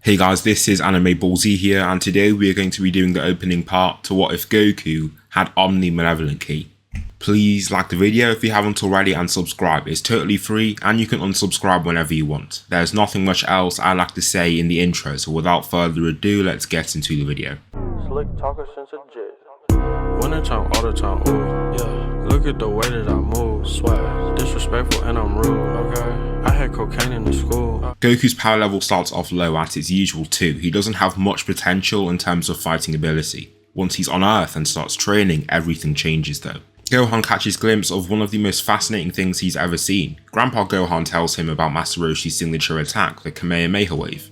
Hey guys, this is Anime Ball Z here, and today we are going to be doing the opening part to What If Goku Had Omnimalevolent Ki. Please like the video if you haven't already and subscribe. It's totally free and you can unsubscribe whenever you want. There's nothing much else I like to say in the intro, so without further ado, let's get into the video. Slick talker since a jet. Winter time, all the time, ooh, yeah. Look at the way that I move, swag. Disrespectful and I'm rude, okay. I had cocaine in the school. Goku's power level starts off low at its usual 2. He doesn't have much potential in terms of fighting ability. Once he's on Earth and starts training, everything changes though. Gohan catches glimpse of one of the most fascinating things he's ever seen. Grandpa Gohan tells him about Master Roshi's signature attack, the Kamehameha Wave.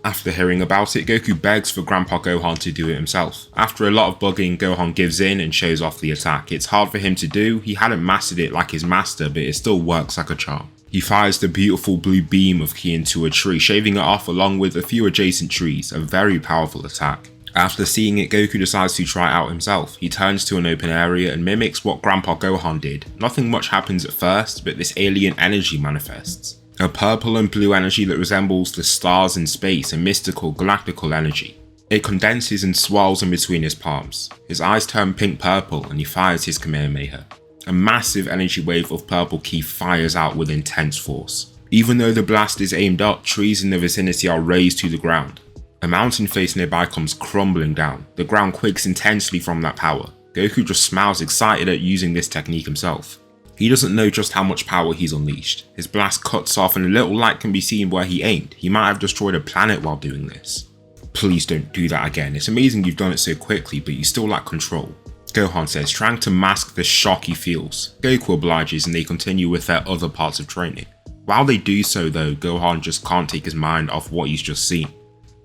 After hearing about it, Goku begs for Grandpa Gohan to do it himself. After a lot of bugging, Gohan gives in and shows off the attack. It's hard for him to do, he hadn't mastered it like his master, but it still works like a charm. He fires the beautiful blue beam of ki into a tree, shaving it off along with a few adjacent trees, a very powerful attack. After seeing it, Goku decides to try it out himself. He turns to an open area and mimics what Grandpa Gohan did. Nothing much happens at first, but this alien energy manifests. A purple and blue energy that resembles the stars in space, a mystical galactical energy. It condenses and swirls in between his palms. His eyes turn pink-purple and he fires his Kamehameha. A massive energy wave of purple ki fires out with intense force. Even though the blast is aimed up, trees in the vicinity are razed to the ground. A mountain face nearby comes crumbling down. The ground quakes intensely from that power. Goku just smiles excited at using this technique himself. He doesn't know just how much power he's unleashed. His blast cuts off and a little light can be seen where he aimed. He might have destroyed a planet while doing this. Please don't do that again. It's amazing you've done it so quickly, but you still lack control. Gohan says, trying to mask the shock he feels. Goku obliges and they continue with their other parts of training. While they do so though, Gohan just can't take his mind off what he's just seen.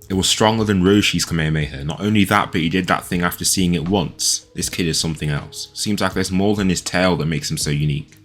It was stronger than Roshi's Kamehameha. Not only that, but he did that thing after seeing it once. This kid is something else. Seems like there's more than his tail that makes him so unique.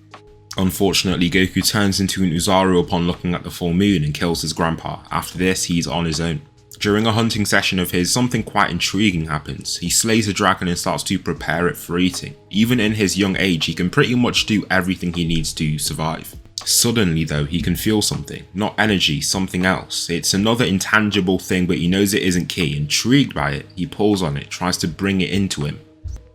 Unfortunately, Goku turns into an Uzaru upon looking at the full moon and kills his grandpa. After this, he's on his own. During a hunting session of his, something quite intriguing happens. He slays a dragon and starts to prepare it for eating. Even in his young age, he can pretty much do everything he needs to survive. Suddenly though, he can feel something. Not energy, something else. It's another intangible thing, but he knows it isn't ki. Intrigued by it, he pulls on it, tries to bring it into him.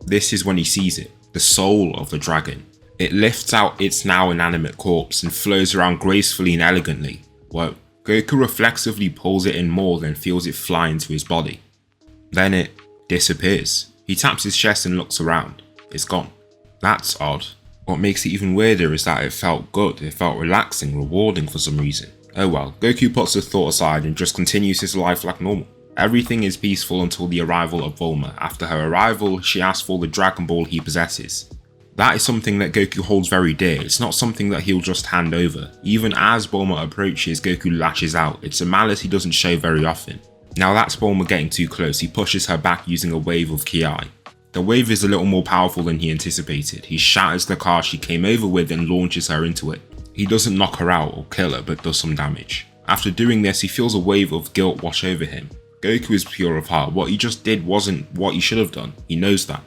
This is when he sees it, the soul of the dragon. It lifts out its now inanimate corpse and flows around gracefully and elegantly. Whoa. Goku reflexively pulls it in more than feels it fly into his body. Then it disappears. He taps his chest and looks around. It's gone. That's odd. What makes it even weirder is that it felt good, it felt relaxing, rewarding for some reason. Oh well, Goku puts the thought aside and just continues his life like normal. Everything is peaceful until the arrival of Bulma. After her arrival, she asks for the Dragon Ball he possesses. That is something that Goku holds very dear. It's not something that he'll just hand over. Even as Bulma approaches, Goku lashes out. It's a malice he doesn't show very often. Now that's Bulma getting too close. He pushes her back using a wave of ki. The wave is a little more powerful than he anticipated. He shatters the car she came over with and launches her into it. He doesn't knock her out or kill her, but does some damage. After doing this, he feels a wave of guilt wash over him. Goku is pure of heart. What he just did wasn't what he should have done. He knows that.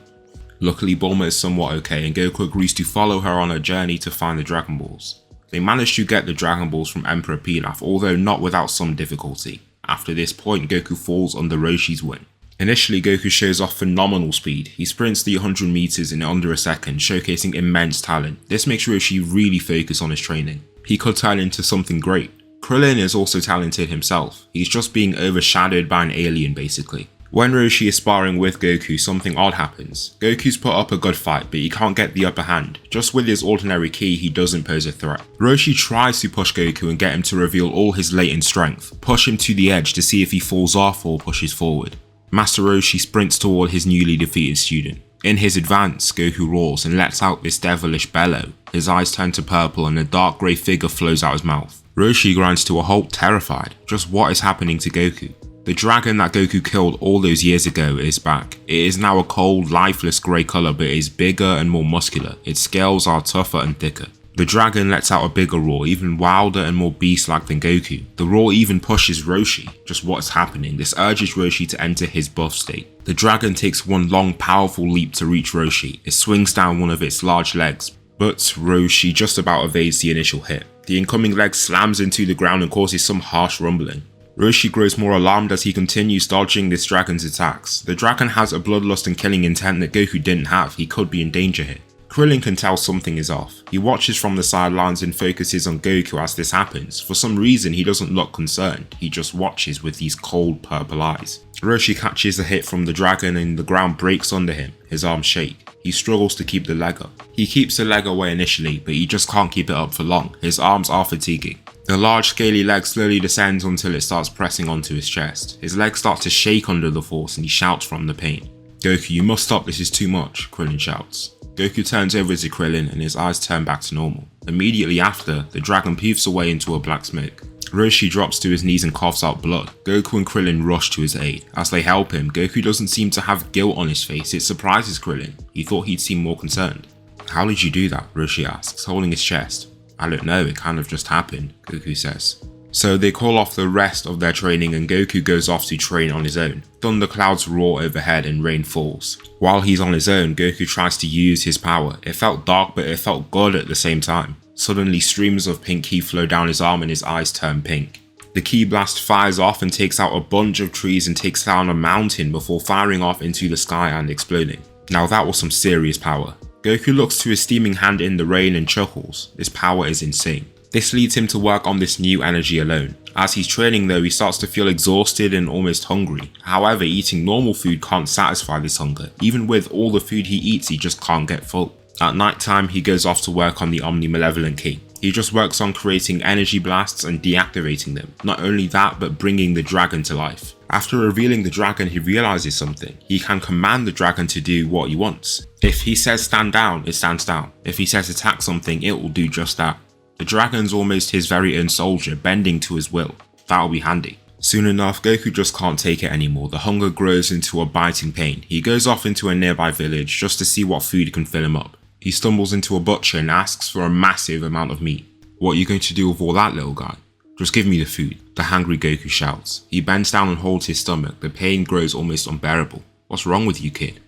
Luckily, Bulma is somewhat okay and Goku agrees to follow her on her journey to find the Dragon Balls. They manage to get the Dragon Balls from Emperor Pilaf, although not without some difficulty. After this point, Goku falls under Roshi's wing. Initially, Goku shows off phenomenal speed. He sprints the 100 meters in under a second, showcasing immense talent. This makes Roshi really focus on his training. He could turn into something great. Krillin is also talented himself. He's just being overshadowed by an alien basically. When Roshi is sparring with Goku, something odd happens. Goku's put up a good fight, but he can't get the upper hand. Just with his ordinary ki, he doesn't pose a threat. Roshi tries to push Goku and get him to reveal all his latent strength, push him to the edge to see if he falls off or pushes forward. Master Roshi sprints toward his newly defeated student. In his advance, Goku roars and lets out this devilish bellow. His eyes turn to purple and a dark grey figure flows out his mouth. Roshi grinds to a halt, terrified. Just what is happening to Goku? The dragon that Goku killed all those years ago is back. It is now a cold, lifeless grey colour, but it is bigger and more muscular. Its scales are tougher and thicker. The dragon lets out a bigger roar, even wilder and more beast-like than Goku. The roar even pushes Roshi. Just what's happening? This urges Roshi to enter his buff state. The dragon takes one long, powerful leap to reach Roshi. It swings down one of its large legs, but Roshi just about evades the initial hit. The incoming leg slams into the ground and causes some harsh rumbling. Roshi grows more alarmed as he continues dodging this dragon's attacks. The dragon has a bloodlust and killing intent that Goku didn't have. He could be in danger here. Krillin can tell something is off. He watches from the sidelines and focuses on Goku as this happens. For some reason, he doesn't look concerned. He just watches with these cold purple eyes. Roshi catches a hit from the dragon and the ground breaks under him. His arms shake. He struggles to keep the leg up. He keeps the leg away initially, but he just can't keep it up for long. His arms are fatiguing. The large scaly leg slowly descends until it starts pressing onto his chest. His leg starts to shake under the force and he shouts from the pain. "Goku, you must stop, this is too much," Krillin shouts. Goku turns over to Krillin and his eyes turn back to normal. Immediately after, the dragon poofs away into a black smoke. Roshi drops to his knees and coughs out blood. Goku and Krillin rush to his aid. As they help him, Goku doesn't seem to have guilt on his face. It surprises Krillin. He thought he'd seem more concerned. "How did you do that?" Roshi asks, holding his chest. "I don't know, it kind of just happened," Goku says. So they call off the rest of their training and Goku goes off to train on his own. Thunderclouds roar overhead and rain falls. While he's on his own, Goku tries to use his power. It felt dark, but it felt good at the same time. Suddenly streams of pink ki flow down his arm and his eyes turn pink. The ki blast fires off and takes out a bunch of trees and takes down a mountain before firing off into the sky and exploding. Now that was some serious power. Goku looks to his steaming hand in the rain and chuckles. This power is insane. This leads him to work on this new energy alone. As he's training though, he starts to feel exhausted and almost hungry. However, eating normal food can't satisfy this hunger. Even with all the food he eats, he just can't get full. At night time, he goes off to work on the OMNIMALEVOLENT ki. He just works on creating energy blasts and deactivating them. Not only that, but bringing the dragon to life. After revealing the dragon, he realizes something. He can command the dragon to do what he wants. If he says stand down, it stands down. If he says attack something, it will do just that. The dragon's almost his very own soldier, bending to his will. That'll be handy. Soon enough, Goku just can't take it anymore. The hunger grows into a biting pain. He goes off into a nearby village just to see what food can fill him up. He stumbles into a butcher and asks for a massive amount of meat. "What are you going to do with all that, little guy?" "Just give me the food," the hungry Goku shouts. He bends down and holds his stomach. The pain grows almost unbearable. "What's wrong with you, kid?"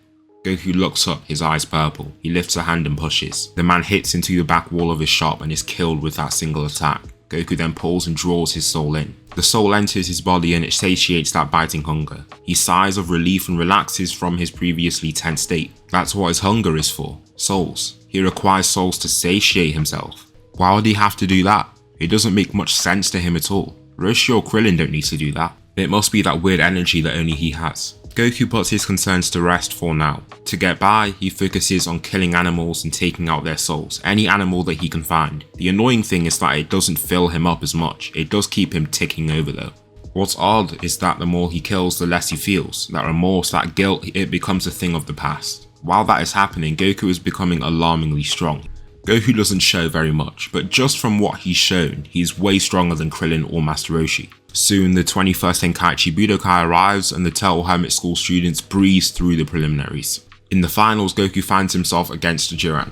Goku looks up, his eyes purple. He lifts a hand and pushes. The man hits into the back wall of his shop and is killed with that single attack. Goku then pulls and draws his soul in. The soul enters his body and it satiates that biting hunger. He sighs of relief and relaxes from his previously tense state. That's what his hunger is for. Souls. He requires souls to satiate himself. Why would he have to do that? It doesn't make much sense to him at all. Roshi or Krillin don't need to do that. It must be that weird energy that only he has. Goku puts his concerns to rest for now. To get by, he focuses on killing animals and taking out their souls, any animal that he can find. The annoying thing is that it doesn't fill him up as much. It does keep him ticking over though. What's odd is that the more he kills, the less he feels. That remorse, that guilt, it becomes a thing of the past. While that is happening, Goku is becoming alarmingly strong. Goku doesn't show very much, but just from what he's shown, he's way stronger than Krillin or Master Roshi. Soon, the 21st Tenkaichi Budokai arrives and the Turtle Hermit School students breeze through the preliminaries. In the finals, Goku finds himself against Jiran.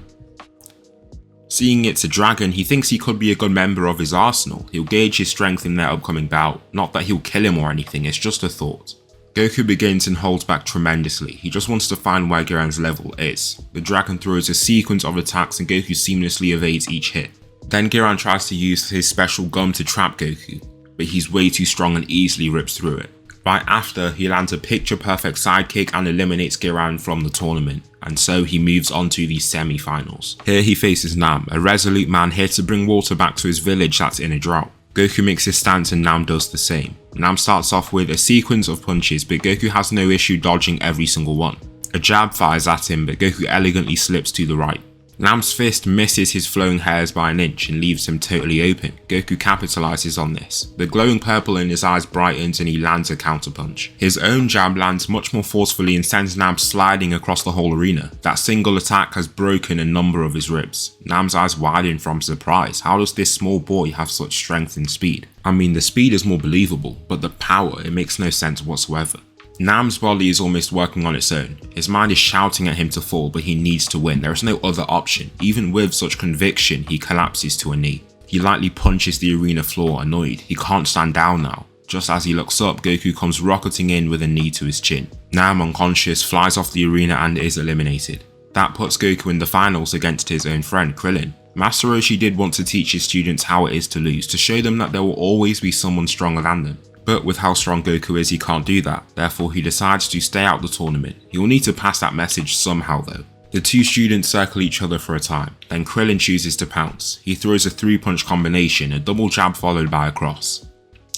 Seeing it's a dragon, he thinks he could be a good member of his arsenal. He'll gauge his strength in their upcoming bout. Not that he'll kill him or anything, it's just a thought. Goku begins and holds back tremendously. He just wants to find where Giran's level is. The dragon throws a sequence of attacks and Goku seamlessly evades each hit. Then Giran tries to use his special gum to trap Goku, but he's way too strong and easily rips through it. Right after, he lands a picture-perfect sidekick and eliminates Giran from the tournament, and so he moves on to the semi-finals. Here he faces Nam, a resolute man here to bring water back to his village that's in a drought. Goku makes his stance and Nam does the same. Nam starts off with a sequence of punches, but Goku has no issue dodging every single one. A jab fires at him, but Goku elegantly slips to the right. Nam's fist misses his flowing hairs by an inch and leaves him totally open. Goku capitalizes on this. The glowing purple in his eyes brightens and he lands a counterpunch. His own jab lands much more forcefully and sends Nam sliding across the whole arena. That single attack has broken a number of his ribs. Nam's eyes widen from surprise. How does this small boy have such strength and speed? I mean, the speed is more believable, but the power, it makes no sense whatsoever. Nam's body is almost working on its own. His mind is shouting at him to fall, but he needs to win. There is no other option. Even with such conviction, he collapses to a knee. He lightly punches the arena floor, annoyed. He can't stand down now. Just as he looks up, Goku comes rocketing in with a knee to his chin. Nam, unconscious, flies off the arena and is eliminated. That puts Goku in the finals against his own friend, Krillin. Master Roshi did want to teach his students how it is to lose, to show them that there will always be someone stronger than them. But with how strong Goku is, he can't do that, therefore he decides to stay out the tournament. He will need to pass that message somehow though. The two students circle each other for a time, then Krillin chooses to pounce. He throws a 3-punch combination, a double jab followed by a cross.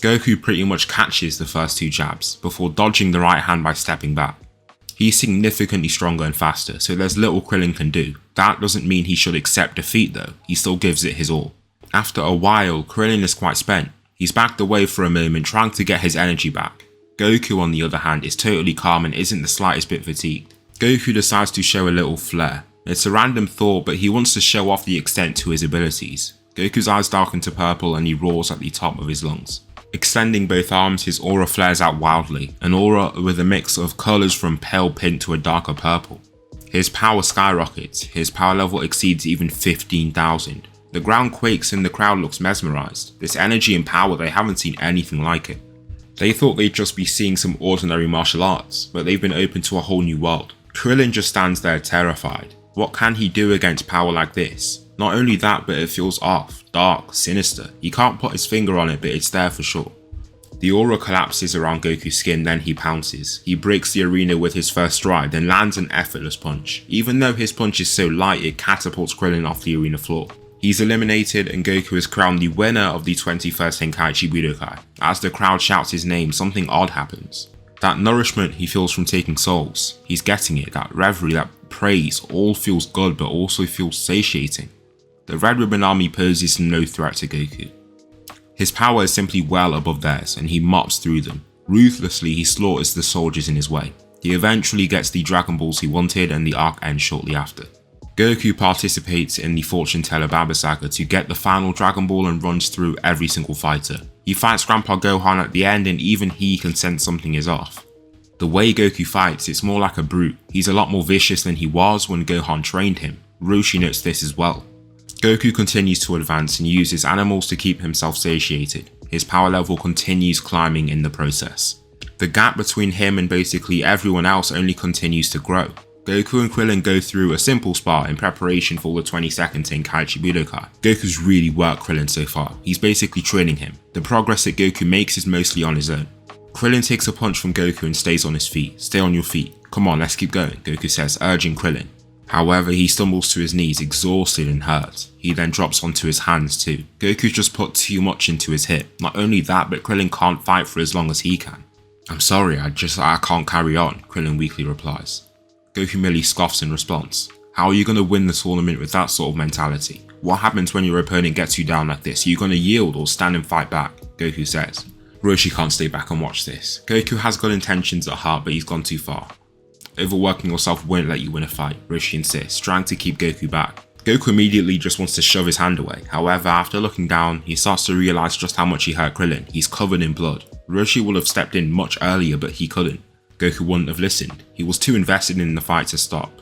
Goku pretty much catches the first 2 jabs, before dodging the right hand by stepping back. He's significantly stronger and faster, so there's little Krillin can do. That doesn't mean he should accept defeat though, he still gives it his all. After a while, Krillin is quite spent. He's backed away for a moment trying to get his energy back. Goku on the other hand is totally calm and isn't the slightest bit fatigued. Goku decides to show a little flair. It's a random thought, but he wants to show off the extent to his abilities. Goku's eyes darken to purple and he roars at the top of his lungs. Extending both arms, his aura flares out wildly, an aura with a mix of colours from pale pink to a darker purple. His power skyrockets, his power level exceeds even 15,000. The ground quakes and the crowd looks mesmerised. This energy and power, they haven't seen anything like it. They thought they'd just be seeing some ordinary martial arts, but they've been open to a whole new world. Krillin just stands there terrified. What can he do against power like this? Not only that, but it feels off, dark, sinister. He can't put his finger on it, but it's there for sure. The aura collapses around Goku's skin, then he pounces. He breaks the arena with his first stride, then lands an effortless punch. Even though his punch is so light, it catapults Krillin off the arena floor. He's eliminated and Goku is crowned the winner of the 21st Tenkaichi Budokai. As the crowd shouts his name, something odd happens. That nourishment he feels from taking souls, he's getting it, that reverie, that praise, all feels good but also feels satiating. The Red Ribbon Army poses no threat to Goku. His power is simply well above theirs and he mops through them. Ruthlessly he slaughters the soldiers in his way. He eventually gets the Dragon Balls he wanted and the arc ends shortly after. Goku participates in the Fortune Teller Baba Saga to get the final Dragon Ball and runs through every single fighter. He fights Grandpa Gohan at the end and even he can sense something is off. The way Goku fights, it's more like a brute. He's a lot more vicious than he was when Gohan trained him. Roshi notes this as well. Goku continues to advance and uses animals to keep himself satiated. His power level continues climbing in the process. The gap between him and basically everyone else only continues to grow. Goku and Krillin go through a simple spar in preparation for the 22nd Tenkaichi Budokai. Goku's really worked Krillin so far. He's basically training him. The progress that Goku makes is mostly on his own. Krillin takes a punch from Goku and stays on his feet. Stay on your feet. Come on, let's keep going, Goku says, urging Krillin. However, he stumbles to his knees, exhausted and hurt. He then drops onto his hands too. Goku's just put too much into his hip. Not only that, but Krillin can't fight for as long as he can. I'm sorry, I can't carry on, Krillin weakly replies. Goku merely scoffs in response. How are you going to win the tournament with that sort of mentality? What happens when your opponent gets you down like this? Are you going to yield or stand and fight back? Goku says. Roshi can't stay back and watch this. Goku has good intentions at heart, but he's gone too far. Overworking yourself won't let you win a fight, Roshi insists, trying to keep Goku back. Goku immediately just wants to shove his hand away. However, after looking down, he starts to realise just how much he hurt Krillin. He's covered in blood. Roshi would have stepped in much earlier, but he couldn't. Goku wouldn't have listened. He was too invested in the fight to stop.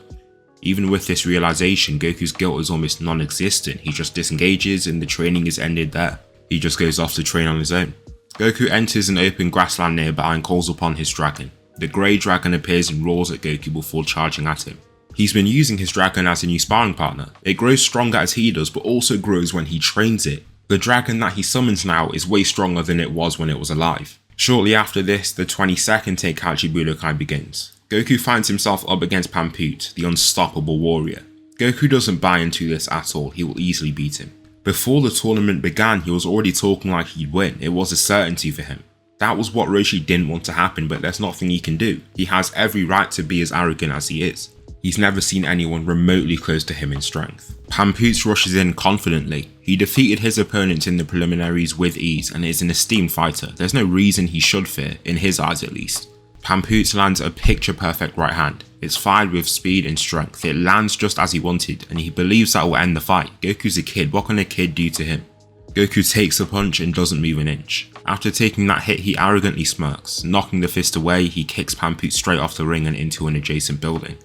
Even with this realisation, Goku's guilt is almost non-existent. He just disengages and the training is ended there. He just goes off to train on his own. Goku enters an open grassland nearby and calls upon his dragon. The grey dragon appears and roars at Goku before charging at him. He's been using his dragon as a new sparring partner. It grows stronger as he does, but also grows when he trains it. The dragon that he summons now is way stronger than it was when it was alive. Shortly after this, the 22nd Tenkaichi Budokai begins. Goku finds himself up against Pamput, the unstoppable warrior. Goku doesn't buy into this at all, he will easily beat him. Before the tournament began, he was already talking like he'd win. It was a certainty for him. That was what Roshi didn't want to happen, but there's nothing he can do. He has every right to be as arrogant as he is. He's never seen anyone remotely close to him in strength. Pamput rushes in confidently. He defeated his opponents in the preliminaries with ease and is an esteemed fighter. There's no reason he should fear, in his eyes at least. Pamput lands a picture-perfect right hand. It's fired with speed and strength. It lands just as he wanted, and he believes that will end the fight. Goku's a kid, what can a kid do to him? Goku takes a punch and doesn't move an inch. After taking that hit, he arrogantly smirks. Knocking the fist away, he kicks Pamput straight off the ring and into an adjacent building.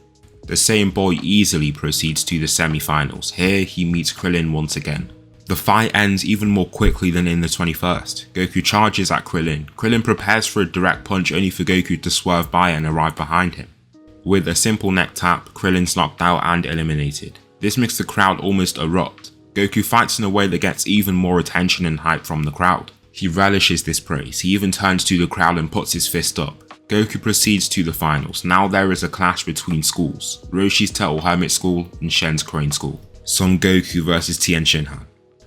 The same boy easily proceeds to the semi-finals. Here, he meets Krillin once again. The fight ends even more quickly than in the 21st. Goku charges at Krillin. Krillin prepares for a direct punch only for Goku to swerve by and arrive behind him. With a simple neck tap, Krillin's knocked out and eliminated. This makes the crowd almost erupt. Goku fights in a way that gets even more attention and hype from the crowd. He relishes this praise. He even turns to the crowd and puts his fist up. Goku proceeds to the finals. Now there is a clash between schools. Roshi's Turtle Hermit School and Shen's Crane School. Son Goku versus Tien Shinhan.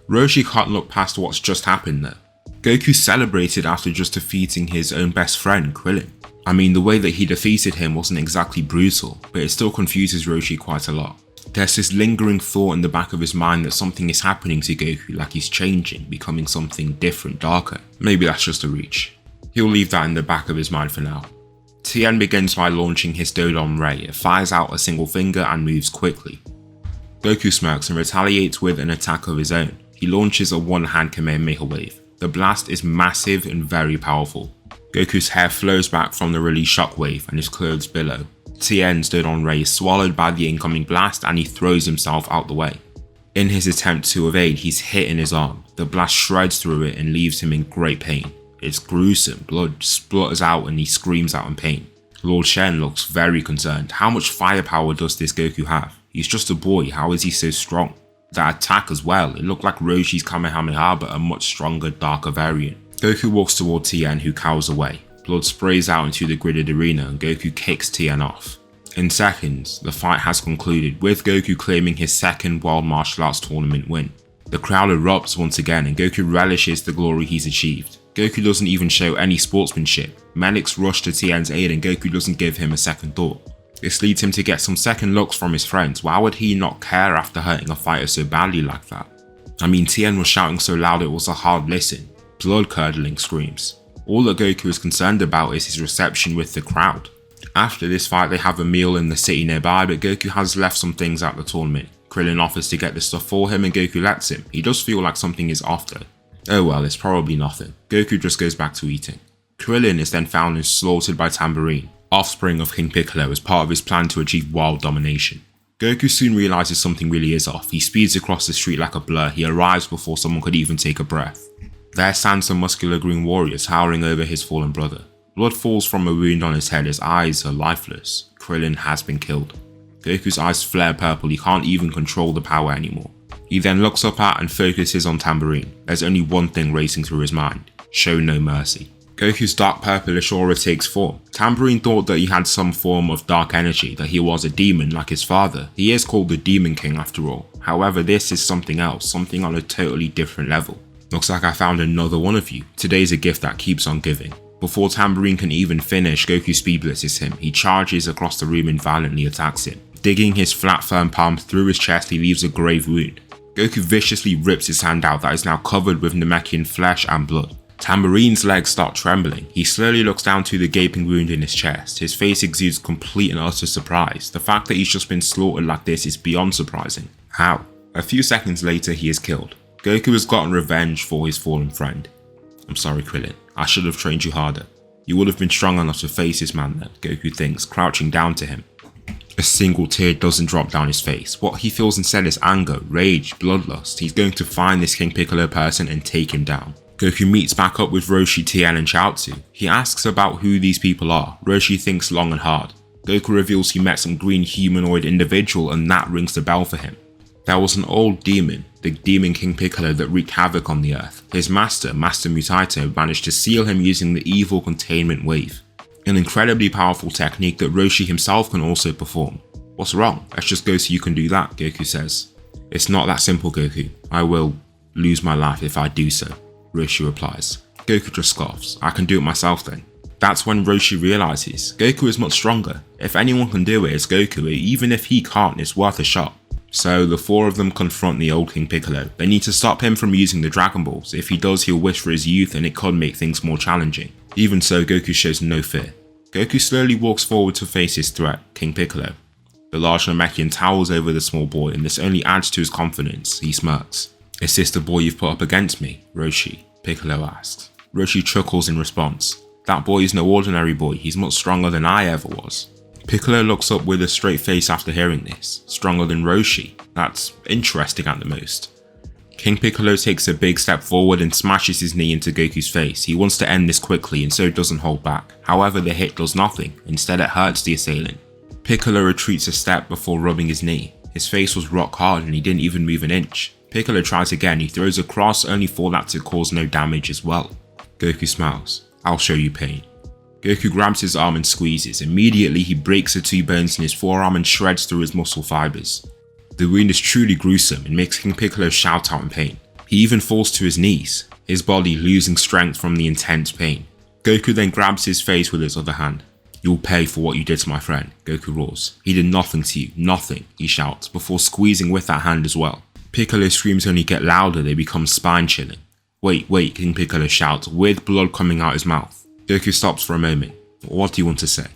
Roshi can't look past what's just happened there. Goku celebrated after just defeating his own best friend, Krillin. I mean, the way that he defeated him wasn't exactly brutal, but it still confuses Roshi quite a lot. There's this lingering thought in the back of his mind that something is happening to Goku, like he's changing, becoming something different, darker. Maybe that's just a reach. He'll leave that in the back of his mind for now. Tien begins by launching his Dodon Ray. It fires out a single finger and moves quickly. Goku smirks and retaliates with an attack of his own. He launches a one-hand Kamehameha wave. The blast is massive and very powerful. Goku's hair flows back from the released shockwave and his clothes billow. Tien's Dodon Ray is swallowed by the incoming blast and he throws himself out the way. In his attempt to evade, he's hit in his arm. The blast shreds through it and leaves him in great pain. It's gruesome, blood splutters out and he screams out in pain. Lord Shen looks very concerned. How much firepower does this Goku have? He's just a boy, how is he so strong? That attack as well, it looked like Roshi's Kamehameha but a much stronger, darker variant. Goku walks toward Tien who cowers away. Blood sprays out into the gridded arena and Goku kicks Tien off. In seconds, the fight has concluded with Goku claiming his second World Martial Arts Tournament win. The crowd erupts once again and Goku relishes the glory he's achieved. Goku doesn't even show any sportsmanship. Melix rushed to Tien's aid and Goku doesn't give him a second thought. This leads him to get some second looks from his friends. Why would he not care after hurting a fighter so badly like that? I mean, Tien was shouting so loud it was a hard listen. Blood-curdling screams. All that Goku is concerned about is his reception with the crowd. After this fight they have a meal in the city nearby, but Goku has left some things at the tournament. Krillin offers to get the stuff for him and Goku lets him. He does feel like something is off though. Oh well, it's probably nothing. Goku just goes back to eating. Krillin is then found and slaughtered by Tambourine, offspring of King Piccolo, as part of his plan to achieve world domination. Goku soon realizes something really is off. He speeds across the street like a blur. He arrives before someone could even take a breath. There stands a muscular green warrior towering over his fallen brother. Blood falls from a wound on his head. His eyes are lifeless. Krillin has been killed. Goku's eyes flare purple. He can't even control the power anymore. He then looks up at and focuses on Tambourine. There's only one thing racing through his mind: show no mercy. Goku's dark purplish aura takes form. Tambourine thought that he had some form of dark energy, that he was a demon like his father. He is called the Demon King after all. However, this is something else, something on a totally different level. Looks like I found another one of you. Today's a gift that keeps on giving. Before Tambourine can even finish, Goku speed blitzes him. He charges across the room and violently attacks him. Digging his flat firm palm through his chest, he leaves a grave wound. Goku viciously rips his hand out that is now covered with Namekian flesh and blood. Tambourine's legs start trembling. He slowly looks down to the gaping wound in his chest. His face exudes complete and utter surprise. The fact that he's just been slaughtered like this is beyond surprising. How? A few seconds later, he is killed. Goku has gotten revenge for his fallen friend. I'm sorry, Krillin. I should have trained you harder. You would have been strong enough to face this man then, Goku thinks, crouching down to him. A single tear doesn't drop down his face. What he feels instead is anger, rage, bloodlust. He's going to find this King Piccolo person and take him down. Goku meets back up with Roshi, Tien and Chaozu. He asks about who these people are. Roshi thinks long and hard. Goku reveals he met some green humanoid individual and that rings the bell for him. There was an old demon, the Demon King Piccolo, that wreaked havoc on the earth. His master, Master Mutaito, managed to seal him using the evil containment wave. An incredibly powerful technique that Roshi himself can also perform. What's wrong? Let's just go so you can do that, Goku says. It's not that simple, Goku. I will lose my life if I do so, Roshi replies. Goku just scoffs. I can do it myself then. That's when Roshi realizes Goku is much stronger. If anyone can do it, it's Goku. Even if he can't, it's worth a shot. So the four of them confront the old King Piccolo. They need to stop him from using the Dragon Balls. If he does, he'll wish for his youth and it could make things more challenging. Even so, Goku shows no fear. Goku slowly walks forward to face his threat, King Piccolo. The large Namekian towers over the small boy and this only adds to his confidence. He smirks. Is this the boy you've put up against me, Roshi? Piccolo asks. Roshi chuckles in response. That boy is no ordinary boy. He's much stronger than I ever was. Piccolo looks up with a straight face after hearing this. Stronger than Roshi? That's interesting at the most. King Piccolo takes a big step forward and smashes his knee into Goku's face. He wants to end this quickly and so doesn't hold back. However, the hit does nothing. Instead, it hurts the assailant. Piccolo retreats a step before rubbing his knee. His face was rock hard and he didn't even move an inch. Piccolo tries again, he throws a cross only for that to cause no damage as well. Goku smiles. I'll show you pain. Goku grabs his arm and squeezes. Immediately he breaks the 2 bones in his forearm and shreds through his muscle fibers. The wound is truly gruesome and makes King Piccolo shout out in pain. He even falls to his knees, his body losing strength from the intense pain. Goku then grabs his face with his other hand. You'll pay for what you did to my friend, Goku roars. He did nothing to you, nothing, he shouts, before squeezing with that hand as well. Piccolo's screams only get louder, they become spine-chilling. Wait, King Piccolo shouts, with blood coming out his mouth. Goku stops for a moment. What do you want to say?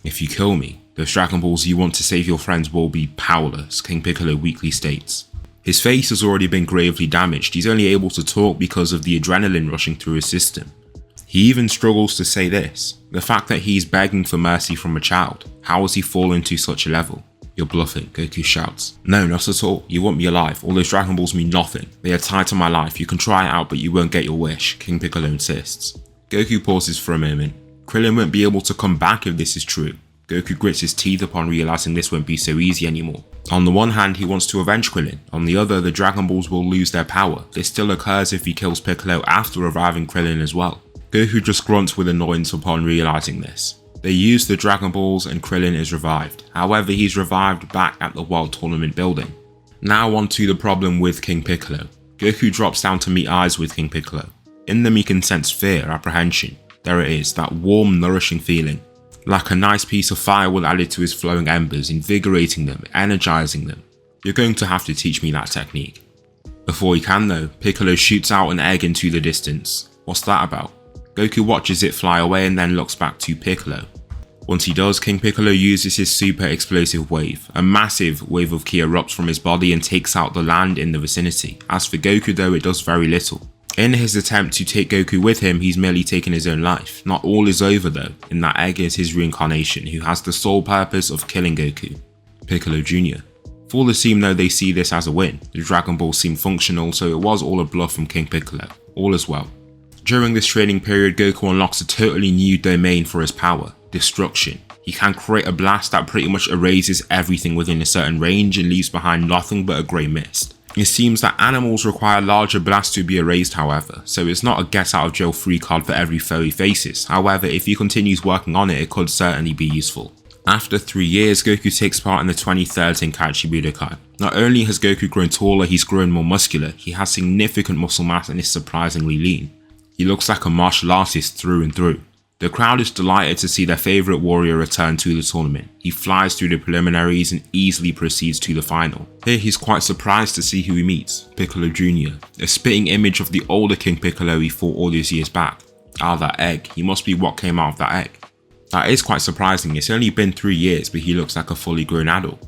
If you kill me, those Dragon Balls you want to save your friends will be powerless, King Piccolo weakly states. His face has already been gravely damaged, he's only able to talk because of the adrenaline rushing through his system. He even struggles to say this, the fact that he's begging for mercy from a child. How has he fallen to such a level? You're bluffing, Goku shouts. No, not at all. You want me alive. All those Dragon Balls mean nothing. They are tied to my life. You can try it out, but you won't get your wish, King Piccolo insists. Goku pauses for a moment. Krillin won't be able to come back if this is true. Goku grits his teeth upon realizing this won't be so easy anymore. On the one hand, he wants to avenge Krillin. On the other, the Dragon Balls will lose their power. This still occurs if he kills Piccolo after reviving Krillin as well. Goku just grunts with annoyance upon realizing this. They use the Dragon Balls and Krillin is revived. However, he's revived back at the World Tournament building. Now on to the problem with King Piccolo. Goku drops down to meet eyes with King Piccolo. In them he can sense fear, apprehension. There it is, that warm, nourishing feeling. Like a nice piece of firewood added to his flowing embers, invigorating them, energizing them. You're going to have to teach me that technique. Before he can though, Piccolo shoots out an egg into the distance. What's that about? Goku watches it fly away and then looks back to Piccolo. Once he does, King Piccolo uses his super explosive wave. A massive wave of ki erupts from his body and takes out the land in the vicinity. As for Goku though, it does very little. In his attempt to take Goku with him, he's merely taken his own life. Not all is over though. In that egg is his reincarnation, who has the sole purpose of killing Goku, Piccolo Jr. For the team though, they see this as a win. The Dragon Balls seem functional, so it was all a bluff from King Piccolo. All is well. During this training period, Goku unlocks a totally new domain for his power, destruction. He can create a blast that pretty much erases everything within a certain range and leaves behind nothing but a grey mist. It seems that animals require larger blasts to be erased however, so it's not a get out of jail free card for every foe he faces. However, if he continues working on it, it could certainly be useful. After 3 years, Goku takes part in the 23rd Tenkaichi Budokai. Not only has Goku grown taller, he's grown more muscular, he has significant muscle mass and is surprisingly lean. He looks like a martial artist through and through. The crowd is delighted to see their favourite warrior return to the tournament. He flies through the preliminaries and easily proceeds to the final. Here he's quite surprised to see who he meets, Piccolo Jr., a spitting image of the older King Piccolo he fought all those years back. Ah, that egg, he must be what came out of that egg. That is quite surprising, it's only been 3 years but he looks like a fully grown adult.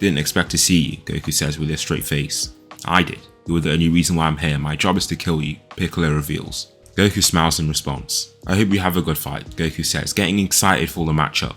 Didn't expect to see you, Goku says with a straight face. I did, you were the only reason why I'm here, my job is to kill you, Piccolo reveals. Goku smiles in response. I hope we have a good fight, Goku says, getting excited for the matchup.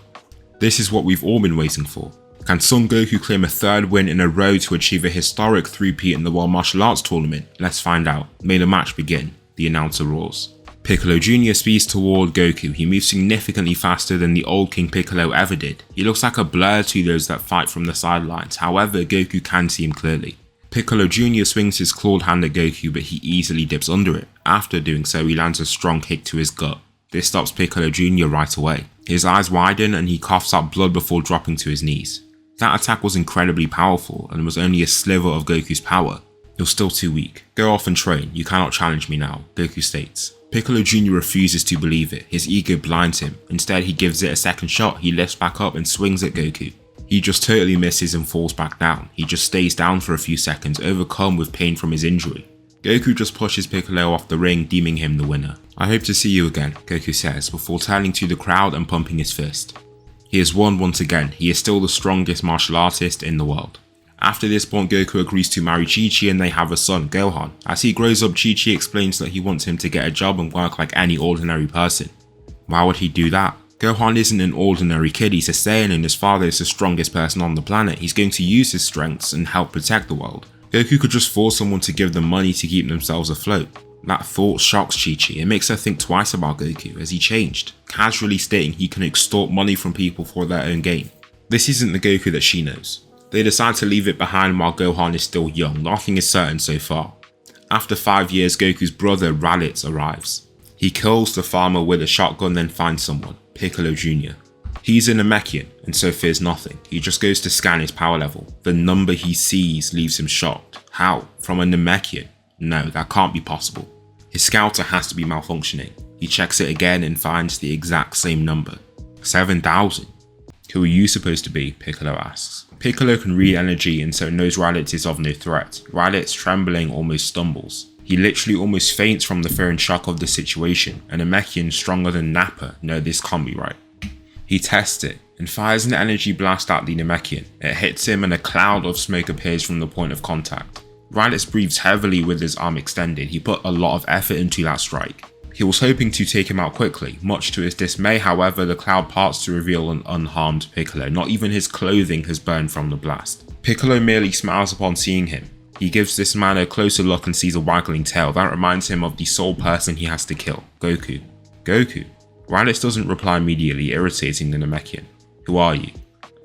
This is what we've all been waiting for. Can Son Goku claim a 3rd win in a row to achieve a historic 3-peat in the World Martial Arts Tournament? Let's find out. May the match begin, the announcer roars. Piccolo Jr. speeds toward Goku. He moves significantly faster than the old King Piccolo ever did. He looks like a blur to those that fight from the sidelines, however Goku can see him clearly. Piccolo Jr. swings his clawed hand at Goku but he easily dips under it. After doing so, he lands a strong kick to his gut. This stops Piccolo Jr. right away. His eyes widen and he coughs out blood before dropping to his knees. That attack was incredibly powerful and was only a sliver of Goku's power. You're still too weak. Go off and train, you cannot challenge me now, Goku states. Piccolo Jr. refuses to believe it, his ego blinds him. Instead he gives it a second shot, he lifts back up and swings at Goku. He just totally misses and falls back down. He just stays down for a few seconds, overcome with pain from his injury. Goku just pushes Piccolo off the ring, deeming him the winner. I hope to see you again, Goku says, before turning to the crowd and pumping his fist. He has won once again, he is still the strongest martial artist in the world. After this point, Goku agrees to marry Chi-Chi and they have a son, Gohan. As he grows up, Chi-Chi explains that he wants him to get a job and work like any ordinary person. Why would he do that? Gohan isn't an ordinary kid, he's a Saiyan and his father is the strongest person on the planet. He's going to use his strengths and help protect the world. Goku could just force someone to give them money to keep themselves afloat. That thought shocks Chi-Chi. It makes her think twice about Goku as he changed, casually stating he can extort money from people for their own gain. This isn't the Goku that she knows. They decide to leave it behind while Gohan is still young. Nothing is certain so far. After 5 years, Goku's brother Raditz arrives. He kills the farmer with a shotgun, then finds someone, Piccolo Jr. He's a Namekian and so fears nothing. He just goes to scan his power level. The number he sees leaves him shocked. How? From a Namekian? No, that can't be possible. His scouter has to be malfunctioning. He checks it again and finds the exact same number. 7,000. Who are you supposed to be? Piccolo asks. Piccolo can read energy and so knows Raditz is of no threat. Raditz, trembling, almost stumbles. He literally almost faints from the fear and shock of the situation. A Namekian stronger than Nappa. No, this can't be right. He tests it and fires an energy blast at the Namekian. It hits him and a cloud of smoke appears from the point of contact. Raditz breathes heavily with his arm extended. He put a lot of effort into that strike. He was hoping to take him out quickly. Much to his dismay, however, the cloud parts to reveal an unharmed Piccolo. Not even his clothing has burned from the blast. Piccolo merely smiles upon seeing him. He gives this man a closer look and sees a waggling tail. That reminds him of the sole person he has to kill, Goku. Goku? Raditz doesn't reply immediately, irritating the Namekian. Who are you?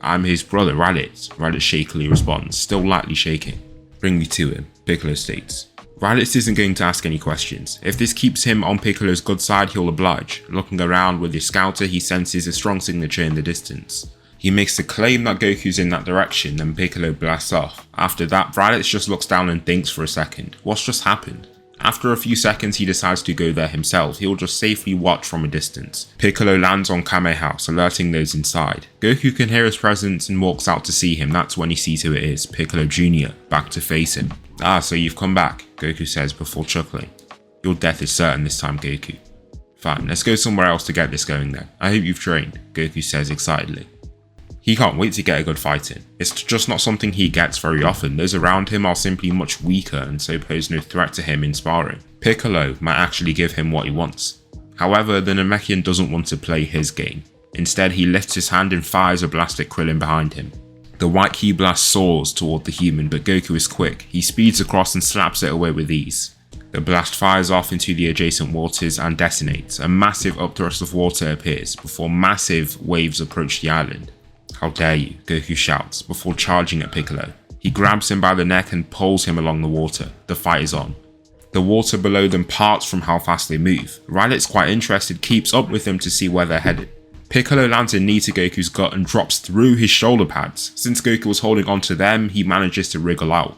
I'm his brother, Raditz. Raditz shakily responds, still lightly shaking. Bring me to him, Piccolo states. Raditz isn't going to ask any questions. If this keeps him on Piccolo's good side, he'll oblige. Looking around with his scouter, he senses a strong signature in the distance. He makes the claim that Goku's in that direction, then Piccolo blasts off. After that, Raditz just looks down and thinks for a second. What's just happened? After a few seconds, he decides to go there himself. He'll just safely watch from a distance. Piccolo lands on Kame House, alerting those inside. Goku can hear his presence and walks out to see him. That's when he sees who it is, Piccolo Jr., back to face him. Ah, so you've come back, Goku says before chuckling. Your death is certain this time, Goku. Fine, let's go somewhere else to get this going then. I hope you've trained, Goku says excitedly. He can't wait to get a good fight in. It's just not something he gets very often. Those around him are simply much weaker and so pose no threat to him in sparring. Piccolo might actually give him what he wants. However, the Namekian doesn't want to play his game. Instead, he lifts his hand and fires a blast at Krillin behind him. The white ki blast soars toward the human, but Goku is quick. He speeds across and slaps it away with ease. The blast fires off into the adjacent waters and detonates. A massive upthrust of water appears before massive waves approach the island. How dare you, Goku shouts before charging at Piccolo. He grabs him by the neck and pulls him along the water. The fight is on. The water below them parts from how fast they move. Raditz, quite interested, keeps up with them to see where they're headed. Piccolo lands a knee to Goku's gut and drops through his shoulder pads. Since Goku was holding on to them, he manages to wriggle out.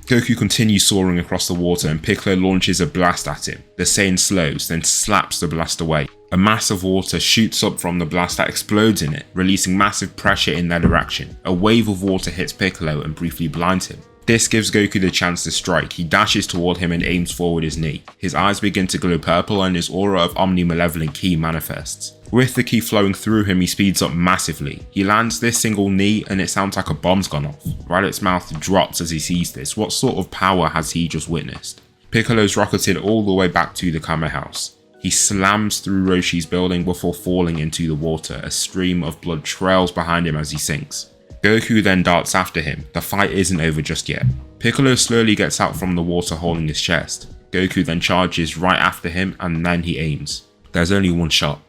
Goku continues soaring across the water and Piccolo launches a blast at him. The Saiyan slows, then slaps the blast away. A mass of water shoots up from the blast that explodes in it, releasing massive pressure in their direction. A wave of water hits Piccolo and briefly blinds him. This gives Goku the chance to strike. He dashes toward him and aims forward his knee. His eyes begin to glow purple and his aura of omni-malevolent ki manifests. With the ki flowing through him, he speeds up massively. He lands this single knee and it sounds like a bomb's gone off. Raditz's mouth drops as he sees this. What sort of power has he just witnessed? Piccolo's rocketed all the way back to the Kame House. He slams through Roshi's building before falling into the water. A stream of blood trails behind him as he sinks. Goku then darts after him. The fight isn't over just yet. Piccolo slowly gets out from the water holding his chest. Goku then charges right after him and then he aims. There's only one shot.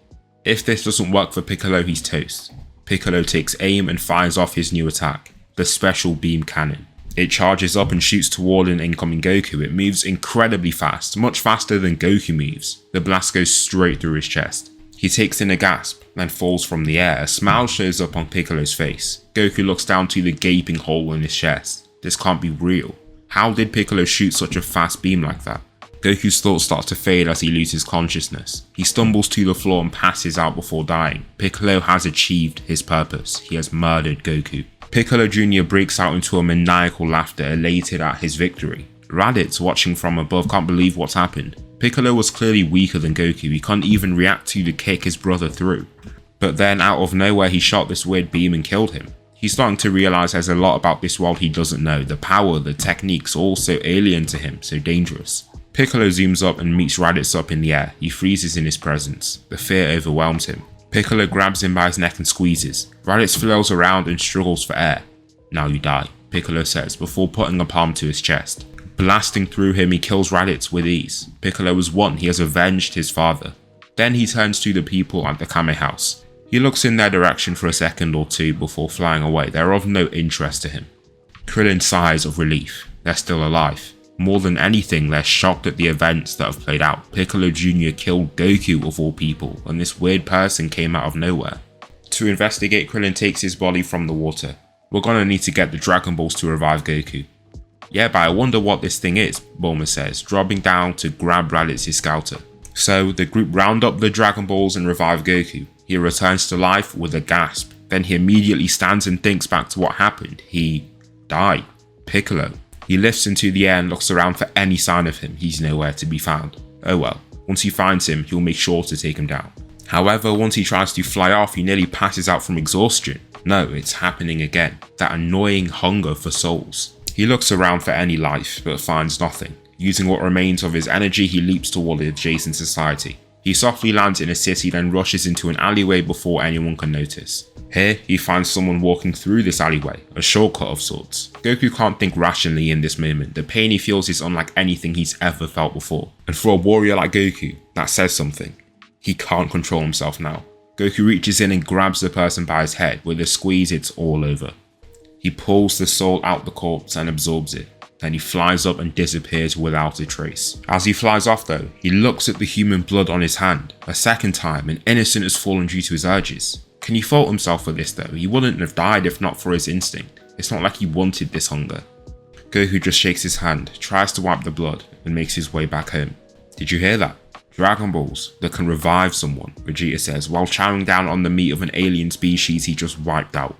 If this doesn't work for Piccolo, he's toast. Piccolo takes aim and fires off his new attack, the Special Beam Cannon. It charges up and shoots toward an incoming Goku. It moves incredibly fast, much faster than Goku moves. The blast goes straight through his chest. He takes in a gasp, then falls from the air. A smile shows up on Piccolo's face. Goku looks down to the gaping hole in his chest. This can't be real. How did Piccolo shoot such a fast beam like that? Goku's thoughts start to fade as he loses consciousness. He stumbles to the floor and passes out before dying. Piccolo has achieved his purpose. He has murdered Goku. Piccolo Jr. breaks out into a maniacal laughter, elated at his victory. Raditz, watching from above, can't believe what's happened. Piccolo was clearly weaker than Goku. He can't even react to the kick his brother threw. But then out of nowhere he shot this weird beam and killed him. He's starting to realise there's a lot about this world he doesn't know. The power, the techniques, all so alien to him, so dangerous. Piccolo zooms up and meets Raditz up in the air. He freezes in his presence. The fear overwhelms him. Piccolo grabs him by his neck and squeezes. Raditz flails around and struggles for air. Now you die, Piccolo says before putting a palm to his chest. Blasting through him, he kills Raditz with ease. Piccolo has won. He has avenged his father. Then he turns to the people at the Kame House. He looks in their direction for a second or two before flying away. They're of no interest to him. Krillin sighs of relief. They're still alive. More than anything, they're shocked at the events that have played out. Piccolo Jr. killed Goku of all people, and this weird person came out of nowhere. To investigate, Krillin takes his body from the water. We're gonna need to get the Dragon Balls to revive Goku. Yeah, but I wonder what this thing is, Bulma says, dropping down to grab Raditz's scouter. So the group round up the Dragon Balls and revive Goku. He returns to life with a gasp. Then he immediately stands and thinks back to what happened. He died. Piccolo. He lifts into the air and looks around for any sign of him. He's nowhere to be found. Oh well, once he finds him, he'll make sure to take him down. However, once he tries to fly off, he nearly passes out from exhaustion. No, it's happening again. That annoying hunger for souls. He looks around for any life, but finds nothing. Using what remains of his energy, he leaps toward the adjacent society. He softly lands in a city, then rushes into an alleyway before anyone can notice. Here, he finds someone walking through this alleyway, a shortcut of sorts. Goku can't think rationally in this moment. The pain he feels is unlike anything he's ever felt before. And for a warrior like Goku, that says something. He can't control himself now. Goku reaches in and grabs the person by his head. With a squeeze, it's all over. He pulls the soul out the corpse and absorbs it. Then he flies up and disappears without a trace. As he flies off though, he looks at the human blood on his hand. A second time, an innocent has fallen due to his urges. Can he fault himself for this though? He wouldn't have died if not for his instinct. It's not like he wanted this hunger. Goku just shakes his hand, tries to wipe the blood, and makes his way back home. Did you hear that? Dragon Balls that can revive someone, Vegeta says, while chowing down on the meat of an alien species he just wiped out.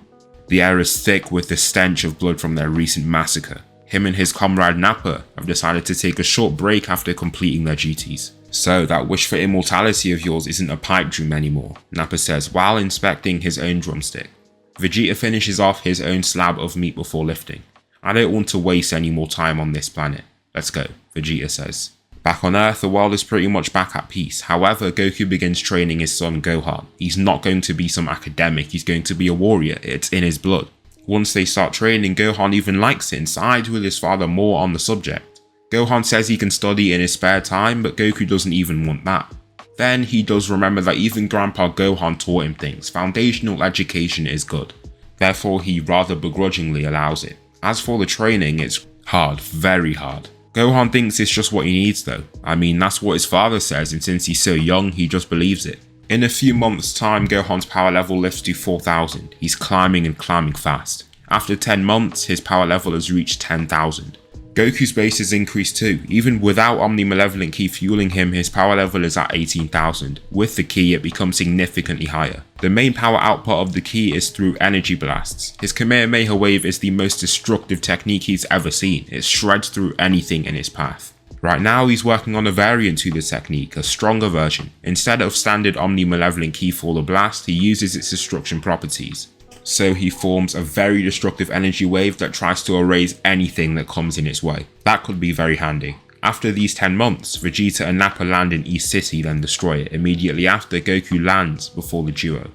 The air is thick with the stench of blood from their recent massacre. Him and his comrade Nappa have decided to take a short break after completing their duties. So that wish for immortality of yours isn't a pipe dream anymore, Nappa says while inspecting his own drumstick. Vegeta finishes off his own slab of meat before lifting. I don't want to waste any more time on this planet. Let's go, Vegeta says. Back on Earth, the world is pretty much back at peace. However, Goku begins training his son Gohan. He's not going to be some academic, he's going to be a warrior. It's in his blood. Once they start training, Gohan even likes it and sides with his father more on the subject. Gohan says he can study in his spare time, but Goku doesn't even want that. Then he does remember that even Grandpa Gohan taught him things. Foundational education is good. Therefore, he rather begrudgingly allows it. As for the training, it's hard, very hard. Gohan thinks it's just what he needs though. I mean, that's what his father says, and since he's so young, he just believes it. In a few months' time, Gohan's power level lifts to 4,000. He's climbing and climbing fast. After 10 months, his power level has reached 10,000. Goku's base has increased too. Even without OMNIMALEVOLENT Ki fueling him, his power level is at 18,000. With the Ki, it becomes significantly higher. The main power output of the Ki is through energy blasts. His Kamehameha wave is the most destructive technique he's ever seen. It shreds through anything in its path. Right now, he's working on a variant to this technique, a stronger version. Instead of standard OMNIMALEVOLENT Ki for the blast, he uses its destruction properties. So he forms a very destructive energy wave that tries to erase anything that comes in its way. That could be very handy. After these 10 months, Vegeta and Nappa land in East City, then destroy it. Immediately after, Goku lands before the duo.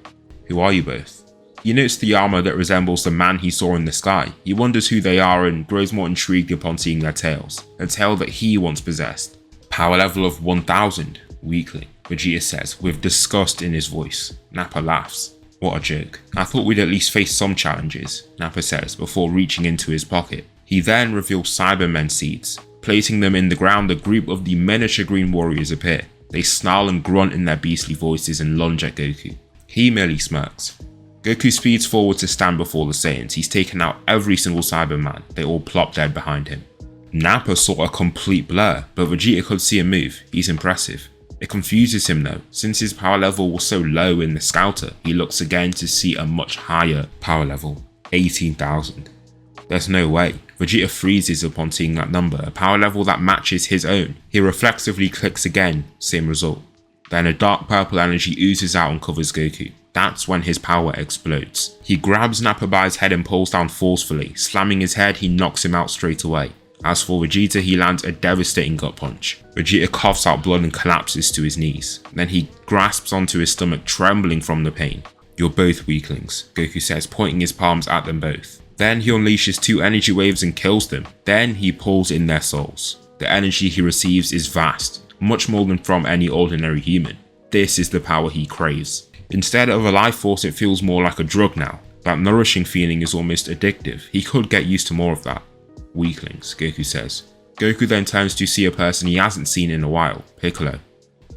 Who are you both? He notes the armor that resembles the man he saw in the sky. He wonders who they are and grows more intrigued upon seeing their tails. A tail that he once possessed. Power level of 1000, weakling, Vegeta says, with disgust in his voice. Nappa laughs. What a joke. I thought we'd at least face some challenges, Nappa says before reaching into his pocket. He then reveals Cybermen seeds. Placing them in the ground, a group of the miniature green warriors appear. They snarl and grunt in their beastly voices and lunge at Goku. He merely smirks. Goku speeds forward to stand before the Saiyans. He's taken out every single Cyberman. They all plop dead behind him. Nappa saw a complete blur, but Vegeta could see a move. He's impressive. It confuses him though. Since his power level was so low in the Scouter, he looks again to see a much higher power level, 18,000. There's no way. Vegeta freezes upon seeing that number, a power level that matches his own. He reflexively clicks again, same result. Then a dark purple energy oozes out and covers Goku. That's when his power explodes. He grabs Nappa by his head and pulls down forcefully. Slamming his head, he knocks him out straight away. As for Vegeta, he lands a devastating gut punch. Vegeta coughs out blood and collapses to his knees. Then he grasps onto his stomach, trembling from the pain. You're both weaklings, Goku says, pointing his palms at them both. Then he unleashes 2 energy waves and kills them. Then he pulls in their souls. The energy he receives is vast, much more than from any ordinary human. This is the power he craves. Instead of a life force, it feels more like a drug now. That nourishing feeling is almost addictive. He could get used to more of that. Weaklings, Goku says. Goku then turns to see a person he hasn't seen in a while, Piccolo.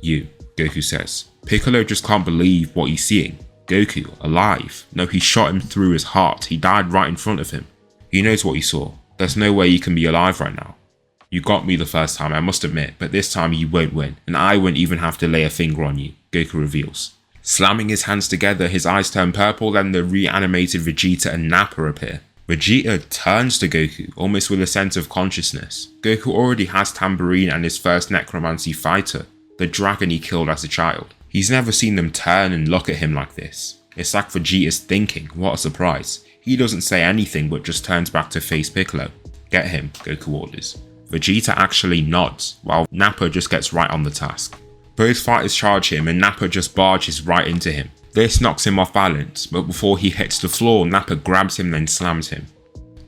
You, Goku says. Piccolo just can't believe what he's seeing. Goku, alive. No, he shot him through his heart. He died right in front of him. He knows what he saw. There's no way you can be alive right now. You got me the first time, I must admit, but this time you won't win, and I won't even have to lay a finger on you, Goku reveals. Slamming his hands together, his eyes turn purple, then the reanimated Vegeta and Nappa appear. Vegeta turns to Goku, almost with a sense of consciousness. Goku already has Tambourine and his first necromancy fighter, the dragon he killed as a child. He's never seen them turn and look at him like this. It's like Vegeta's thinking, what a surprise. He doesn't say anything but just turns back to face Piccolo. Get him, Goku orders. Vegeta actually nods, while Nappa just gets right on the task. Both fighters charge him and Nappa just barges right into him. This knocks him off balance, but before he hits the floor, Nappa grabs him then slams him.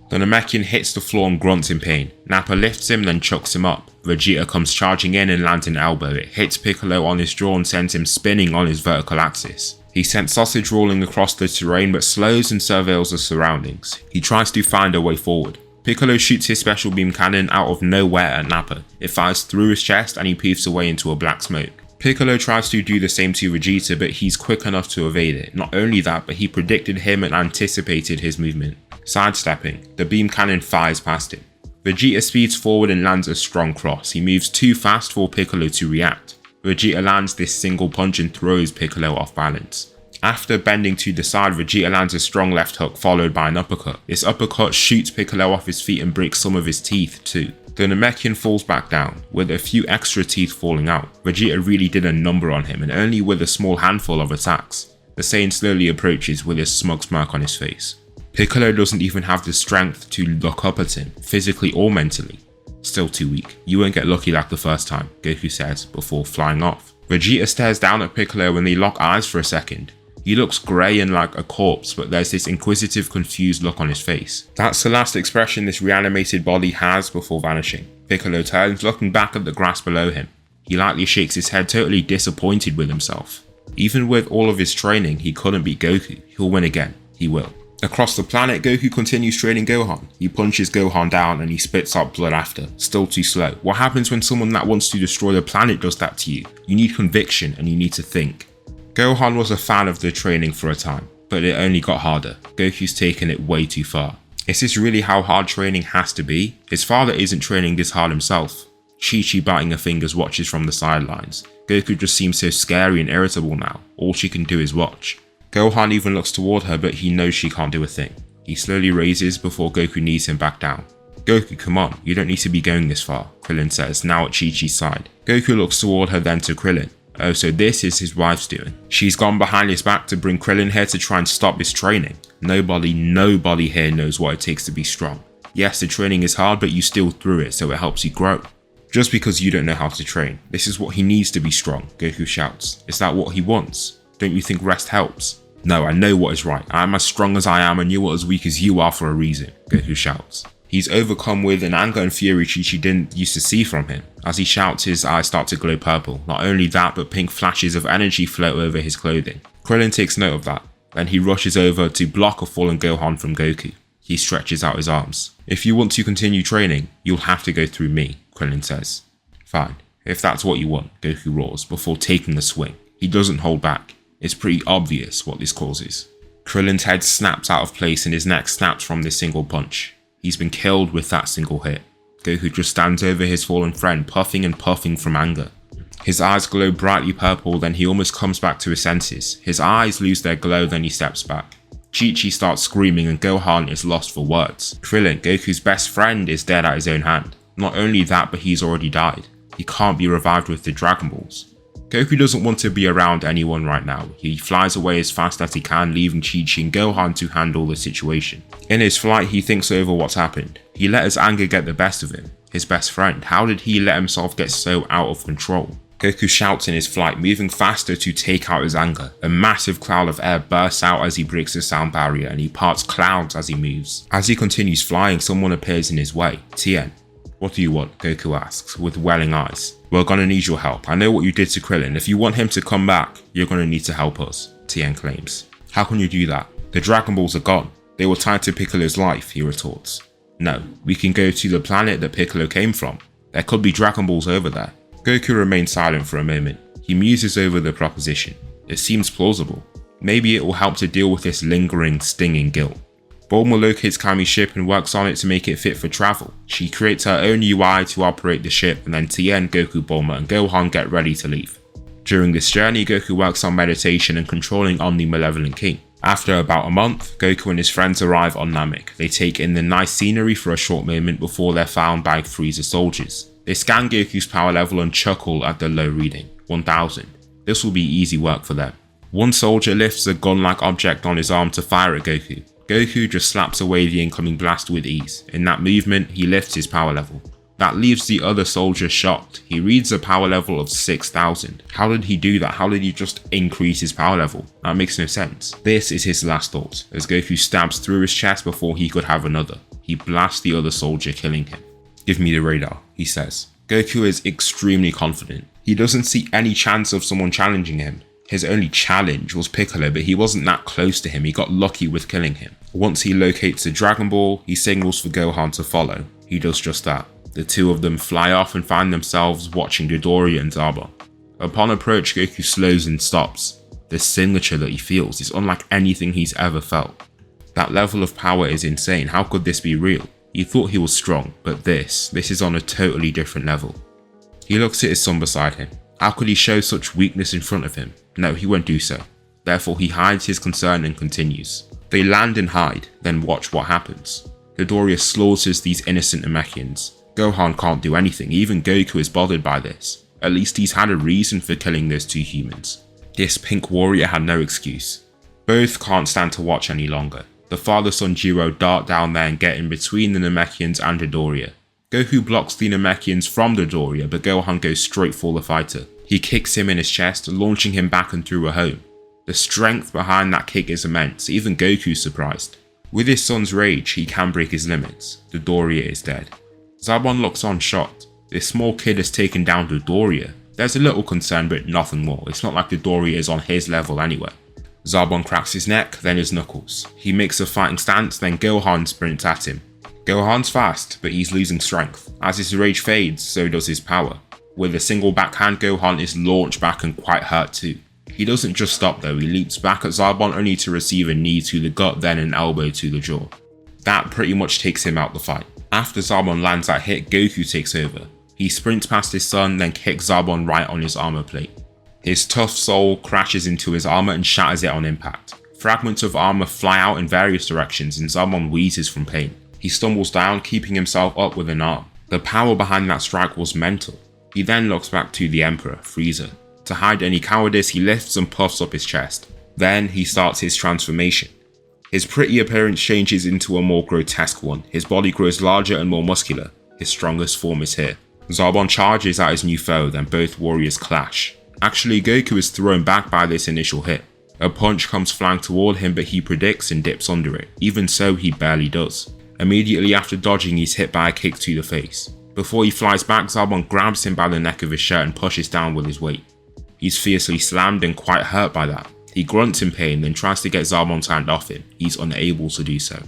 The Namekian hits the floor and grunts in pain. Nappa lifts him then chucks him up. Vegeta comes charging in and lands an elbow. It hits Piccolo on his jaw and sends him spinning on his vertical axis. He sends Sausage rolling across the terrain but slows and surveils the surroundings. He tries to find a way forward. Piccolo shoots his special beam cannon out of nowhere at Nappa. It fires through his chest and he poofs away into a black smoke. Piccolo tries to do the same to Vegeta, but he's quick enough to evade it. Not only that, but he predicted him and anticipated his movement. Sidestepping, the beam cannon fires past him. Vegeta speeds forward and lands a strong cross. He moves too fast for Piccolo to react. Vegeta lands this single punch and throws Piccolo off balance. After bending to the side, Vegeta lands a strong left hook followed by an uppercut. This uppercut shoots Piccolo off his feet and breaks some of his teeth too. The Namekian falls back down, with a few extra teeth falling out. Vegeta really did a number on him, and only with a small handful of attacks. The Saiyan slowly approaches with a smug smirk on his face. Piccolo doesn't even have the strength to look up at him, physically or mentally. Still too weak. You won't get lucky like the first time, Goku says, before flying off. Vegeta stares down at Piccolo and they lock eyes for a second. He looks grey and like a corpse, but there's this inquisitive, confused look on his face. That's the last expression this reanimated body has before vanishing. Piccolo turns, looking back at the grass below him. He lightly shakes his head, totally disappointed with himself. Even with all of his training, he couldn't beat Goku. He'll win again. He will. Across the planet, Goku continues training Gohan. He punches Gohan down and he spits out blood after. Still too slow. What happens when someone that wants to destroy the planet does that to you? You need conviction and you need to think. Gohan was a fan of the training for a time, but it only got harder. Goku's taken it way too far. Is this really how hard training has to be? His father isn't training this hard himself. Chi-Chi biting her fingers watches from the sidelines. Goku just seems so scary and irritable now. All she can do is watch. Gohan even looks toward her, but he knows she can't do a thing. He slowly raises before Goku knees him back down. Goku, come on, you don't need to be going this far, Krillin says, now at Chi-Chi's side. Goku looks toward her then to Krillin. Oh, so this is his wife's doing. She's gone behind his back to bring Krillin here to try and stop his training. Nobody here knows what it takes to be strong. Yes, the training is hard, but you still through it, so it helps you grow. Just because you don't know how to train. This is what he needs to be strong, Goku shouts. Is that what he wants? Don't you think rest helps? No, I know what is right. I am as strong as I am and you are as weak as you are for a reason, Goku shouts. He's overcome with an anger and fury Chi-Chi didn't used to see from him. As he shouts, his eyes start to glow purple. Not only that, but pink flashes of energy float over his clothing. Krillin takes note of that. Then he rushes over to block a fallen Gohan from Goku. He stretches out his arms. If you want to continue training, you'll have to go through me, Krillin says. Fine, if that's what you want, Goku roars before taking the swing. He doesn't hold back. It's pretty obvious what this causes. Krillin's head snaps out of place and his neck snaps from this single punch. He's been killed with that single hit. Goku just stands over his fallen friend, puffing and puffing from anger. His eyes glow brightly purple, then he almost comes back to his senses. His eyes lose their glow, then he steps back. Chi-Chi starts screaming and Gohan is lost for words. Krillin, Goku's best friend, is dead at his own hand. Not only that, but he's already died. He can't be revived with the Dragon Balls. Goku doesn't want to be around anyone right now. He flies away as fast as he can, leaving Chi-Chi and Gohan to handle the situation. In his flight, he thinks over what's happened. He let his anger get the best of him. His best friend. How did he let himself get so out of control? Goku shouts in his flight, moving faster to take out his anger. A massive cloud of air bursts out as he breaks the sound barrier and he parts clouds as he moves. As he continues flying, someone appears in his way. Tien. What do you want? Goku asks, with welling eyes. We're gonna need your help. I know what you did to Krillin. If you want him to come back, you're gonna need to help us. Tien claims. How can you do that? The Dragon Balls are gone. They were tied to Piccolo's life, he retorts. No, we can go to the planet that Piccolo came from. There could be Dragon Balls over there. Goku remains silent for a moment. He muses over the proposition. It seems plausible. Maybe it will help to deal with this lingering, stinging guilt. Bulma locates Kami's ship and works on it to make it fit for travel. She creates her own UI to operate the ship, and then Tien, Goku, Bulma and Gohan get ready to leave. During this journey, Goku works on meditation and controlling Omnimalevolent King. After about a month, Goku and his friends arrive on Namek. They take in the nice scenery for a short moment before they're found by Frieza soldiers. They scan Goku's power level and chuckle at the low reading, 1000. This will be easy work for them. One soldier lifts a gun-like object on his arm to fire at Goku. Goku just slaps away the incoming blast with ease. In that movement, he lifts his power level. That leaves the other soldier shocked. He reads a power level of 6000. How did he do that? How did he just increase his power level? That makes no sense. This is his last thought, as Goku stabs through his chest before he could have another. He blasts the other soldier, killing him. Give me the radar, he says. Goku is extremely confident. He doesn't see any chance of someone challenging him. His only challenge was Piccolo, but he wasn't that close to him. He got lucky with killing him. Once he locates the Dragon Ball, he signals for Gohan to follow. He does just that. The two of them fly off and find themselves watching Dodoria and Zarbon. Upon approach, Goku slows and stops. The signature that he feels is unlike anything he's ever felt. That level of power is insane. How could this be real? He thought he was strong, but this is on a totally different level. He looks at his son beside him. How could he show such weakness in front of him? No, he won't do so. Therefore, he hides his concern and continues. They land and hide, then watch what happens. Dodoria slaughters these innocent Namekians. Gohan can't do anything, even Goku is bothered by this. At least he's had a reason for killing those two humans. This pink warrior had no excuse. Both can't stand to watch any longer. The father-son duo dart down there and get in between the Namekians and Dodoria. Goku blocks the Namekians from Dodoria, but Gohan goes straight for the fighter. He kicks him in his chest, launching him back and through a home. The strength behind that kick is immense, even Goku's surprised. With his son's rage, he can break his limits. Dodoria is dead. Zarbon looks on shocked. This small kid has taken down Dodoria. There's a little concern, but nothing more. It's not like Dodoria is on his level anyway. Zarbon cracks his neck, then his knuckles. He makes a fighting stance, then Gohan sprints at him. Gohan's fast, but he's losing strength. As his rage fades, so does his power. With a single backhand, Gohan is launched back and quite hurt too. He doesn't just stop though, he leaps back at Zarbon only to receive a knee to the gut, then an elbow to the jaw. That pretty much takes him out the fight. After Zarbon lands that hit, Goku takes over. He sprints past his son, then kicks Zarbon right on his armor plate. His tough soul crashes into his armor and shatters it on impact. Fragments of armor fly out in various directions and Zarbon wheezes from pain. He stumbles down, keeping himself up with an arm. The power behind that strike was mental. He then looks back to the Emperor, Frieza. To hide any cowardice, he lifts and puffs up his chest. Then he starts his transformation. His pretty appearance changes into a more grotesque one. His body grows larger and more muscular. His strongest form is here. Zarbon charges at his new foe, then both warriors clash. Actually, Goku is thrown back by this initial hit. A punch comes flying toward him, but he predicts and dips under it. Even so, he barely does. Immediately after dodging, he's hit by a kick to the face. Before he flies back, Zarbon grabs him by the neck of his shirt and pushes down with his weight. He's fiercely slammed and quite hurt by that. He grunts in pain, then tries to get Zarbon's hand off him. He's unable to do so.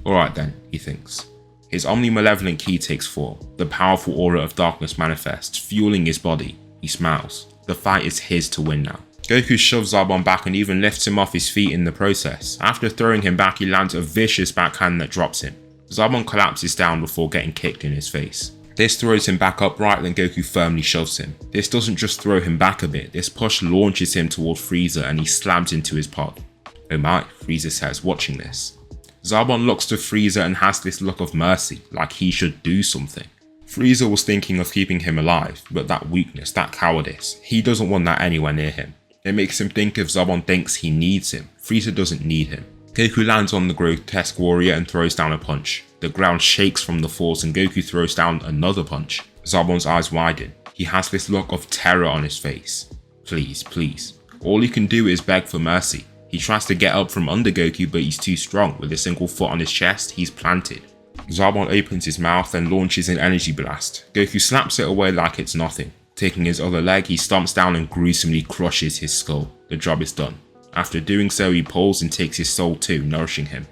Alright then, he thinks. His omni-malevolent ki takes form. The powerful aura of darkness manifests, fueling his body. He smiles. The fight is his to win now. Goku shoves Zarbon back and even lifts him off his feet in the process. After throwing him back, he lands a vicious backhand that drops him. Zarbon collapses down before getting kicked in his face. This throws him back upright, then Goku firmly shoves him. This doesn't just throw him back a bit, this push launches him toward Frieza and he slams into his pod. Oh my, Frieza says, watching this. Zarbon looks to Frieza and has this look of mercy, like he should do something. Frieza was thinking of keeping him alive, but that weakness, that cowardice, he doesn't want that anywhere near him. It makes him think if Zarbon thinks he needs him, Frieza doesn't need him. Goku lands on the grotesque warrior and throws down a punch. The ground shakes from the force and Goku throws down another punch. Zarbon's eyes widen. He has this look of terror on his face. Please, please. All he can do is beg for mercy. He tries to get up from under Goku, but he's too strong. With a single foot on his chest, he's planted. Zarbon opens his mouth and launches an energy blast. Goku slaps it away like it's nothing. Taking his other leg, he stomps down and gruesomely crushes his skull. The job is done. After doing so, he pulls and takes his soul too, nourishing him.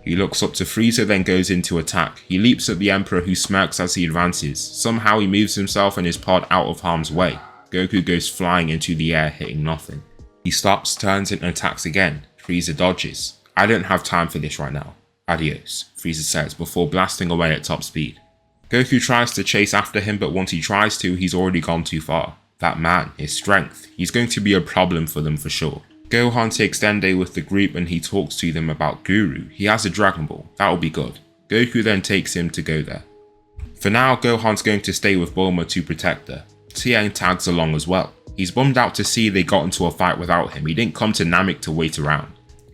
He looks up to Frieza, then goes into attack. He leaps at the Emperor, who smirks as he advances. Somehow he moves himself and his pod out of harm's way. Goku goes flying into the air, hitting nothing. He stops, turns and attacks again. Frieza dodges. "I don't have time for this right now. Adios," Frieza says before blasting away at top speed. Goku tries to chase after him, but once he tries to, he's already gone too far. That man, his strength, he's going to be a problem for them for sure. Gohan takes Dende with the group and he talks to them about Guru. He has a Dragon Ball, that'll be good. Goku then takes him to go there. For now, Gohan's going to stay with Bulma to protect her. Tien tags along as well. He's bummed out to see they got into a fight without him. He didn't come to Namek to wait around.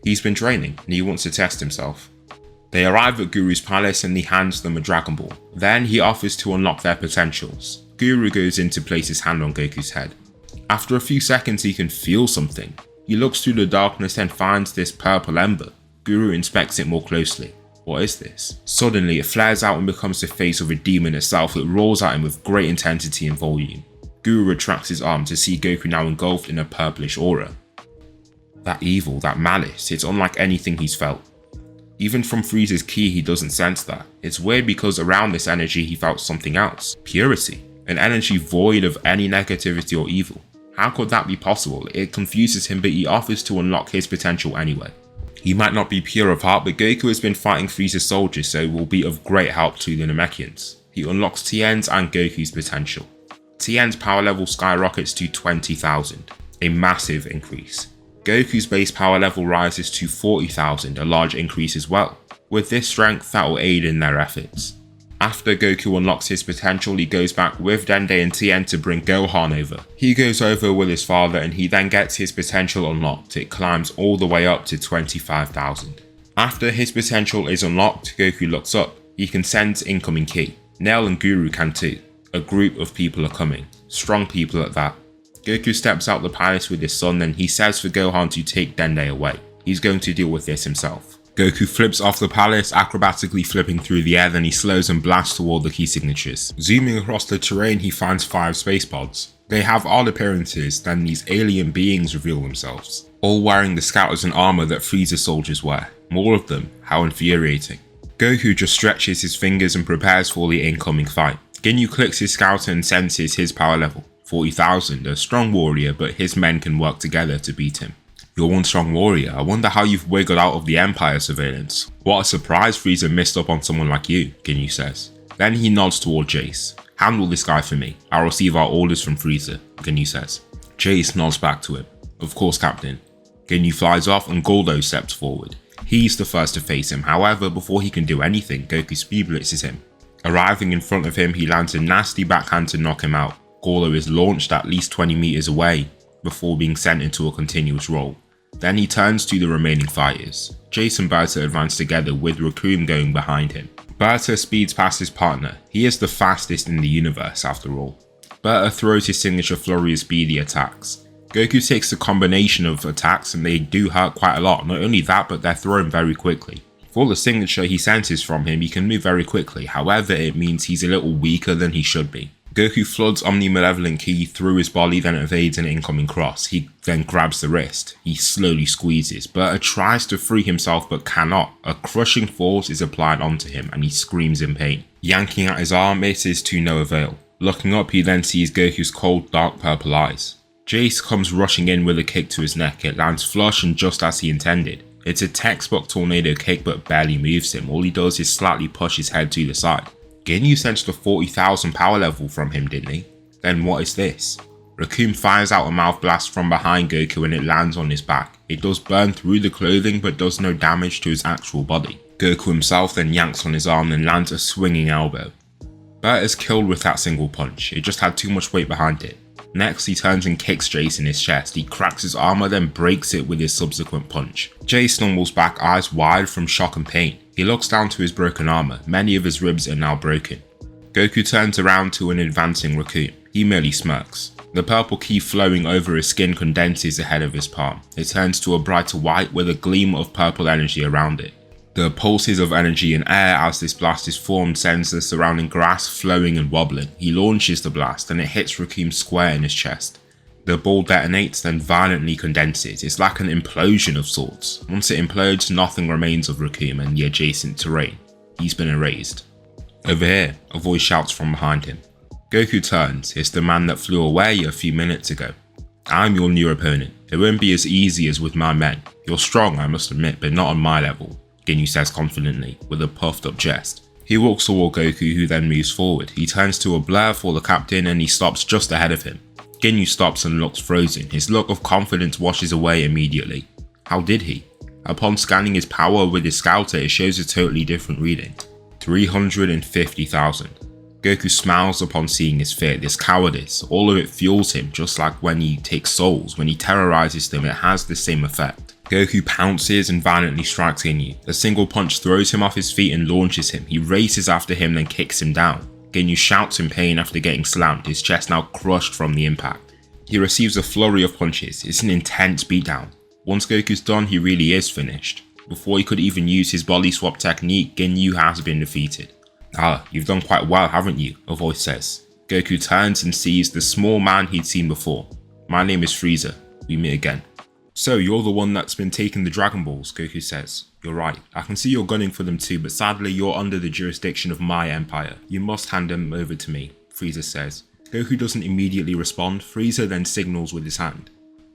He's been training and he wants to test himself. They arrive at Guru's palace and he hands them a Dragon Ball. Then he offers to unlock their potentials. Guru goes in to place his hand on Goku's head. After a few seconds he can feel something. He looks through the darkness and finds this purple ember. Guru inspects it more closely. What is this? Suddenly it flares out and becomes the face of a demon itself. It roars at him with great intensity and volume. Guru retracts his arm to see Goku now engulfed in a purplish aura. That evil, that malice, it's unlike anything he's felt. Even from Frieza's ki he doesn't sense that. It's weird because around this energy he felt something else. Purity. An energy void of any negativity or evil. How could that be possible? It confuses him, but he offers to unlock his potential anyway. He might not be pure of heart, but Goku has been fighting Frieza's soldiers, so will be of great help to the Namekians. He unlocks Tien's and Goku's potential. Tien's power level skyrockets to 20,000, a massive increase. Goku's base power level rises to 40,000, a large increase as well. With this strength, that will aid in their efforts. After Goku unlocks his potential, he goes back with Dende and Tien to bring Gohan over. He goes over with his father and he then gets his potential unlocked. It climbs all the way up to 25,000. After his potential is unlocked, Goku looks up. He can sense incoming ki. Nell and Guru can too. A group of people are coming. Strong people at that. Goku steps out the palace with his son, then he says for Gohan to take Dende away. He's going to deal with this himself. Goku flips off the palace, acrobatically flipping through the air, then he slows and blasts toward the key signatures. Zooming across the terrain, he finds 5 space pods. They have odd appearances, then these alien beings reveal themselves, all wearing the scouters and armor that Frieza soldiers wear. More of them, how infuriating. Goku just stretches his fingers and prepares for the incoming fight. Ginyu clicks his scouter and senses his power level, 40,000, a strong warrior, but his men can work together to beat him. "You're one strong warrior. I wonder how you've wiggled out of the Empire surveillance. What a surprise Frieza missed up on someone like you," Ginyu says. Then he nods toward Jace. "Handle this guy for me. I'll receive our orders from Frieza," Ginyu says. Jace nods back to him. "Of course, Captain." Ginyu flies off and Goldo steps forward. He's the first to face him. However, before he can do anything, Goku speed blitzes him. Arriving in front of him, he lands a nasty backhand to knock him out. Goldo is launched at least 20 meters away before being sent into a continuous roll. Then he turns to the remaining fighters. Jace and Berta advance together with Raccoon going behind him. Berta speeds past his partner. He is the fastest in the universe after all. Berta throws his signature flurry of speedy attacks. Goku takes a combination of attacks and they do hurt quite a lot. Not only that, but they're thrown very quickly. For the signature he senses from him, he can move very quickly. However, it means he's a little weaker than he should be. Goku floods OMNIMALEVOLENT ki through his body, then evades an incoming cross. He then grabs the wrist. He slowly squeezes. Berta tries to free himself but cannot. A crushing force is applied onto him and he screams in pain. Yanking at his arm, it is to no avail. Looking up, he then sees Goku's cold, dark purple eyes. Jace comes rushing in with a kick to his neck. It lands flush and just as he intended. It's a textbook tornado kick but barely moves him. All he does is slightly push his head to the side. Ginyu sensed a 40,000 power level from him, didn't he? Then what is this? Raccoon fires out a mouth blast from behind Goku and it lands on his back. It does burn through the clothing but does no damage to his actual body. Goku himself then yanks on his arm and lands a swinging elbow. Bert is killed with that single punch. It just had too much weight behind it. Next, he turns and kicks Jace in his chest. He cracks his armor, then breaks it with his subsequent punch. Jace stumbles back, eyes wide from shock and pain. He looks down to his broken armor. Many of his ribs are now broken. Goku turns around to an advancing Raccoon. He merely smirks. The purple ki flowing over his skin condenses ahead of his palm. It turns to a brighter white with a gleam of purple energy around it. The pulses of energy in air as this blast is formed sends the surrounding grass flowing and wobbling. He launches the blast and it hits Raccoon square in his chest. The ball detonates, then violently condenses. It's like an implosion of sorts. Once it implodes, nothing remains of Rakum and the adjacent terrain. He's been erased. Over here, a voice shouts from behind him. Goku turns. It's the man that flew away a few minutes ago. I'm your new opponent. It won't be as easy as with my men. You're strong, I must admit, but not on my level, Ginyu says confidently, with a puffed up chest. He walks toward Goku, who then moves forward. He turns to a blur for the captain and he stops just ahead of him. Ginyu stops and looks frozen. His look of confidence washes away immediately. How did he? Upon scanning his power with his scouter, it shows a totally different reading. 350,000. Goku smiles upon seeing his fear, this cowardice. All of it fuels him, just like when he takes souls. When he terrorizes them, it has the same effect. Goku pounces and violently strikes Ginyu. A single punch throws him off his feet and launches him. He races after him, then kicks him down. Ginyu shouts in pain after getting slammed, his chest now crushed from the impact. He receives a flurry of punches. It's an intense beatdown. Once Goku's done, he really is finished. Before he could even use his body swap technique, Ginyu has been defeated. Ah, you've done quite well, haven't you? A voice says. Goku turns and sees the small man he'd seen before. My name is Frieza. We meet again. So, you're the one that's been taking the Dragon Balls, Goku says. You're right. I can see you're gunning for them too, but sadly you're under the jurisdiction of my empire. You must hand them over to me, Frieza says. Goku doesn't immediately respond. Frieza then signals with his hand.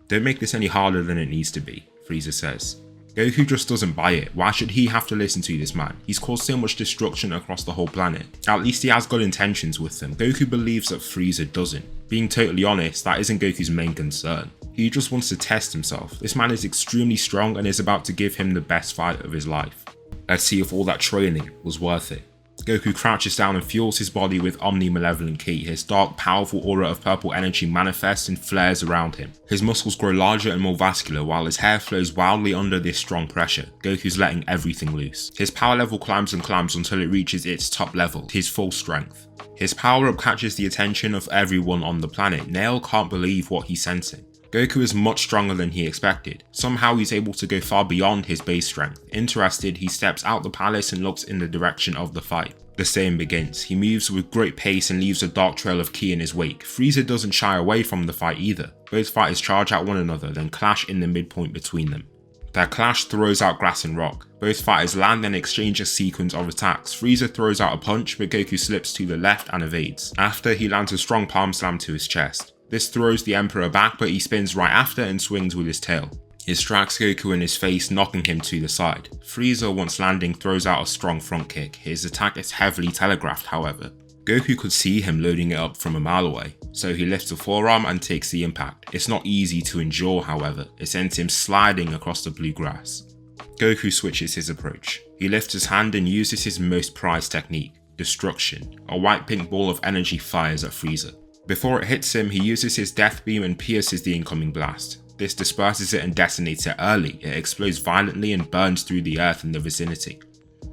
Don't make this any harder than it needs to be, Frieza says. Goku just doesn't buy it. Why should he have to listen to this man? He's caused so much destruction across the whole planet. At least he has good intentions with them. Goku believes that Frieza doesn't. Being totally honest, that isn't Goku's main concern. He just wants to test himself. This man is extremely strong and is about to give him the best fight of his life. Let's see if all that training was worth it. Goku crouches down and fuels his body with Omnimalevolent Ki. His dark, powerful aura of purple energy manifests and flares around him. His muscles grow larger and more vascular while his hair flows wildly under this strong pressure. Goku's letting everything loose. His power level climbs and climbs until it reaches its top level, his full strength. His power-up catches the attention of everyone on the planet. Nail can't believe what he's sensing. Goku is much stronger than he expected. Somehow he's able to go far beyond his base strength. Interested, he steps out the palace and looks in the direction of the fight. The same begins. He moves with great pace and leaves a dark trail of ki in his wake. Frieza doesn't shy away from the fight either. Both fighters charge at one another, then clash in the midpoint between them. Their clash throws out grass and rock. Both fighters land and exchange a sequence of attacks. Frieza throws out a punch, but Goku slips to the left and evades. After, he lands a strong palm slam to his chest. This throws the Emperor back, but he spins right after and swings with his tail. It strikes Goku in his face, knocking him to the side. Frieza, once landing, throws out a strong front kick. His attack is heavily telegraphed, however. Goku could see him loading it up from a mile away, so he lifts a forearm and takes the impact. It's not easy to endure, however. It sends him sliding across the blue grass. Goku switches his approach. He lifts his hand and uses his most prized technique, Destruction. A white-pink ball of energy fires at Frieza. Before it hits him, he uses his death beam and pierces the incoming blast. This disperses it and detonates it early. It explodes violently and burns through the earth in the vicinity.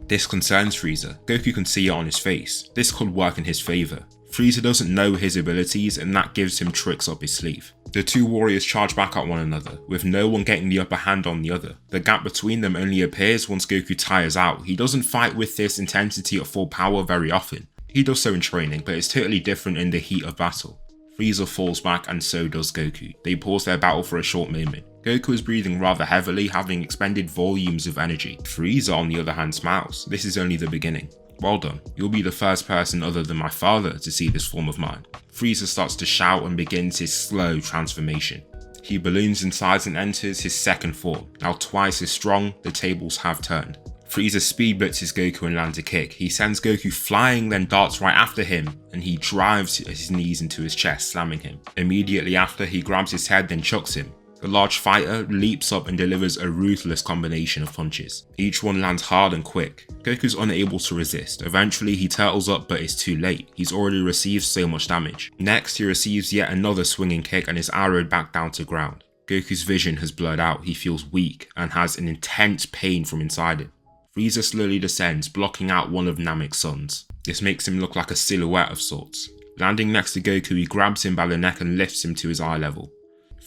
This concerns Frieza. Goku can see it on his face. This could work in his favour. Frieza doesn't know his abilities and that gives him tricks up his sleeve. The two warriors charge back at one another, with no one getting the upper hand on the other. The gap between them only appears once Goku tires out. He doesn't fight with this intensity at full power very often. He does so in training, but it's totally different in the heat of battle. Frieza falls back and so does Goku. They pause their battle for a short moment. Goku is breathing rather heavily, having expended volumes of energy. Frieza on the other hand smiles. This is only the beginning. Well done. You'll be the first person other than my father to see this form of mine. Frieza starts to shout and begins his slow transformation. He balloons in size and enters his second form. Now twice as strong, the tables have turned. Frieza speed blitzes Goku and lands a kick. He sends Goku flying, then darts right after him, and he drives his knees into his chest, slamming him. Immediately after, he grabs his head, then chucks him. The large fighter leaps up and delivers a ruthless combination of punches. Each one lands hard and quick. Goku's unable to resist. Eventually, he turtles up, but it's too late. He's already received so much damage. Next, he receives yet another swinging kick and is arrowed back down to ground. Goku's vision has blurred out. He feels weak and has an intense pain from inside him. Frieza slowly descends, blocking out one of Namek's sons. This makes him look like a silhouette of sorts. Landing next to Goku, he grabs him by the neck and lifts him to his eye level.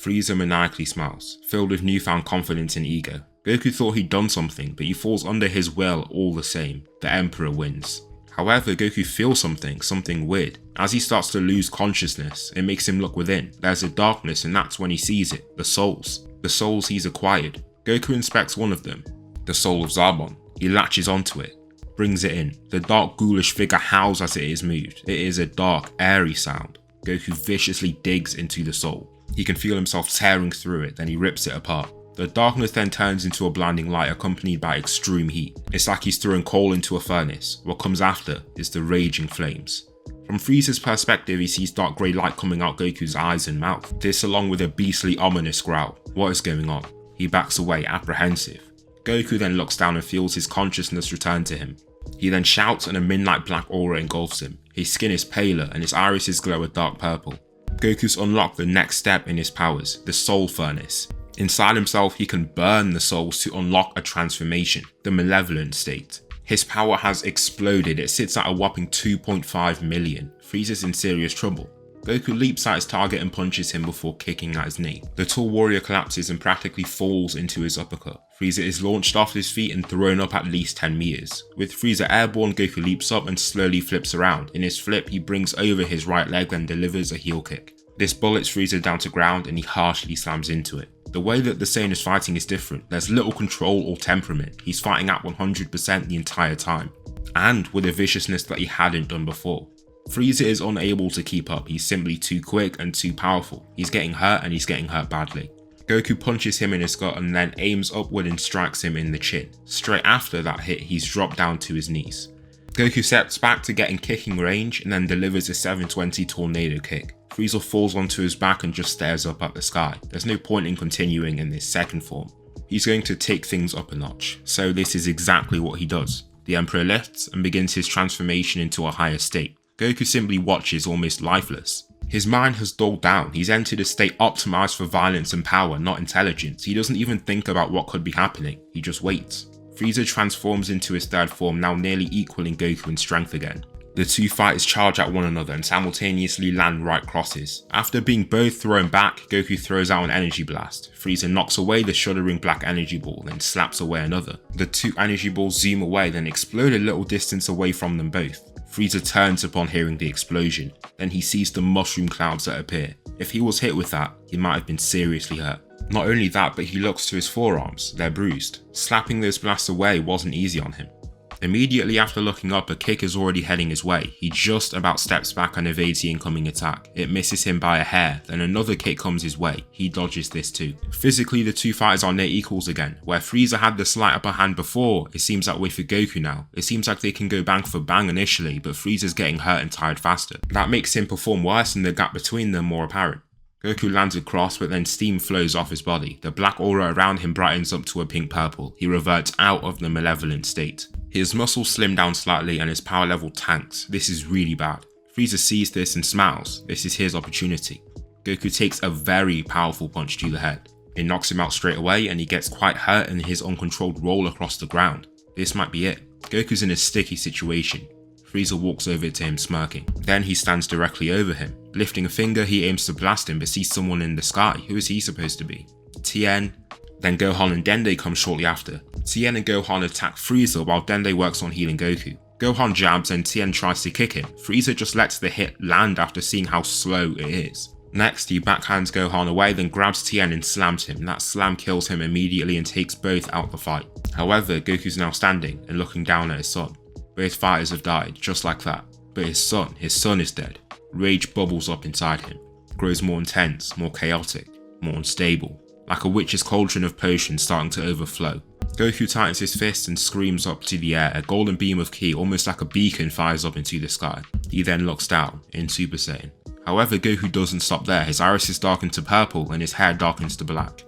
Frieza maniacally smiles, filled with newfound confidence and ego. Goku thought he'd done something, but he falls under his will all the same. The Emperor wins. However, Goku feels something weird. As he starts to lose consciousness, it makes him look within. There's a darkness, and that's when he sees it, the souls he's acquired. Goku inspects one of them, the soul of Zarbon. He latches onto it, brings it in. The dark ghoulish figure howls as it is moved. It is a dark, airy sound. Goku viciously digs into the soul. He can feel himself tearing through it, then he rips it apart. The darkness then turns into a blinding light accompanied by extreme heat. It's like he's throwing coal into a furnace. What comes after is the raging flames. From Frieza's perspective, he sees dark grey light coming out Goku's eyes and mouth. This along with a beastly ominous growl. What is going on? He backs away, apprehensive. Goku then looks down and feels his consciousness return to him. He then shouts and a midnight black aura engulfs him. His skin is paler and his irises glow a dark purple. Goku's unlocked the next step in his powers, the Soul Furnace. Inside himself, he can burn the souls to unlock a transformation, the Malevolent state. His power has exploded. It sits at a whopping 2.5 million. Frieza's in serious trouble. Goku leaps at his target and punches him before kicking at his knee. The tall warrior collapses and practically falls into his uppercut. Frieza is launched off his feet and thrown up at least 10 meters. With Frieza airborne, Goku leaps up and slowly flips around. In his flip, he brings over his right leg and delivers a heel kick. This bullets Frieza down to ground and he harshly slams into it. The way that the Saiyan is fighting is different. There's little control or temperament. He's fighting at 100% the entire time, and with a viciousness that he hadn't done before. Frieza is unable to keep up. He's simply too quick and too powerful. He's getting hurt and he's getting hurt badly. Goku punches him in his gut and then aims upward and strikes him in the chin. Straight after that hit, he's dropped down to his knees. Goku steps back to get in kicking range and then delivers a 720 tornado kick. Frieza falls onto his back and just stares up at the sky. There's no point in continuing in this second form. He's going to take things up a notch, so this is exactly what he does. The Emperor lifts and begins his transformation into a higher state. Goku simply watches, almost lifeless. His mind has dulled down. He's entered a state optimized for violence and power, not intelligence. He doesn't even think about what could be happening. He just waits. Frieza transforms into his third form, now nearly equaling Goku in strength again. The two fighters charge at one another and simultaneously land right crosses. After being both thrown back, Goku throws out an energy blast. Frieza knocks away the shuddering black energy ball, then slaps away another. The two energy balls zoom away, then explode a little distance away from them both. Frieza turns upon hearing the explosion. Then he sees the mushroom clouds that appear. If he was hit with that, he might have been seriously hurt. Not only that, but he looks to his forearms. They're bruised. Slapping those blasts away wasn't easy on him. Immediately after looking up, a kick is already heading his way. He just about steps back and evades the incoming attack. It misses him by a hair, then another kick comes his way. He dodges this too. Physically, the two fighters are near equals again. Where Frieza had the slight upper hand before, it seems that way for Goku now. It seems like they can go bang for bang initially, but Frieza's getting hurt and tired faster. That makes him perform worse and the gap between them more apparent. Goku lands across, but then steam flows off his body. The black aura around him brightens up to a pink purple. He reverts out of the malevolent state. His muscles slim down slightly and his power level tanks. This is really bad. Frieza sees this and smiles. This is his opportunity. Goku takes a very powerful punch to the head. It knocks him out straight away and he gets quite hurt in his uncontrolled roll across the ground. This might be it. Goku's in a sticky situation. Frieza walks over to him smirking. Then he stands directly over him. Lifting a finger, he aims to blast him but sees someone in the sky. Who is he supposed to be? Tien. Then Gohan and Dende come shortly after. Tien and Gohan attack Frieza while Dende works on healing Goku. Gohan jabs and Tien tries to kick him. Frieza just lets the hit land after seeing how slow it is. Next, he backhands Gohan away, then grabs Tien and slams him. That slam kills him immediately and takes both out the fight. However, Goku's now standing and looking down at his son. Both fighters have died, just like that. But his son is dead. Rage bubbles up inside him. Grows more intense, more chaotic, more unstable. Like a witch's cauldron of potions starting to overflow. Goku tightens his fists and screams up to the air. A golden beam of ki, almost like a beacon, fires up into the sky. He then looks down, in Super Saiyan. However, Goku doesn't stop there. His irises darken to purple and his hair darkens to black.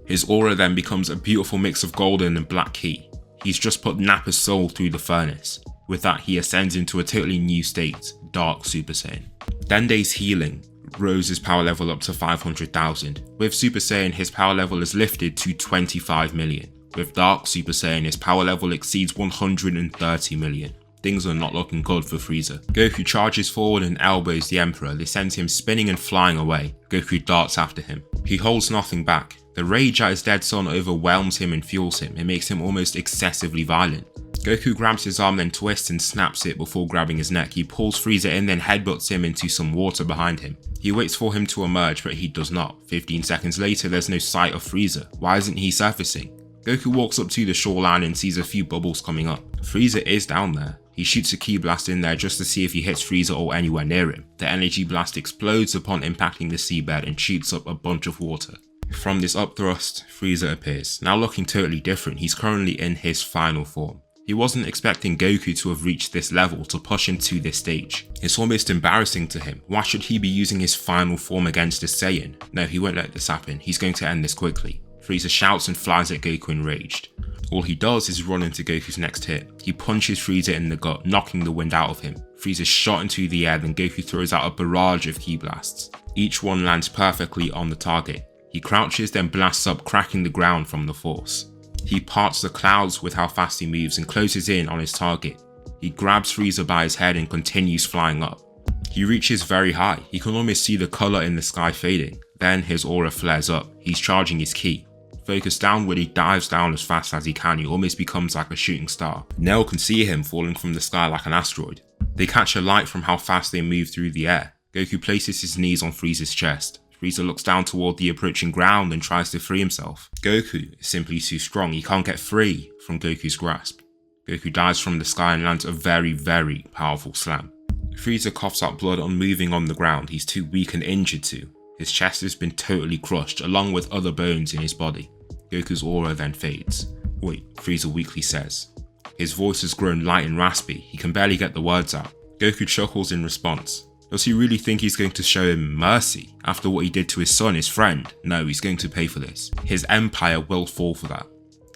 His aura then becomes a beautiful mix of golden and black ki. He's just put Nappa's soul through the furnace. With that, he ascends into a totally new state, Dark Super Saiyan. Dende's healing rose his power level up to 500,000. With Super Saiyan, his power level is lifted to 25 million. With Dark Super Saiyan, his power level exceeds 130 million. Things are not looking good for Frieza. Goku charges forward and elbows the Emperor. This sends him spinning and flying away. Goku darts after him. He holds nothing back. The rage at his dead son overwhelms him and fuels him. It makes him almost excessively violent. Goku grabs his arm, then twists and snaps it before grabbing his neck. He pulls Frieza in, then headbutts him into some water behind him. He waits for him to emerge, but he does not. 15 seconds later, there's no sight of Frieza. Why isn't he surfacing? Goku walks up to the shoreline and sees a few bubbles coming up. Frieza is down there. He shoots a ki blast in there just to see if he hits Frieza or anywhere near him. The energy blast explodes upon impacting the seabed and shoots up a bunch of water. From this upthrust, Frieza appears, now looking totally different. He's currently in his final form. He wasn't expecting Goku to have reached this level to push him to this stage. It's almost embarrassing to him. Why should he be using his final form against a Saiyan? No, he won't let this happen. He's going to end this quickly. Frieza shouts and flies at Goku enraged. All he does is run into Goku's next hit. He punches Frieza in the gut, knocking the wind out of him. Frieza's shot into the air, then Goku throws out a barrage of ki blasts. Each one lands perfectly on the target. He crouches, then blasts up, cracking the ground from the force. He parts the clouds with how fast he moves and closes in on his target. He grabs Frieza by his head and continues flying up. He reaches very high. He can almost see the colour in the sky fading. Then his aura flares up. He's charging his ki. Focused downward, he dives down as fast as he can. He almost becomes like a shooting star. Nell can see him falling from the sky like an asteroid. They catch a light from how fast they move through the air. Goku places his knees on Frieza's chest. Frieza looks down toward the approaching ground and tries to free himself. Goku is simply too strong. He can't get free from Goku's grasp. Goku dives from the sky and lands a very, very powerful slam. Frieza coughs out blood on moving on the ground. He's too weak and injured to. His chest has been totally crushed, along with other bones in his body. Goku's aura then fades. Wait, Frieza weakly says. His voice has grown light and raspy. He can barely get the words out. Goku chuckles in response. Does he really think he's going to show him mercy after what he did to his son, his friend? No, he's going to pay for this. His empire will fall for that.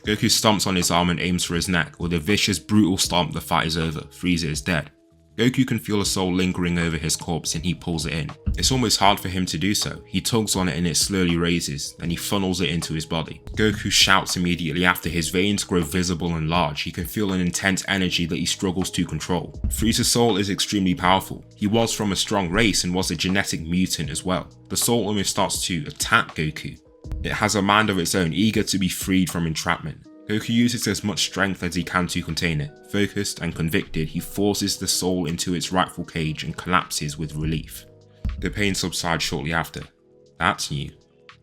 Goku stomps on his arm and aims for his neck. With a vicious, brutal stomp, the fight is over. Frieza is dead. Goku can feel a soul lingering over his corpse and he pulls it in. It's almost hard for him to do so. He tugs on it and it slowly raises, then he funnels it into his body. Goku shouts immediately after. His veins grow visible and large. He can feel an intense energy that he struggles to control. Frieza's soul is extremely powerful. He was from a strong race and was a genetic mutant as well. The soul almost starts to attack Goku. It has a mind of its own, eager to be freed from entrapment. Goku uses as much strength as he can to contain it. Focused and convicted, he forces the soul into its rightful cage and collapses with relief. The pain subsides shortly after. That's new.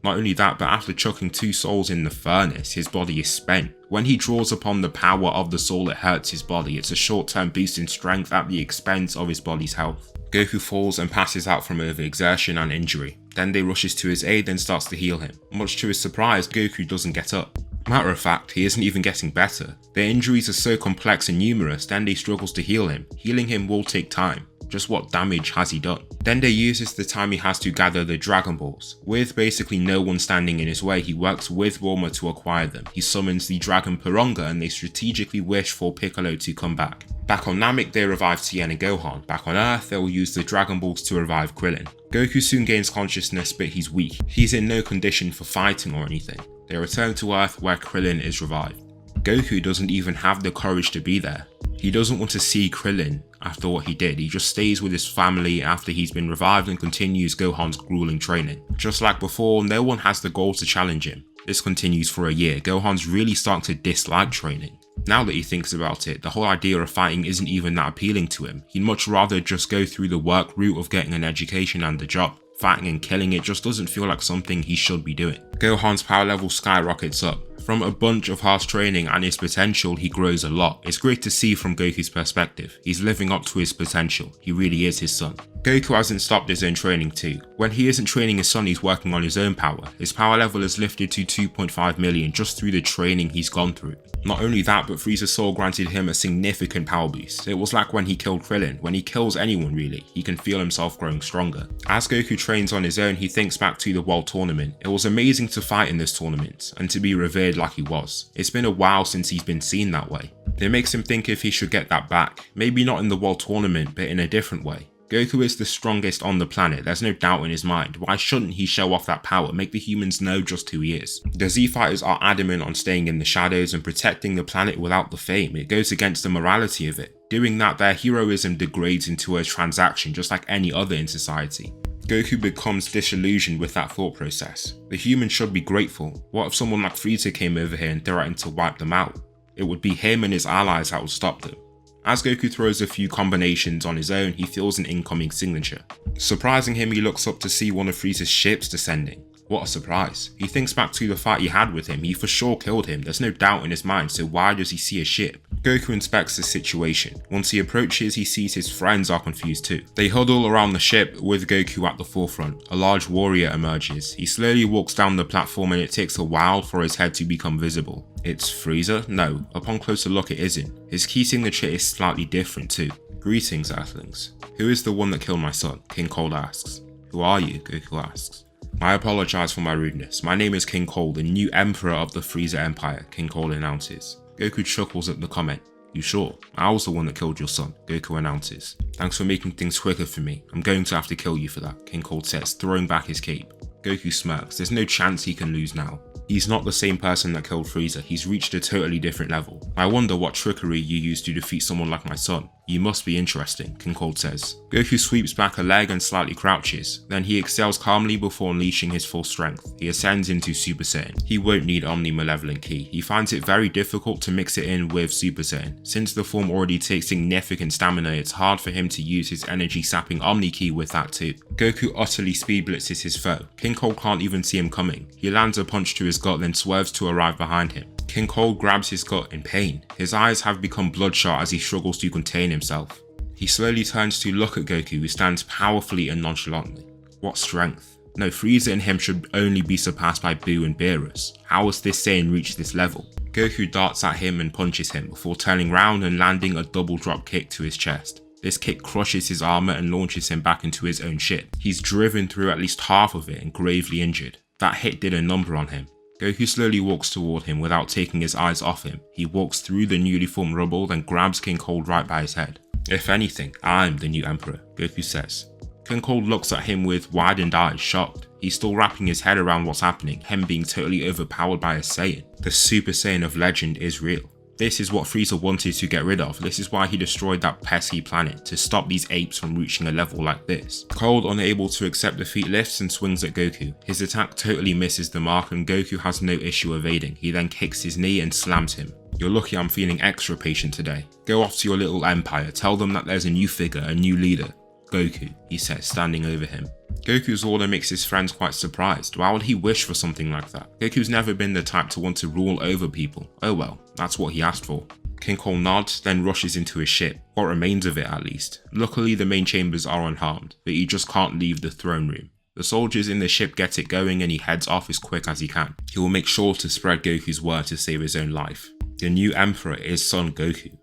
Not only that, but after chucking 2 souls in the furnace, his body is spent. When he draws upon the power of the soul, it hurts his body. It's a short-term boost in strength at the expense of his body's health. Goku falls and passes out from overexertion and injury. Dende rushes to his aid and starts to heal him. Much to his surprise, Goku doesn't get up. Matter of fact, he isn't even getting better. The injuries are so complex and numerous, Dende struggles to heal him. Healing him will take time. Just what damage has he done? Dende uses the time he has to gather the Dragon Balls. With basically no one standing in his way, he works with Bulma to acquire them. He summons the Dragon Piranha and they strategically wish for Piccolo to come back. Back on Namek, they revive Tien and Gohan. Back on Earth, they will use the Dragon Balls to revive Krillin. Goku soon gains consciousness, but he's weak. He's in no condition for fighting or anything. They return to Earth where Krillin is revived. Goku doesn't even have the courage to be there. He doesn't want to see Krillin after what he did. He just stays with his family after he's been revived and continues Gohan's grueling training. Just like before, no one has the goal to challenge him. This continues for a year. Gohan's really starting to dislike training. Now that he thinks about it, the whole idea of fighting isn't even that appealing to him. He'd much rather just go through the work route of getting an education and a job. Fighting and killing it just doesn't feel like something he should be doing. Gohan's power level skyrockets up. From a bunch of harsh training and his potential, he grows a lot. It's great to see from Goku's perspective. He's living up to his potential. He really is his son. Goku hasn't stopped his own training too. When he isn't training his son, he's working on his own power. His power level is lifted to 2.5 million just through the training he's gone through. Not only that, but Frieza's soul granted him a significant power boost. It was like when he killed Krillin. When he kills anyone really, he can feel himself growing stronger. As Goku trains on his own, he thinks back to the World Tournament. It was amazing to fight in this tournament, and to be revered like he was. It's been a while since he's been seen that way. It makes him think if he should get that back. Maybe not in the World Tournament, but in a different way. Goku is the strongest on the planet, there's no doubt in his mind. Why shouldn't he show off that power, make the humans know just who he is? The Z-Fighters are adamant on staying in the shadows and protecting the planet without the fame. It goes against the morality of it. Doing that, their heroism degrades into a transaction just like any other in society. Goku becomes disillusioned with that thought process. The humans should be grateful. What if someone like Frieza came over here and threatened to wipe them out? It would be him and his allies that would stop them. As Goku throws a few combinations on his own, he feels an incoming signature. Surprising him, he looks up to see one of Frieza's ships descending. What a surprise. He thinks back to the fight he had with him. He for sure killed him, there's no doubt in his mind, so why does he see a ship? Goku inspects the situation. Once he approaches, he sees his friends are confused too. They huddle around the ship with Goku at the forefront. A large warrior emerges. He slowly walks down the platform and it takes a while for his head to become visible. It's Frieza? No, upon closer look it isn't. His key signature is slightly different too. Greetings, Earthlings. Who is the one that killed my son? King Cold asks. Who are you? Goku asks. I apologize for my rudeness. My name is King Cold, the new emperor of the Frieza Empire, King Cold announces. Goku chuckles at the comment. You sure? I was the one that killed your son, Goku announces. Thanks for making things quicker for me. I'm going to have to kill you for that, King Cold says, throwing back his cape. Goku smirks. There's no chance he can lose now. He's not the same person that killed Frieza. He's reached a totally different level. I wonder what trickery you used to defeat someone like my son. You must be interesting, King Cold says. Goku sweeps back a leg and slightly crouches. Then he exhales calmly before unleashing his full strength. He ascends into Super Saiyan. He won't need Omni-Malevolent Ki. He finds it very difficult to mix it in with Super Saiyan. Since the form already takes significant stamina, it's hard for him to use his energy sapping Omni Ki with that too. Goku utterly speed blitzes his foe. King Cold can't even see him coming. He lands a punch to his gut, then swerves to arrive behind him. King Cold grabs his gut in pain. His eyes have become bloodshot as he struggles to contain himself. He slowly turns to look at Goku, who stands powerfully and nonchalantly. What strength. No, Frieza and him should only be surpassed by Buu and Beerus. How has this Saiyan reached this level? Goku darts at him and punches him before turning round and landing a double drop kick to his chest. This kick crushes his armor and launches him back into his own ship. He's driven through at least half of it and gravely injured. That hit did a number on him. Goku slowly walks toward him without taking his eyes off him. He walks through the newly formed rubble, then grabs King Cold right by his head. If anything, I'm the new emperor, Goku says. King Cold looks at him with widened eyes, shocked. He's still wrapping his head around what's happening, him being totally overpowered by a Saiyan. The Super Saiyan of legend is real. This is what Frieza wanted to get rid of. This is why he destroyed that pesky planet, to stop these apes from reaching a level like this. Cold, unable to accept defeat, lifts and swings at Goku. His attack totally misses the mark and Goku has no issue evading. He then kicks his knee and slams him. You're lucky I'm feeling extra patient today. Go off to your little empire, tell them that there's a new figure, a new leader. Goku, he says, standing over him. Goku's order makes his friends quite surprised. Why would he wish for something like that? Goku's never been the type to want to rule over people. Oh well, that's what he asked for. King Cold nods, then rushes into his ship, what remains of it at least. Luckily the main chambers are unharmed, but he just can't leave the throne room. The soldiers in the ship get it going and he heads off as quick as he can. He will make sure to spread Goku's word to save his own life. The new emperor is Son Goku.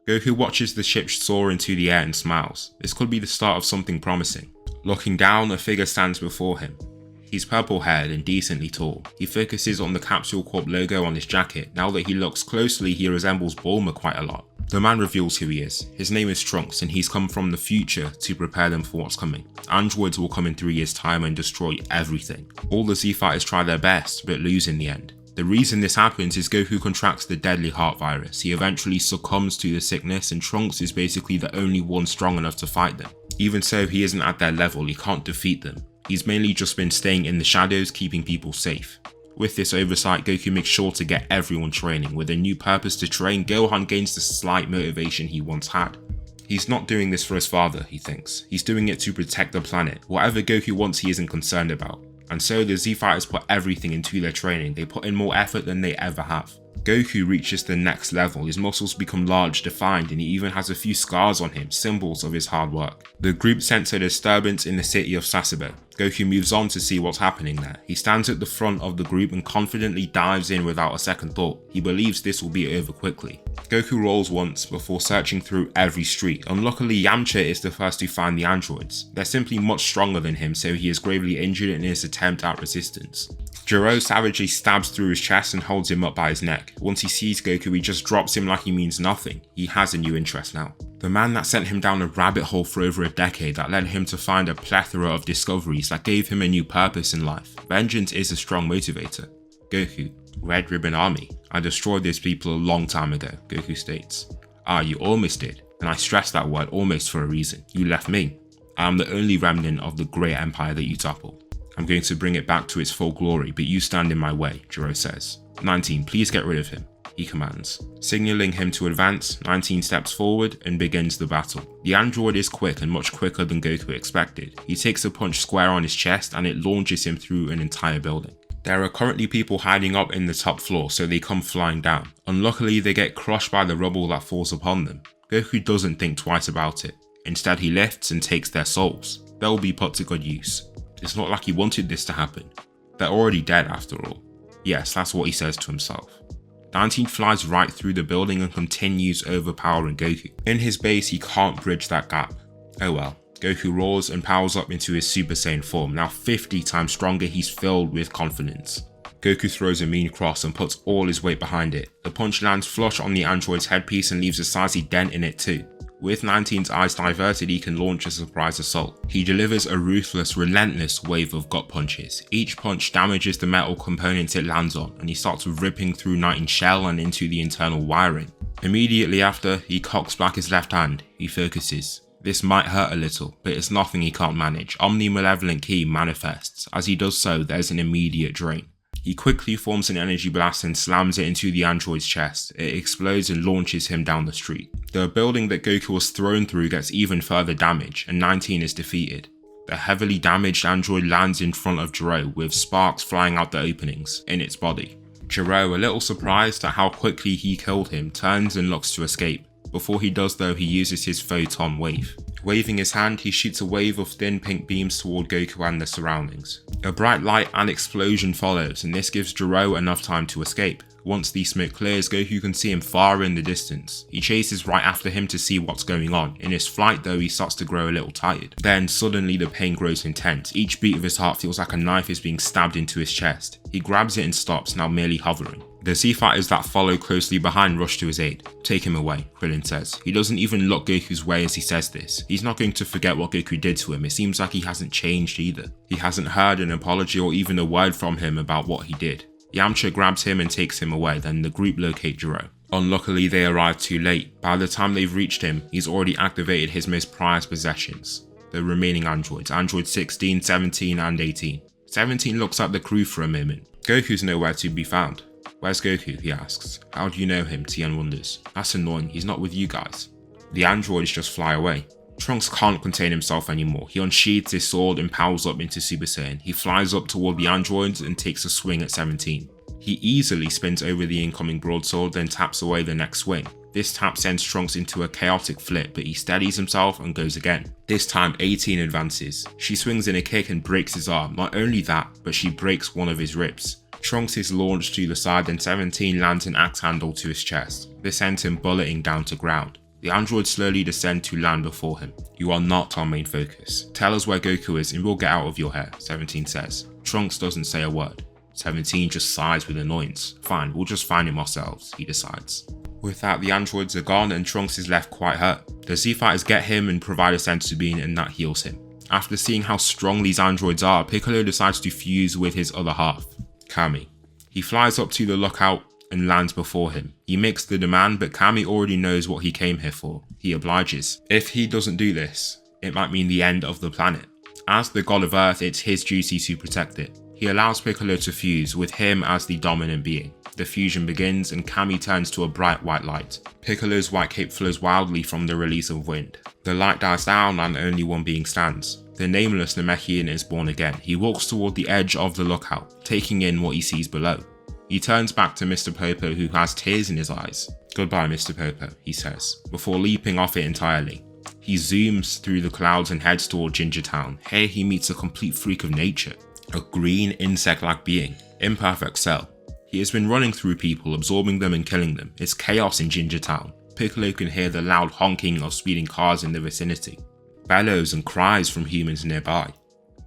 Goku watches the ship soar into the air and smiles. This could be the start of something promising. Looking down, a figure stands before him. He's purple-haired and decently tall. He focuses on the Capsule Corp logo on his jacket. Now that he looks closely, he resembles Bulma quite a lot. The man reveals who he is. His name is Trunks and he's come from the future to prepare them for what's coming. Androids will come in 3 years' time and destroy everything. All the Z-Fighters try their best, but lose in the end. The reason this happens is Goku contracts the deadly heart virus. He eventually succumbs to the sickness and Trunks is basically the only one strong enough to fight them. Even so, he isn't at their level, he can't defeat them. He's mainly just been staying in the shadows, keeping people safe. With this oversight, Goku makes sure to get everyone training. With a new purpose to train, Gohan gains the slight motivation he once had. He's not doing this for his father, he thinks. He's doing it to protect the planet. Whatever Goku wants, he isn't concerned about. And so the Z-Fighters put everything into their training. They put in more effort than they ever have. Goku reaches the next level. His muscles become large, defined, and he even has a few scars on him, symbols of his hard work. The group sense a disturbance in the city of Sasebo. Goku moves on to see what's happening there. He stands at the front of the group and confidently dives in without a second thought. He believes this will be over quickly. Goku rolls once before searching through every street. Unluckily, Yamcha is the first to find the androids. They're simply much stronger than him, so he is gravely injured in his attempt at resistance. Jiro savagely stabs through his chest and holds him up by his neck. Once he sees Goku, he just drops him like he means nothing. He has a new interest now. The man that sent him down a rabbit hole for over a decade, that led him to find a plethora of discoveries, that gave him a new purpose in life. Vengeance is a strong motivator. Goku, Red Ribbon Army. I destroyed those people a long time ago, Goku states. Ah, you almost did. And I stress that word almost for a reason. You left me. I am the only remnant of the great empire that you toppled. I'm going to bring it back to its full glory, but you stand in my way, Jiro says. 19, please get rid of him. he commands. Signaling him to advance, 19 steps forward and begins the battle. The android is quick and much quicker than Goku expected. He takes a punch square on his chest and it launches him through an entire building. There are currently people hiding up in the top floor, so they come flying down. Unluckily, they get crushed by the rubble that falls upon them. Goku doesn't think twice about it. Instead, he lifts and takes their souls. They'll be put to good use. It's not like he wanted this to happen. They're already dead after all. Yes, that's what he says to himself. 19 flies right through the building and continues overpowering Goku. In his base, he can't bridge that gap. Oh well. Goku roars and powers up into his Super Saiyan form. Now 50 times stronger, he's filled with confidence. Goku throws a mean cross and puts all his weight behind it. The punch lands flush on the android's headpiece and leaves a sizey dent in it too. With 19's eyes diverted, he can launch a surprise assault. He delivers a ruthless, relentless wave of gut punches. Each punch damages the metal components it lands on, and he starts ripping through 19's shell and into the internal wiring. Immediately after, he cocks back his left hand. He focuses. This might hurt a little, but it's nothing he can't manage. Omnimalevolent Ki manifests. As he does so, there's an immediate drain. He quickly forms an energy blast and slams it into the android's chest. It explodes and launches him down the street. The building that Goku was thrown through gets even further damage, and 19 is defeated. The heavily damaged android lands in front of Jiro, with sparks flying out the openings in its body. Jiro, a little surprised at how quickly he killed him, turns and looks to escape. Before he does though, he uses his photon wave. Waving his hand, he shoots a wave of thin pink beams toward Goku and the surroundings. A bright light and explosion follows, and this gives Jiro enough time to escape. Once the smoke clears, Goku can see him far in the distance. He chases right after him to see what's going on. In his flight though, he starts to grow a little tired. Then suddenly the pain grows intense. Each beat of his heart feels like a knife is being stabbed into his chest. He grabs it and stops, now merely hovering. The Z-Fighters that follow closely behind rush to his aid. Take him away, Krillin says. He doesn't even look Goku's way as he says this. He's not going to forget what Goku did to him. It seems like he hasn't changed either. He hasn't heard an apology or even a word from him about what he did. Yamcha grabs him and takes him away, then the group locate Jiro. Unluckily, they arrive too late. By the time they've reached him, he's already activated his most prized possessions. The remaining androids, androids 16, 17 and 18. 17 looks at the crew for a moment. Goku's nowhere to be found. Where's Goku? He asks. How do you know him? Tien wonders. That's annoying, he's not with you guys. The androids just fly away. Trunks can't contain himself anymore. He unsheathes his sword and powers up into Super Saiyan. He flies up toward the androids and takes a swing at 17. He easily spins over the incoming broadsword, then taps away the next swing. This tap sends Trunks into a chaotic flip, but he steadies himself and goes again. This time 18 advances. She swings in a kick and breaks his arm. Not only that, but she breaks one of his ribs. Trunks is launched to the side and 17 lands an axe handle to his chest. This sends him bulleting down to ground. The androids slowly descend to land before him. You are not our main focus. Tell us where Goku is and we'll get out of your hair, 17 says. Trunks doesn't say a word. 17 just sighs with annoyance. Fine, we'll just find him ourselves, he decides. With that, the androids are gone and Trunks is left quite hurt. The Z-Fighters get him and provide a senzu bean and that heals him. After seeing how strong these androids are, Piccolo decides to fuse with his other half, Kami. He flies up to the lookout and lands before him. He makes the demand, but Kami already knows what he came here for. He obliges. If he doesn't do this, it might mean the end of the planet. As the god of Earth, it's his duty to protect it. He allows Piccolo to fuse, with him as the dominant being. The fusion begins and Kami turns to a bright white light. Piccolo's white cape flows wildly from the release of wind. The light dies down and only one being stands. The nameless Namekian is born again. He walks toward the edge of the lookout, taking in what he sees below. He turns back to Mr. Popo, who has tears in his eyes. Goodbye, Mr. Popo, he says, before leaping off it entirely. He zooms through the clouds and heads toward Ginger Town. Here he meets a complete freak of nature, a green insect-like being, Imperfect Cell. He has been running through people, absorbing them and killing them. It's chaos in Ginger Town. Piccolo can hear the loud honking of speeding cars in the vicinity. Bellows and cries from humans nearby.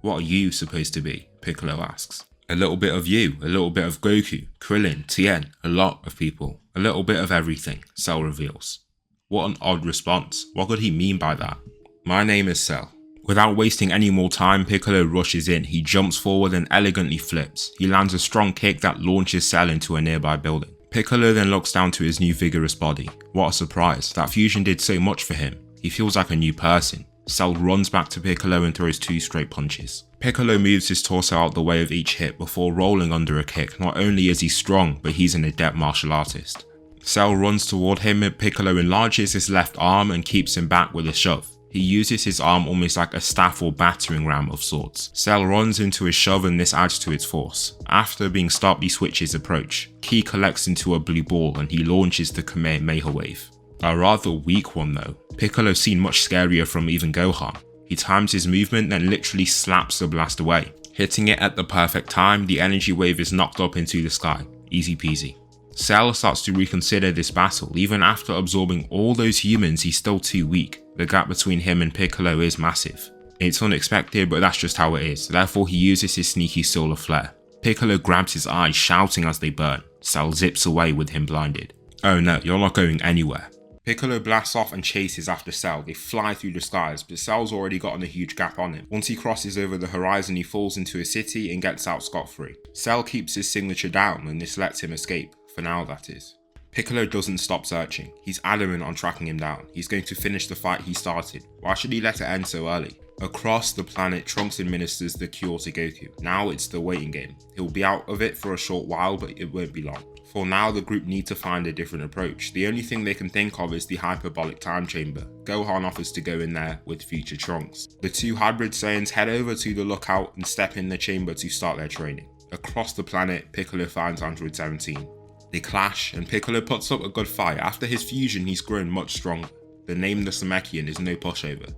What are you supposed to be? Piccolo asks. A little bit of you, a little bit of Goku, Krillin, Tien, a lot of people. A little bit of everything, Cell reveals. What an odd response. What could he mean by that? My name is Cell. Without wasting any more time, Piccolo rushes in. He jumps forward and elegantly flips. He lands a strong kick that launches Cell into a nearby building. Piccolo then looks down to his new vigorous body. What a surprise. That fusion did so much for him. He feels like a new person. Cell runs back to Piccolo and throws 2 straight punches. Piccolo moves his torso out the way of each hit before rolling under a kick. Not only is he strong, but he's an adept martial artist. Cell runs toward him and Piccolo enlarges his left arm and keeps him back with a shove. He uses his arm almost like a staff or battering ram of sorts. Cell runs into his shove and this adds to its force. After being stopped, he switches approach. Ki collects into a blue ball and he launches the Kamehameha wave. A rather weak one though. Piccolo's seen much scarier from even Gohan. He times his movement then literally slaps the blast away. Hitting it at the perfect time, the energy wave is knocked up into the sky. Easy peasy. Cell starts to reconsider this battle. Even after absorbing all those humans, he's still too weak. The gap between him and Piccolo is massive. It's unexpected, but that's just how it is. Therefore, he uses his sneaky solar flare. Piccolo grabs his eyes, shouting as they burn. Cell zips away with him blinded. Oh no, you're not going anywhere. Piccolo blasts off and chases after Cell. They fly through the skies, but Cell's already gotten a huge gap on him. Once he crosses over the horizon, he falls into a city and gets out scot-free. Cell keeps his signature down and this lets him escape. For now, that is. Piccolo doesn't stop searching. He's adamant on tracking him down. He's going to finish the fight he started. Why should he let it end so early? Across the planet, Trunks administers the cure to Goku. Now it's the waiting game. He'll be out of it for a short while, but it won't be long. For now, the group need to find a different approach. The only thing they can think of is the hyperbolic time chamber. Gohan offers to go in there with future Trunks. The two hybrid Saiyans head over to the lookout and step in the chamber to start their training. Across the planet, Piccolo finds Android 17. They clash and Piccolo puts up a good fight. After his fusion, he's grown much stronger. The nameless Namekian is no pushover.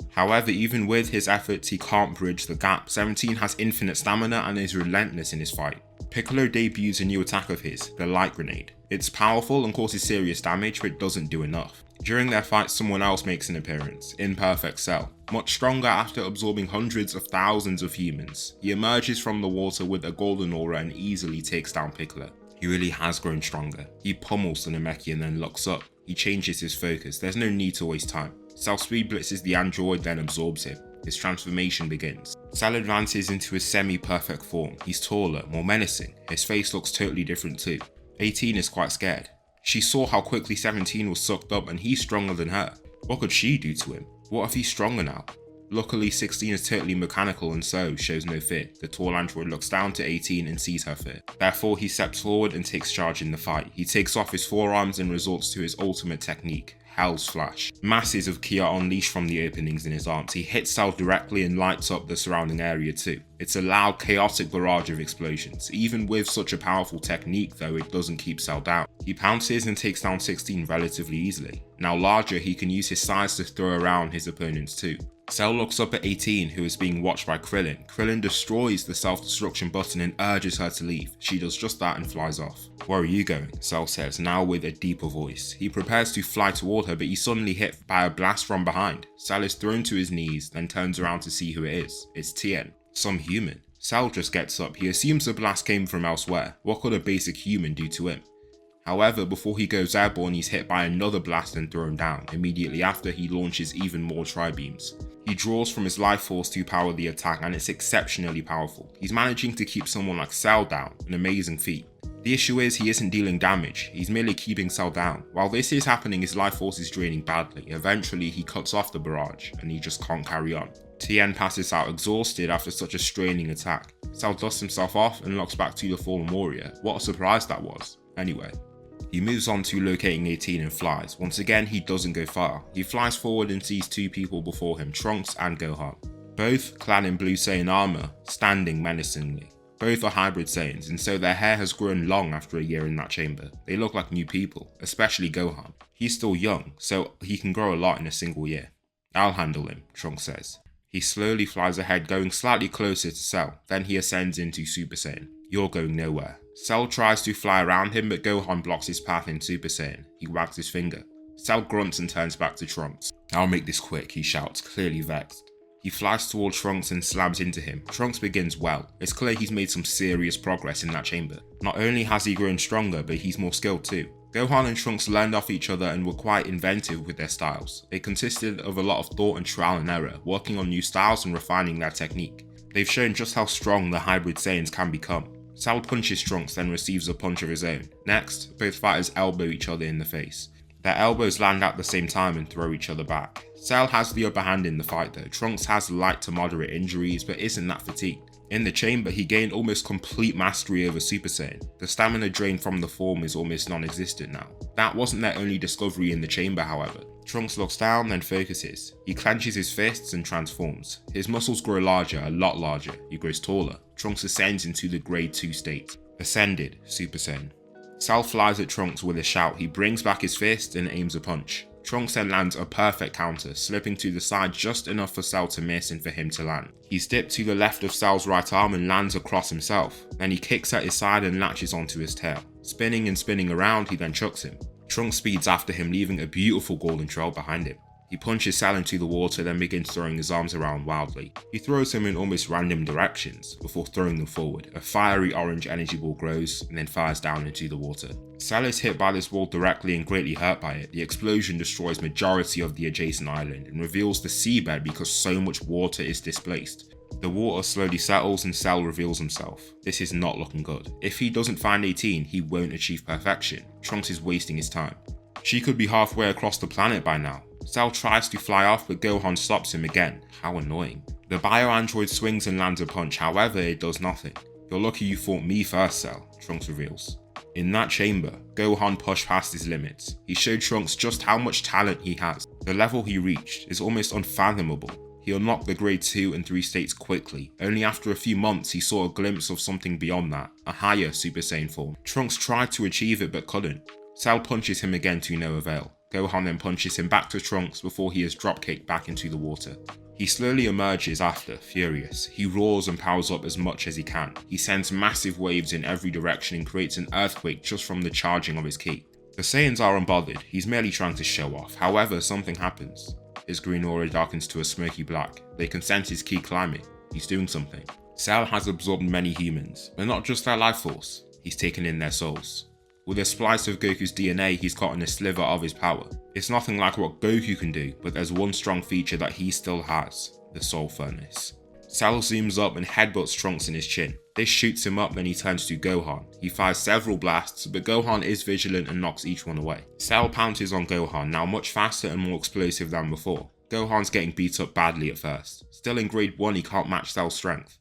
However, even with his efforts, he can't bridge the gap. 17 has infinite stamina and is relentless in his fight. Piccolo debuts a new attack of his, the Light Grenade. It's powerful and causes serious damage, but it doesn't do enough. During their fight, someone else makes an appearance, Imperfect Cell. Much stronger after absorbing hundreds of thousands of humans. He emerges from the water with a golden aura and easily takes down Piccolo. He really has grown stronger. He pummels the Namekian and then looks up. He changes his focus. There's no need to waste time. Cell speed blitzes the android, then absorbs him. His transformation begins. Cell advances into his semi-perfect form. He's taller, more menacing. His face looks totally different too. 18 is quite scared. She saw how quickly 17 was sucked up and he's stronger than her. What could she do to him? What if he's stronger now? Luckily, 16 is totally mechanical and so shows no fear. The tall android looks down to 18 and sees her fear. Therefore, he steps forward and takes charge in the fight. He takes off his forearms and resorts to his ultimate technique, Hell's Flash. Masses of ki are unleashed from the openings in his arms. He hits Cell directly and lights up the surrounding area too. It's a loud, chaotic barrage of explosions. Even with such a powerful technique though, it doesn't keep Cell down. He pounces and takes down 16 relatively easily. Now larger, he can use his size to throw around his opponents too. Cell looks up at 18, who is being watched by Krillin. Krillin destroys the self-destruction button and urges her to leave. She does just that and flies off. Where are you going? Cell says, now with a deeper voice. He prepares to fly toward her, but he's suddenly hit by a blast from behind. Cell is thrown to his knees, then turns around to see who it is. It's Tien, some human. Cell just gets up. He assumes the blast came from elsewhere. What could a basic human do to him? However, before he goes airborne, he's hit by another blast and thrown down. Immediately after, he launches even more tri-beams. He draws from his life force to power the attack and it's exceptionally powerful. He's managing to keep someone like Cell down, an amazing feat. The issue is he isn't dealing damage, he's merely keeping Cell down. While this is happening, his life force is draining badly. Eventually, he cuts off the barrage and he just can't carry on. Tien passes out exhausted after such a straining attack. Cell dusts himself off and looks back to the fallen warrior. What a surprise that was. Anyway. He moves on to locating 18 and flies. Once again, he doesn't go far. He flies forward and sees two people before him, Trunks and Gohan. Both clad in blue Saiyan armor, standing menacingly. Both are hybrid Saiyans, and so their hair has grown long after a year in that chamber. They look like new people, especially Gohan. He's still young, so he can grow a lot in a single year. I'll handle him, Trunks says. He slowly flies ahead, going slightly closer to Cell. Then he ascends into Super Saiyan. You're going nowhere. Cell tries to fly around him, but Gohan blocks his path in Super Saiyan. He wags his finger. Cell grunts and turns back to Trunks. I'll make this quick, he shouts, clearly vexed. He flies towards Trunks and slams into him. Trunks begins well. It's clear he's made some serious progress in that chamber. Not only has he grown stronger, but he's more skilled too. Gohan and Trunks learned off each other and were quite inventive with their styles. They consisted of a lot of thought and trial and error, working on new styles and refining their technique. They've shown just how strong the hybrid Saiyans can become. Cell punches Trunks, then receives a punch of his own. Next, both fighters elbow each other in the face. Their elbows land at the same time and throw each other back. Cell has the upper hand in the fight though. Trunks has light to moderate injuries, but isn't that fatigued. In the chamber, he gained almost complete mastery over Super Saiyan. The stamina drain from the form is almost non-existent now. That wasn't their only discovery in the chamber, however. Trunks looks down, then focuses. He clenches his fists and transforms. His muscles grow larger, a lot larger. He grows taller. Trunks ascends into the grade 2 state. Ascended, Super Saiyan. Cell flies at Trunks with a shout. He brings back his fist and aims a punch. Trunks then lands a perfect counter, slipping to the side just enough for Cell to miss and for him to land. He's dipped to the left of Cell's right arm and lands across himself. Then he kicks at his side and latches onto his tail. Spinning and spinning around, he then chucks him. Trunks speeds after him, leaving a beautiful golden trail behind him. He punches Cell into the water, then begins throwing his arms around wildly. He throws him in almost random directions before throwing them forward. A fiery orange energy ball grows and then fires down into the water. Cell is hit by this ball directly and greatly hurt by it. The explosion destroys majority of the adjacent island and reveals the seabed because so much water is displaced. The water slowly settles and Cell reveals himself. This is not looking good. If he doesn't find 18, he won't achieve perfection. Trunks is wasting his time. She could be halfway across the planet by now. Cell tries to fly off, but Gohan stops him again. How annoying. The bio-android swings and lands a punch, however it does nothing. You're lucky you fought me first, Cell, Trunks reveals. In that chamber, Gohan pushed past his limits. He showed Trunks just how much talent he has. The level he reached is almost unfathomable. He unlocked the grade 2 and 3 states quickly. Only after a few months he saw a glimpse of something beyond that, a higher Super Saiyan form. Trunks tried to achieve it but couldn't. Cell punches him again to no avail. Gohan then punches him back to Trunks before he is dropkicked back into the water. He slowly emerges after, furious. He roars and powers up as much as he can. He sends massive waves in every direction and creates an earthquake just from the charging of his ki. The Saiyans are unbothered, he's merely trying to show off. However, something happens. His green aura darkens to a smoky black. They can sense his ki climbing. He's doing something. Cell has absorbed many humans, but not just their life force. He's taken in their souls. With a splice of Goku's DNA, he's gotten a sliver of his power. It's nothing like what Goku can do, but there's one strong feature that he still has, the Soul Furnace. Cell zooms up and headbutts Trunks in his chin. This shoots him up, then he turns to Gohan. He fires several blasts, but Gohan is vigilant and knocks each one away. Cell pounces on Gohan, now much faster and more explosive than before. Gohan's getting beat up badly at first. Still in grade 1, he can't match Cell's strength.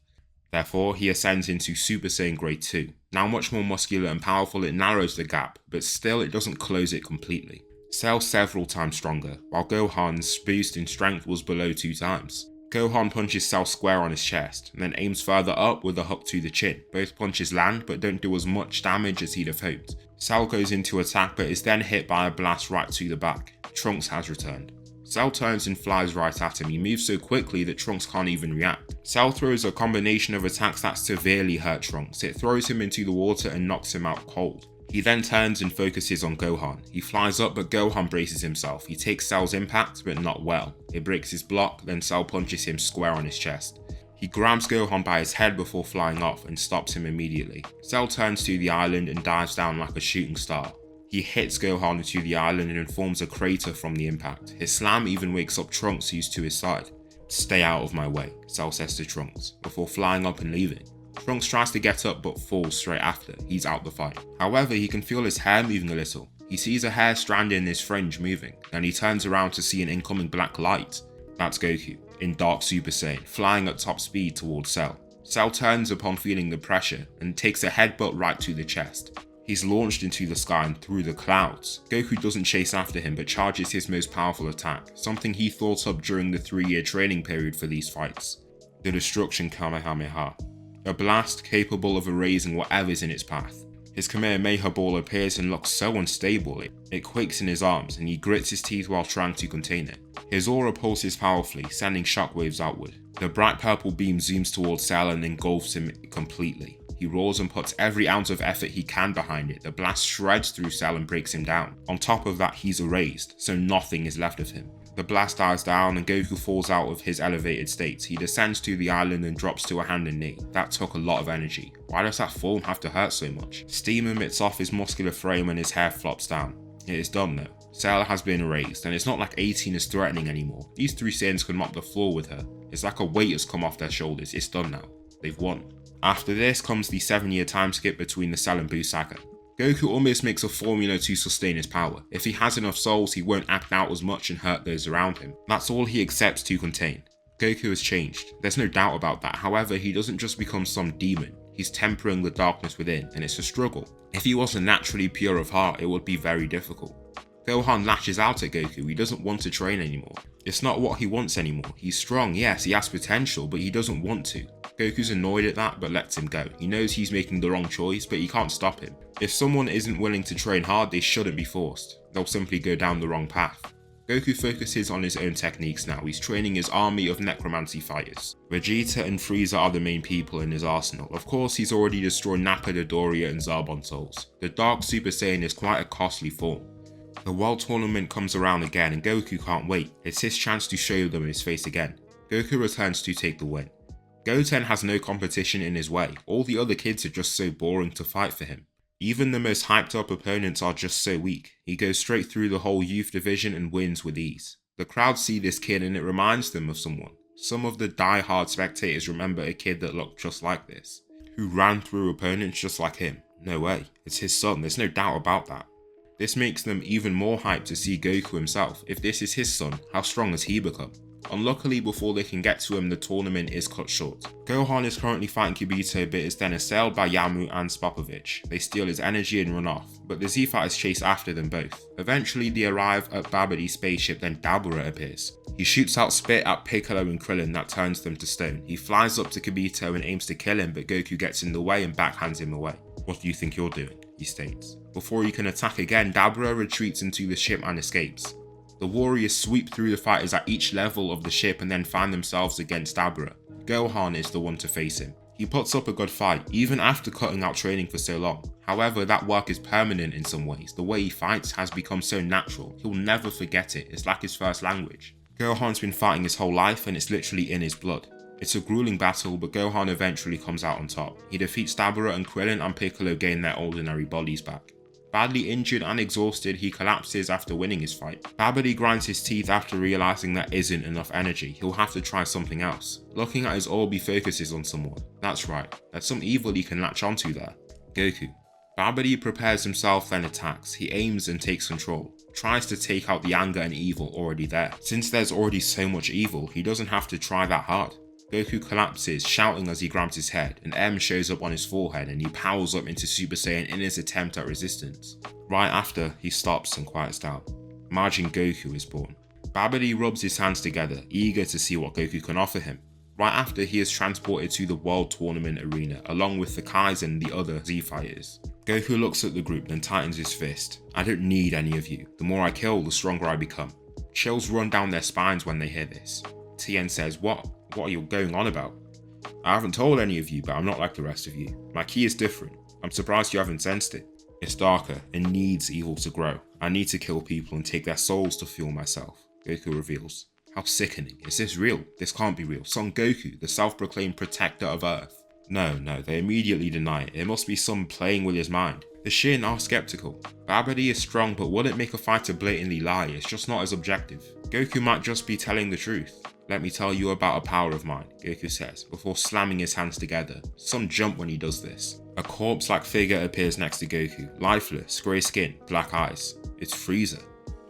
Therefore, he ascends into Super Saiyan grade 2. Now much more muscular and powerful, it narrows the gap, but still it doesn't close it completely. Cell several times stronger, while Gohan's boost in strength was below 2 times. Gohan punches Cell square on his chest, and then aims further up with a hook to the chin. Both punches land, but don't do as much damage as he'd have hoped. Cell goes into attack, but is then hit by a blast right to the back. Trunks has returned. Cell turns and flies right at him. He moves so quickly that Trunks can't even react. Cell throws a combination of attacks that severely hurt Trunks. It throws him into the water and knocks him out cold. He then turns and focuses on Gohan. He flies up, but Gohan braces himself. He takes Cell's impact, but not well. It breaks his block, then Cell punches him square on his chest. He grabs Gohan by his head before flying off and stops him immediately. Cell turns to the island and dives down like a shooting star. He hits Gohan into the island and forms a crater from the impact. His slam even wakes up Trunks, who's to his side. "Stay out of my way," Cell says to Trunks, before flying up and leaving. Trunks tries to get up but falls straight after. He's out the fight. However, he can feel his hair moving a little. He sees a hair strand in his fringe moving, and he turns around to see an incoming black light. That's Goku, in Dark Super Saiyan, flying at top speed towards Cell. Cell turns upon feeling the pressure and takes a headbutt right to the chest. He's launched into the sky and through the clouds. Goku doesn't chase after him but charges his most powerful attack, something he thought up during the 3-year training period for these fights. The Destruction Kamehameha. A blast capable of erasing whatever's in its path. His Kamehameha ball appears and looks so unstable, it quakes in his arms and he grits his teeth while trying to contain it. His aura pulses powerfully, sending shockwaves outward. The bright purple beam zooms towards Cell and engulfs him completely. He roars and puts every ounce of effort he can behind it. The blast shreds through Cell and breaks him down. On top of that, he's erased, so nothing is left of him. The blast dies down and Goku falls out of his elevated state. He descends to the island and drops to a hand and knee. That took a lot of energy. Why does that fall have to hurt so much? Steam emits off his muscular frame and his hair flops down. It is done though. Cell has been erased, and it's not like 18 is threatening anymore. These 3 Saiyans can mop the floor with her. It's like a weight has come off their shoulders. It's done now. They've won. After this comes the 7-year time skip between the Cell and Buu saga. Goku almost makes a formula to sustain his power. If he has enough souls, he won't act out as much and hurt those around him. That's all he accepts to contain. Goku has changed, there's no doubt about that. However, he doesn't just become some demon, he's tempering the darkness within, and it's a struggle. If he wasn't naturally pure of heart, it would be very difficult. Gohan lashes out at Goku, he doesn't want to train anymore. It's not what he wants anymore. He's strong, yes, he has potential, but he doesn't want to. Goku's annoyed at that, but lets him go. He knows he's making the wrong choice, but he can't stop him. If someone isn't willing to train hard, they shouldn't be forced. They'll simply go down the wrong path. Goku focuses on his own techniques now. He's training his army of necromancy fighters. Vegeta and Frieza are the main people in his arsenal. Of course, he's already destroyed Nappa, Dodoria and Zarbon souls. The Dark Super Saiyan is quite a costly form. The World Tournament comes around again and Goku can't wait. It's his chance to show them his face again. Goku returns to take the win. Goten has no competition in his way. All the other kids are just so boring to fight for him. Even the most hyped up opponents are just so weak. He goes straight through the whole youth division and wins with ease. The crowd see this kid and it reminds them of someone. Some of the die-hard spectators remember a kid that looked just like this, who ran through opponents just like him. No way, it's his son, there's no doubt about that. This makes them even more hyped to see Goku himself. If this is his son, how strong has he become? Unluckily, before they can get to him, the tournament is cut short. Gohan is currently fighting Kibito, but is then assailed by Yamu and Spopovich. They steal his energy and run off, but the Z-Fighters chase after them both. Eventually, they arrive at Babidi's spaceship, then Dabura appears. He shoots out spit at Piccolo and Krillin that turns them to stone. He flies up to Kibito and aims to kill him, but Goku gets in the way and backhands him away. "What do you think you're doing?" he states. Before he can attack again, Dabura retreats into the ship and escapes. The warriors sweep through the fighters at each level of the ship and then find themselves against Dabura. Gohan is the one to face him. He puts up a good fight, even after cutting out training for so long. However, that work is permanent in some ways. The way he fights has become so natural, he'll never forget it. It's like his first language. Gohan's been fighting his whole life and it's literally in his blood. It's a grueling battle, but Gohan eventually comes out on top. He defeats Dabura and Krillin and Piccolo gain their ordinary bodies back. Badly injured and exhausted, he collapses after winning his fight. Babidi grinds his teeth after realizing there isn't enough energy. He'll have to try something else. Looking at his orb, he focuses on someone. That's right, there's some evil he can latch onto there. Goku. Babidi prepares himself then attacks. He aims and takes control. Tries to take out the anger and evil already there. Since there's already so much evil, he doesn't have to try that hard. Goku collapses, shouting as he grabs his head. An M shows up on his forehead and he powers up into Super Saiyan in his attempt at resistance. Right after, he stops and quiets down. Majin Goku is born. Babidi rubs his hands together, eager to see what Goku can offer him. Right after, he is transported to the World Tournament arena, along with the Kais and the other Z-Fighters. Goku looks at the group, then tightens his fist. "I don't need any of you. The more I kill, the stronger I become." Chills run down their spines when they hear this. Tien says, What are you going on about? "I haven't told any of you, but I'm not like the rest of you. My ki is different. I'm surprised you haven't sensed it. It's darker and needs evil to grow. I need to kill people and take their souls to fuel myself," Goku reveals. How sickening. Is this real? This can't be real. Son Goku, the self-proclaimed protector of Earth. No, they immediately deny it. It must be some playing with his mind. The Shin are skeptical. Babidi is strong, but would it make a fighter blatantly lie? It's just not as objective. Goku might just be telling the truth. "Let me tell you about a power of mine," Goku says, before slamming his hands together. Some jump when he does this. A corpse-like figure appears next to Goku, lifeless, grey skin, black eyes. It's Frieza.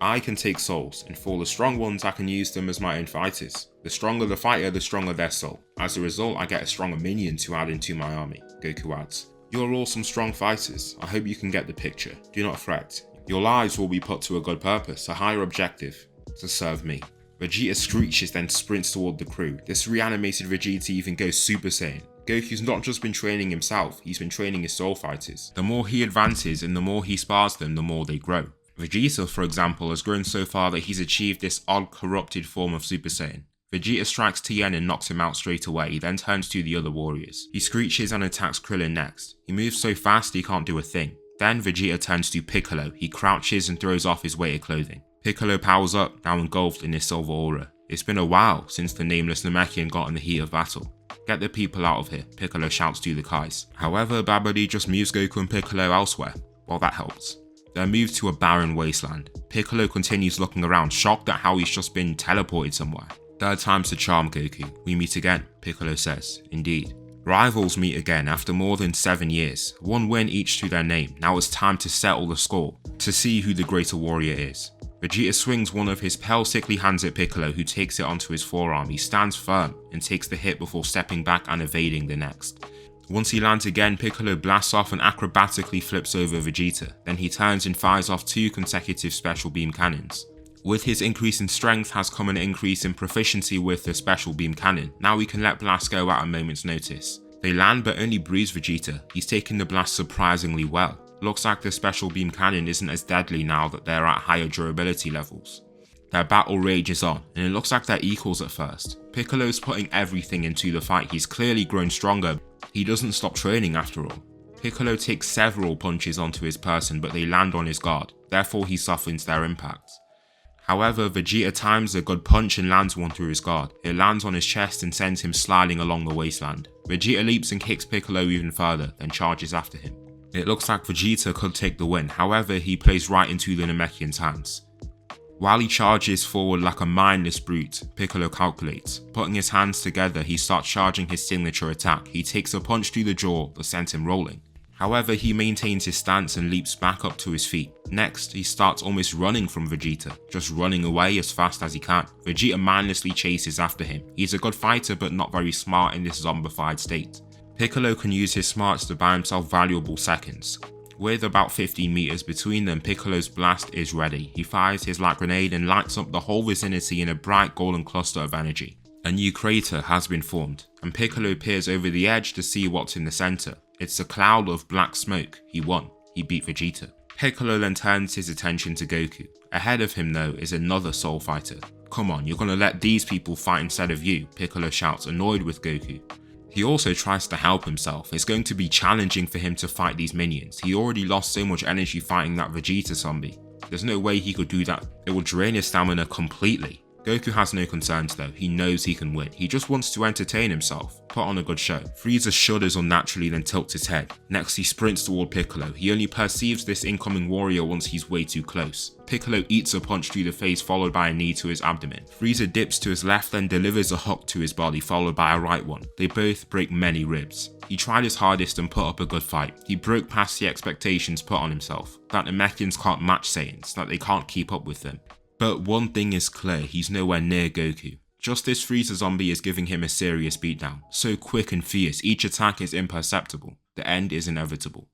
"I can take souls, and for the strong ones I can use them as my own fighters. The stronger the fighter, the stronger their soul. As a result, I get a stronger minion to add into my army," Goku adds. "You're all some strong fighters. I hope you can get the picture. Do not fret. Your lives will be put to a good purpose, a higher objective, to serve me." Vegeta screeches, then sprints toward the crew. This reanimated Vegeta even goes Super Saiyan. Goku's not just been training himself, he's been training his soul fighters. The more he advances and the more he spars them, the more they grow. Vegeta, for example, has grown so far that he's achieved this odd corrupted form of Super Saiyan. Vegeta strikes Tien and knocks him out straight away, then turns to the other warriors. He screeches and attacks Krillin next. He moves so fast he can't do a thing. Then Vegeta turns to Piccolo. He crouches and throws off his weighted clothing. Piccolo powers up, now engulfed in his silver aura. It's been a while since the nameless Namekian got in the heat of battle. "Get the people out of here," Piccolo shouts to the Kais. However, Babidi just moves Goku and Piccolo elsewhere. Well, that helps. They're moved to a barren wasteland. Piccolo continues looking around, shocked at how he's just been teleported somewhere. "Third time's the charm, Goku. We meet again," Piccolo says. Indeed. Rivals meet again after more than 7 years. One win each to their name. Now it's time to settle the score, to see who the greater warrior is. Vegeta swings one of his pale sickly hands at Piccolo, who takes it onto his forearm. He stands firm and takes the hit before stepping back and evading the next. Once he lands again, Piccolo blasts off and acrobatically flips over Vegeta. Then he turns and fires off 2 consecutive special beam cannons. With his increase in strength has come an increase in proficiency with the special beam cannon. Now we can let blasts go at a moment's notice. They land but only bruise Vegeta. He's taking the blast surprisingly well. Looks like the special beam cannon isn't as deadly now that they're at higher durability levels. Their battle rages on, and it looks like they're equals at first. Piccolo's putting everything into the fight. He's clearly grown stronger. He doesn't stop training after all. Piccolo takes several punches onto his person, but they land on his guard, therefore he softens their impacts. However, Vegeta times a good punch and lands one through his guard. It lands on his chest and sends him sliding along the wasteland. Vegeta leaps and kicks Piccolo even further, then charges after him. It looks like Vegeta could take the win, however he plays right into the Namekian's hands. While he charges forward like a mindless brute, Piccolo calculates. Putting his hands together, he starts charging his signature attack. He takes a punch to the jaw that sends him rolling. However, he maintains his stance and leaps back up to his feet. Next, he starts almost running from Vegeta, just running away as fast as he can. Vegeta mindlessly chases after him. He's a good fighter but not very smart in this zombified state. Piccolo can use his smarts to buy himself valuable seconds. With about 15 meters between them, Piccolo's blast is ready. He fires his light grenade and lights up the whole vicinity in a bright golden cluster of energy. A new crater has been formed, and Piccolo peers over the edge to see what's in the center. It's a cloud of black smoke. He won. He beat Vegeta. Piccolo then turns his attention to Goku. Ahead of him though is another soul fighter. "Come on, you're gonna let these people fight instead of you," Piccolo shouts, annoyed with Goku. He also tries to help himself. It's going to be challenging for him to fight these minions. He already lost so much energy fighting that Vegeta zombie. There's no way he could do that. It will drain his stamina completely. Goku has no concerns though. He knows he can win. He just wants to entertain himself, put on a good show. Frieza shudders unnaturally, then tilts his head. Next he sprints toward Piccolo. He only perceives this incoming warrior once he's way too close. Piccolo eats a punch to the face followed by a knee to his abdomen. Frieza dips to his left then delivers a hook to his body followed by a right one. They both break many ribs. He tried his hardest and put up a good fight. He broke past the expectations put on himself. That the Namekians can't match Saiyans, that they can't keep up with them. But one thing is clear, he's nowhere near Goku. Just this Frieza zombie is giving him a serious beatdown. So quick and fierce, each attack is imperceptible. The end is inevitable.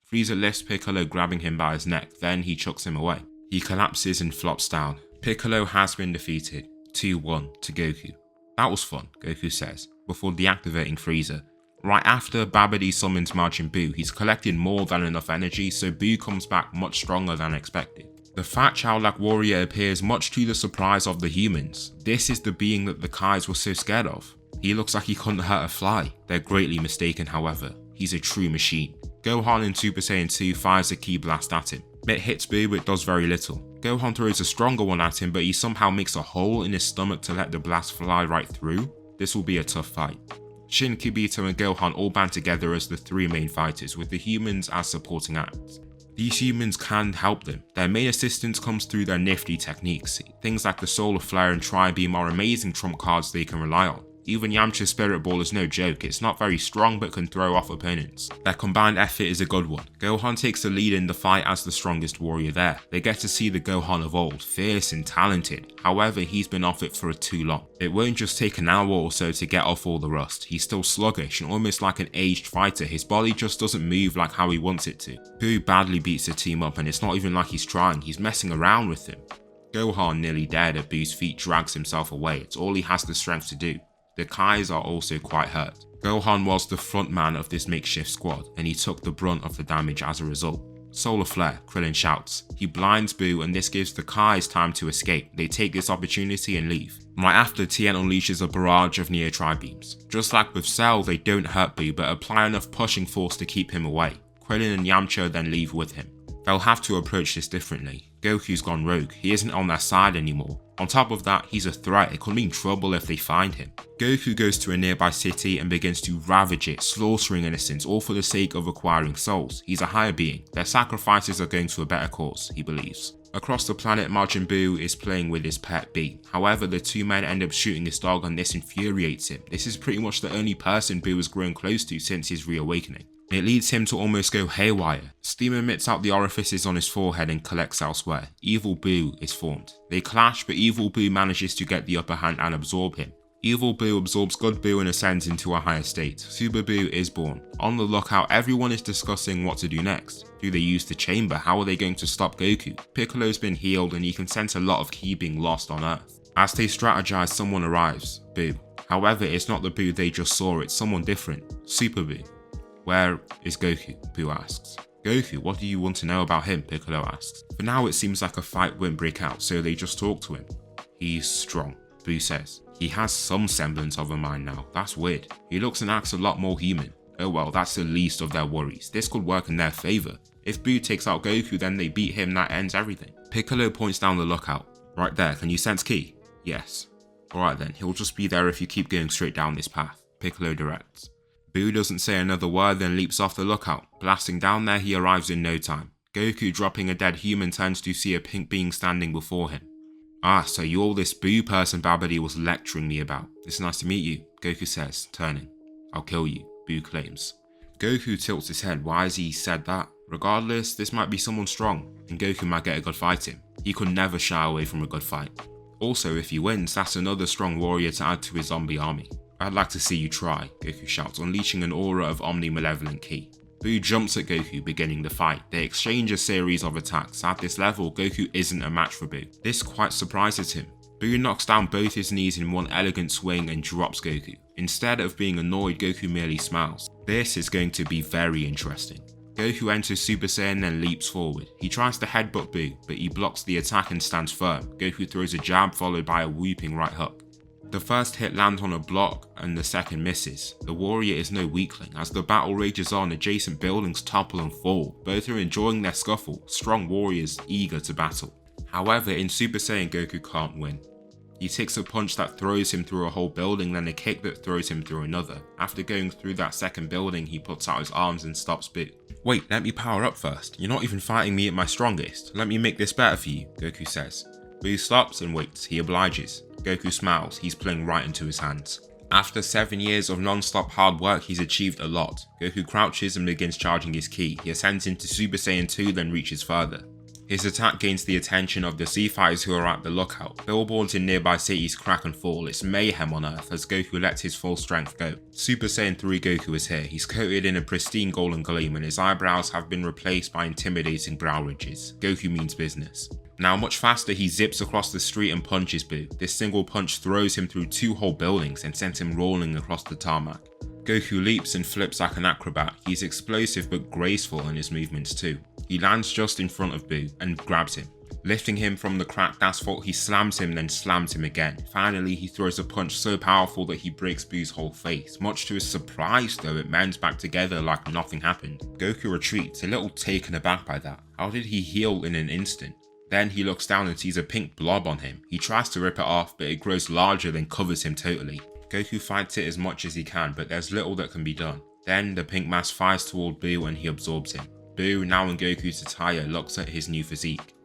Frieza lifts Piccolo, grabbing him by his neck, then he chucks him away. He collapses and flops down. Piccolo has been defeated, 2-1 to Goku. "That was fun," Goku says, before deactivating Frieza. Right after Babidi summons Majin Buu, he's collected more than enough energy, so Buu comes back much stronger than expected. The fat childlike warrior appears much to the surprise of the humans. This is the being that the Kais were so scared of. He looks like he couldn't hurt a fly. They're greatly mistaken however. He's a true machine. Gohan in Super Saiyan 2 fires a ki blast at him. It hits Buu but does very little. Gohan throws a stronger one at him but he somehow makes a hole in his stomach to let the blast fly right through. This will be a tough fight. Shin, Kibito and Gohan all band together as the 3 main fighters, with the humans as supporting acts. These humans can help them. Their main assistance comes through their nifty techniques. Things like the Solar Flare and Tri-Beam are amazing trump cards they can rely on. Even Yamcha's Spirit Ball is no joke. It's not very strong but can throw off opponents. Their combined effort is a good one. Gohan takes the lead in the fight as the strongest warrior there. They get to see the Gohan of old, fierce and talented. However, he's been off it for too long. It won't just take an hour or so to get off all the rust. He's still sluggish and almost like an aged fighter. His body just doesn't move like how he wants it to. Buu badly beats the team up and it's not even like he's trying. He's messing around with them. Gohan, nearly dead at Buu's feet, drags himself away. It's all he has the strength to do. The Kais are also quite hurt. Gohan was the front man of this makeshift squad, and he took the brunt of the damage as a result. Solar Flare, Krillin shouts. He blinds Buu and this gives the Kais time to escape. They take this opportunity and leave. Right after, Tien unleashes a barrage of Neo Tri-Beams. Just like with Cell, they don't hurt Buu but apply enough pushing force to keep him away. Krillin and Yamcha then leave with him. They'll have to approach this differently. Goku's gone rogue. He isn't on their side anymore. On top of that, he's a threat. It could mean trouble if they find him. Goku goes to a nearby city and begins to ravage it, slaughtering innocents, all for the sake of acquiring souls. He's a higher being. Their sacrifices are going to a better cause, he believes. Across the planet, Majin Buu is playing with his pet bee. However, the 2 men end up shooting his dog and this infuriates him. This is pretty much the only person Buu has grown close to since his reawakening. It leads him to almost go haywire. Steam emits out the orifices on his forehead and collects elsewhere. Evil Boo is formed. They clash, but Evil Boo manages to get the upper hand and absorb him. Evil Boo absorbs Good Boo and ascends into a higher state. Super Boo is born. On the lookout, everyone is discussing what to do next. Do they use the chamber? How are they going to stop Goku? Piccolo's been healed and you can sense a lot of ki being lost on Earth. As they strategize, someone arrives. Boo. However, it's not the Boo they just saw, it's someone different. Super Boo. Where is Goku? Boo asks. Goku, what do you want to know about him? Piccolo asks. For now it seems like a fight won't break out, so they just talk to him. He's strong, Boo says. He has some semblance of a mind now, that's weird. He looks and acts a lot more human. Oh well, that's the least of their worries. This could work in their favour. If Boo takes out Goku, then they beat him, that ends everything. Piccolo points down the lookout. Right there, can you sense ki? Yes. Alright then, he'll just be there if you keep going straight down this path, Piccolo directs. Boo doesn't say another word, then leaps off the lookout. Blasting down there, he arrives in no time. Goku, dropping a dead human, turns to see a pink being standing before him. Ah, so you're this Boo person Babidi was lecturing me about. It's nice to meet you, Goku says, turning. I'll kill you, Boo claims. Goku tilts his head. Why has he said that? Regardless, this might be someone strong, and Goku might get a good fight in. He could never shy away from a good fight. Also, if he wins, that's another strong warrior to add to his zombie army. I'd like to see you try, Goku shouts, unleashing an aura of omni-malevolent ki. Boo jumps at Goku, beginning the fight. They exchange a series of attacks. At this level, Goku isn't a match for Boo. This quite surprises him. Boo knocks down both his knees in one elegant swing and drops Goku. Instead of being annoyed, Goku merely smiles. This is going to be very interesting. Goku enters Super Saiyan and leaps forward. He tries to headbutt Boo, but he blocks the attack and stands firm. Goku throws a jab followed by a whooping right hook. The first hit lands on a block and the second misses. The warrior is no weakling. As the battle rages on, adjacent buildings topple and fall. Both are enjoying their scuffle, strong warriors eager to battle. However, in Super Saiyan, Goku can't win. He takes a punch that throws him through a whole building, then a kick that throws him through another. After going through that second building, he puts out his arms and stops Boo. Wait, let me power up first. You're not even fighting me at my strongest. Let me make this better for you, Goku says. Boo stops and waits. He obliges. Goku smiles. He's playing right into his hands. After 7 years of non-stop hard work, he's achieved a lot. Goku crouches and begins charging his ki. He ascends into Super Saiyan 2, then reaches further. His attack gains the attention of the sea fighters who are at the lookout. Billboards in nearby cities crack and fall. It's mayhem on Earth as Goku lets his full strength go. Super Saiyan 3 Goku is here. He's coated in a pristine golden gleam and his eyebrows have been replaced by intimidating brow ridges. Goku means business. Now much faster, he zips across the street and punches Boo. This single punch throws him through 2 whole buildings and sends him rolling across the tarmac. Goku leaps and flips like an acrobat. He's explosive but graceful in his movements too. He lands just in front of Boo and grabs him. Lifting him from the cracked asphalt, he slams him then slams him again. Finally, he throws a punch so powerful that he breaks Boo's whole face. Much to his surprise though, it mends back together like nothing happened. Goku retreats, a little taken aback by that. How did he heal in an instant? Then he looks down and sees a pink blob on him. He tries to rip it off, but it grows larger then covers him totally. Goku fights it as much as he can, but there's little that can be done. Then the pink mass fires toward Boo and he absorbs him. Boo, now in Goku's attire, looks at his new physique.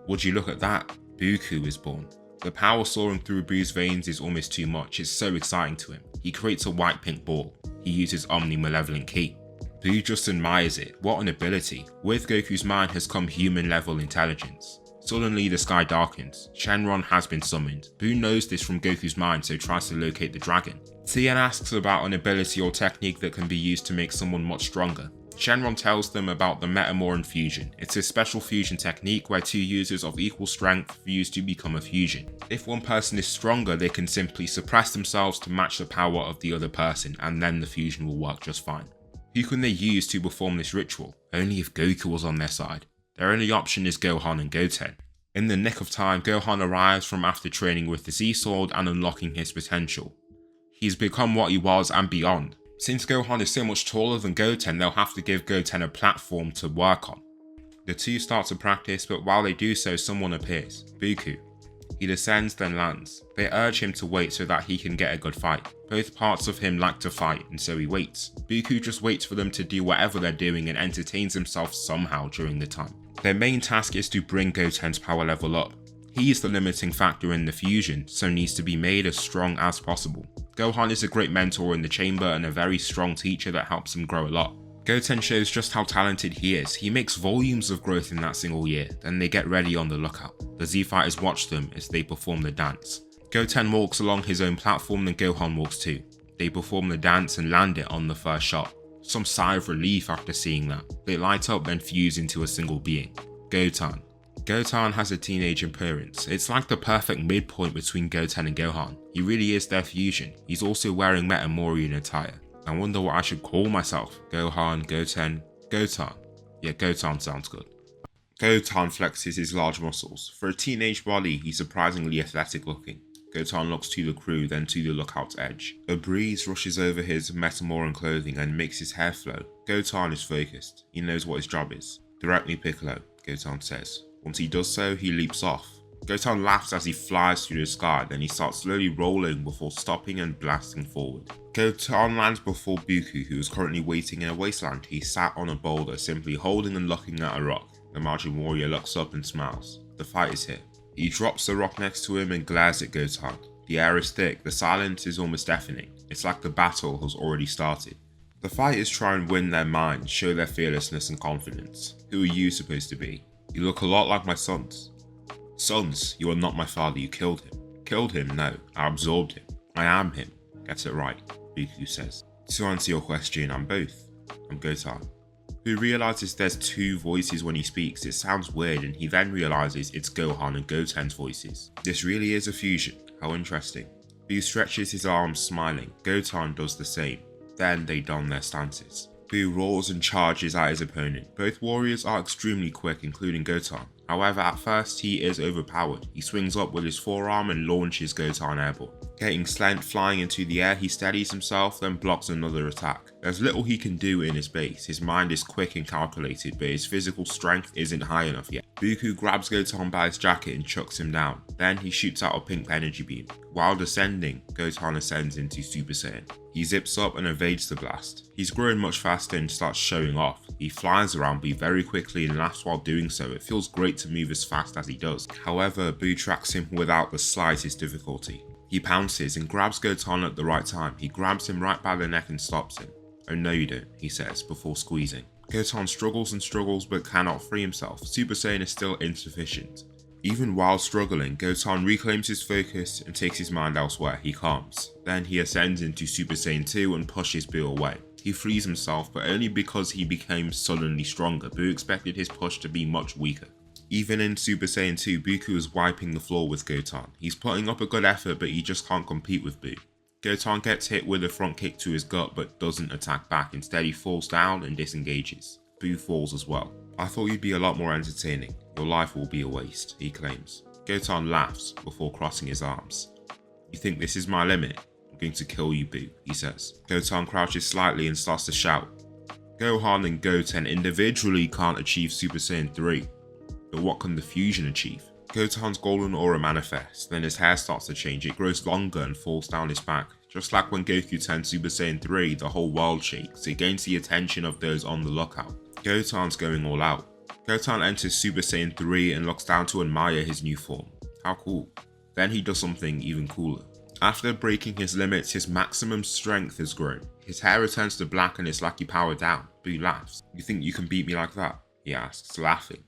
Would you look at that? Goku is born. The power soaring through Boo's veins is almost too much. It's so exciting to him. He creates a white-pink ball. He uses omni-malevolent ki. Boo just admires it. What an ability. With Goku's mind has come human-level intelligence. Suddenly the sky darkens. Shenron has been summoned. Boo knows this from Goku's mind, so tries to locate the dragon. Tien asks about an ability or technique that can be used to make someone much stronger. Shenron tells them about the Metamoran fusion. It's a special fusion technique where 2 users of equal strength fuse to become a fusion. If one person is stronger, they can simply suppress themselves to match the power of the other person, and then the fusion will work just fine. Who can they use to perform this ritual? Only if Goku was on their side. Their only option is Gohan and Goten. In the nick of time, Gohan arrives from after training with the Z-Sword and unlocking his potential. He's become what he was and beyond. Since Gohan is so much taller than Goten, they'll have to give Goten a platform to work on. The two start to practice, but while they do so, someone appears. Goku. He descends then lands. They urge him to wait so that he can get a good fight. Both parts of him like to fight, and so he waits. Goku just waits for them to do whatever they're doing and entertains himself somehow during the time. Their main task is to bring Goten's power level up. He is the limiting factor in the fusion, so needs to be made as strong as possible. Gohan is a great mentor in the chamber and a very strong teacher that helps him grow a lot. Goten shows just how talented he is. He makes volumes of growth in that single year, then they get ready on the lookout. The Z fighters watch them as they perform the dance. Goten walks along his own platform, then Gohan walks too. They perform the dance and land it on the first shot. Some sigh of relief after seeing that. They light up and fuse into a single being. Goten. Goten has a teenage appearance. It's like the perfect midpoint between Goten and Gohan. He really is their fusion. He's also wearing Metamorian attire. I wonder what I should call myself. Gohan, Goten, Goten. Yeah, Goten sounds good. Goten flexes his large muscles. For a teenage body, he's surprisingly athletic looking. Goten looks to the crew, then to the lookout's edge. A breeze rushes over his Metamoran clothing and makes his hair flow. Goten is focused. He knows what his job is. Direct me, Piccolo, Goten says. Once he does so, he leaps off. Goten laughs as he flies through the sky, then he starts slowly rolling before stopping and blasting forward. Goten lands before Goku, who is currently waiting in a wasteland. He sat on a boulder, simply holding and looking at a rock. The Majin warrior looks up and smiles. The fight is here. He drops the rock next to him and glares at Goten. The air is thick, the silence is almost deafening. It's like the battle has already started. The fighters try and win their minds, show their fearlessness and confidence. Who are you supposed to be? You look a lot like my sons. Sons, you are not my father, you killed him. Killed him? No, I absorbed him. I am him. Get it right, Goku says. To answer your question, I'm both. I'm Goten. Who realizes there's two voices when he speaks. It sounds weird, and he then realizes it's Gohan and Goten's voices. This really is a fusion. How interesting. Buu stretches his arms, smiling. Goten does the same. Then they don their stances. Buu roars and charges at his opponent. Both warriors are extremely quick, including Goten. However, at first he is overpowered. He swings up with his forearm and launches Goten airborne. Getting sent flying into the air, he steadies himself, then blocks another attack. There's little he can do in his base. His mind is quick and calculated, but his physical strength isn't high enough yet. Goku grabs Goten by his jacket and chucks him down. Then he shoots out a pink energy beam. While descending, Goten ascends into Super Saiyan. He zips up and evades the blast. He's growing much faster and starts showing off. He flies around Buu very quickly and laughs while doing so. It feels great to move as fast as he does. However, Buu tracks him without the slightest difficulty. He pounces and grabs Goten at the right time. He grabs him right by the neck and stops him. Oh no you don't, he says, before squeezing. Goten struggles and struggles but cannot free himself. Super Saiyan is still insufficient. Even while struggling, Goten reclaims his focus and takes his mind elsewhere. He calms. Then he ascends into Super Saiyan 2 and pushes Buu away. He frees himself, but only because he became suddenly stronger. Buu expected his push to be much weaker. Even in Super Saiyan 2, Goku is wiping the floor with Goten. He's putting up a good effort, but he just can't compete with Buu. Goten gets hit with a front kick to his gut, but doesn't attack back. Instead, he falls down and disengages. Buu falls as well. I thought you'd be a lot more entertaining. Your life will be a waste, he claims. Goten laughs before crossing his arms. You think this is my limit? I'm going to kill you, Buu, he says. Goten crouches slightly and starts to shout. Gohan and Goten individually can't achieve Super Saiyan 3. But what can the fusion achieve? Goten's golden aura manifests, then his hair starts to change. It grows longer and falls down his back. Just like when Goku turned Super Saiyan 3, the whole world shakes. It gains the attention of those on the lookout. Goten's going all out. Goten enters Super Saiyan 3 and looks down to admire his new form. How cool. Then he does something even cooler. After breaking his limits, his maximum strength has grown. His hair returns to black and it's like he powered down. Buu laughs. You think you can beat me like that? He asks, laughing.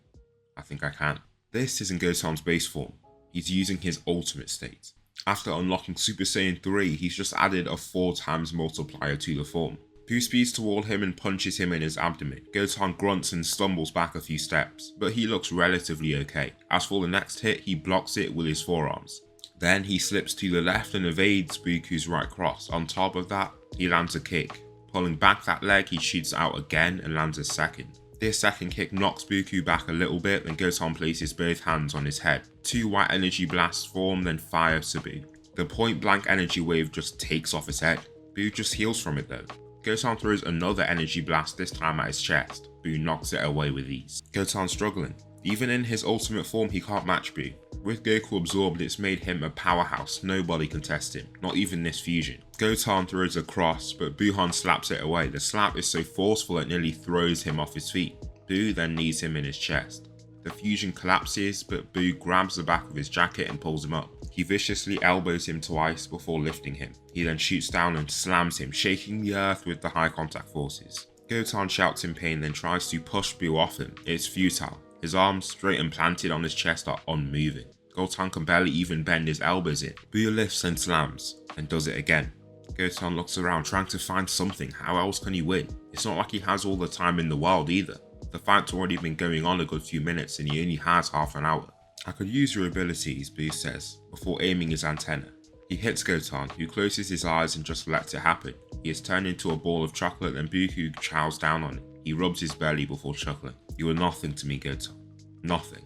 I think I can. This isn't Goten's base form. He's using his ultimate state. After unlocking Super Saiyan 3, he's just added a 4x multiplier to the form. Buu speeds toward him and punches him in his abdomen. Goten grunts and stumbles back a few steps, but he looks relatively okay. As for the next hit, he blocks it with his forearms. Then he slips to the left and evades Goku's right cross. On top of that, he lands a kick. Pulling back that leg, he shoots out again and lands a second. This second kick knocks Goku back a little bit, then Goten places both hands on his head. 2 white energy blasts form, then fire to Buu. The point blank energy wave just takes off his head. Buu just heals from it though. Goten throws another energy blast, this time at his chest. Buu knocks it away with ease. Goten's struggling. Even in his ultimate form, he can't match Buu. With Goku absorbed, it's made him a powerhouse. Nobody can test him, not even this fusion. Goten throws a cross, but Buhan slaps it away. The slap is so forceful it nearly throws him off his feet. Buu then knees him in his chest. The fusion collapses, but Buu grabs the back of his jacket and pulls him up. He viciously elbows him twice before lifting him. He then shoots down and slams him, shaking the earth with the high contact forces. Gotan shouts in pain, then tries to push Boo off him. It's futile. His arms, straight and planted on his chest, are unmoving. Gotan can barely even bend his elbows in. Boo lifts and slams, and does it again. Gotan looks around trying to find something. How else can he win? It's not like he has all the time in the world either. The fight's already been going on a good few minutes and he only has half an hour. I could use your abilities, Boo says, before aiming his antenna. He hits Gotan, who closes his eyes and just lets it happen. He is turned into a ball of chocolate and Boo chows down on it. He rubs his belly before chuckling. You are nothing to me, Gotan. Nothing.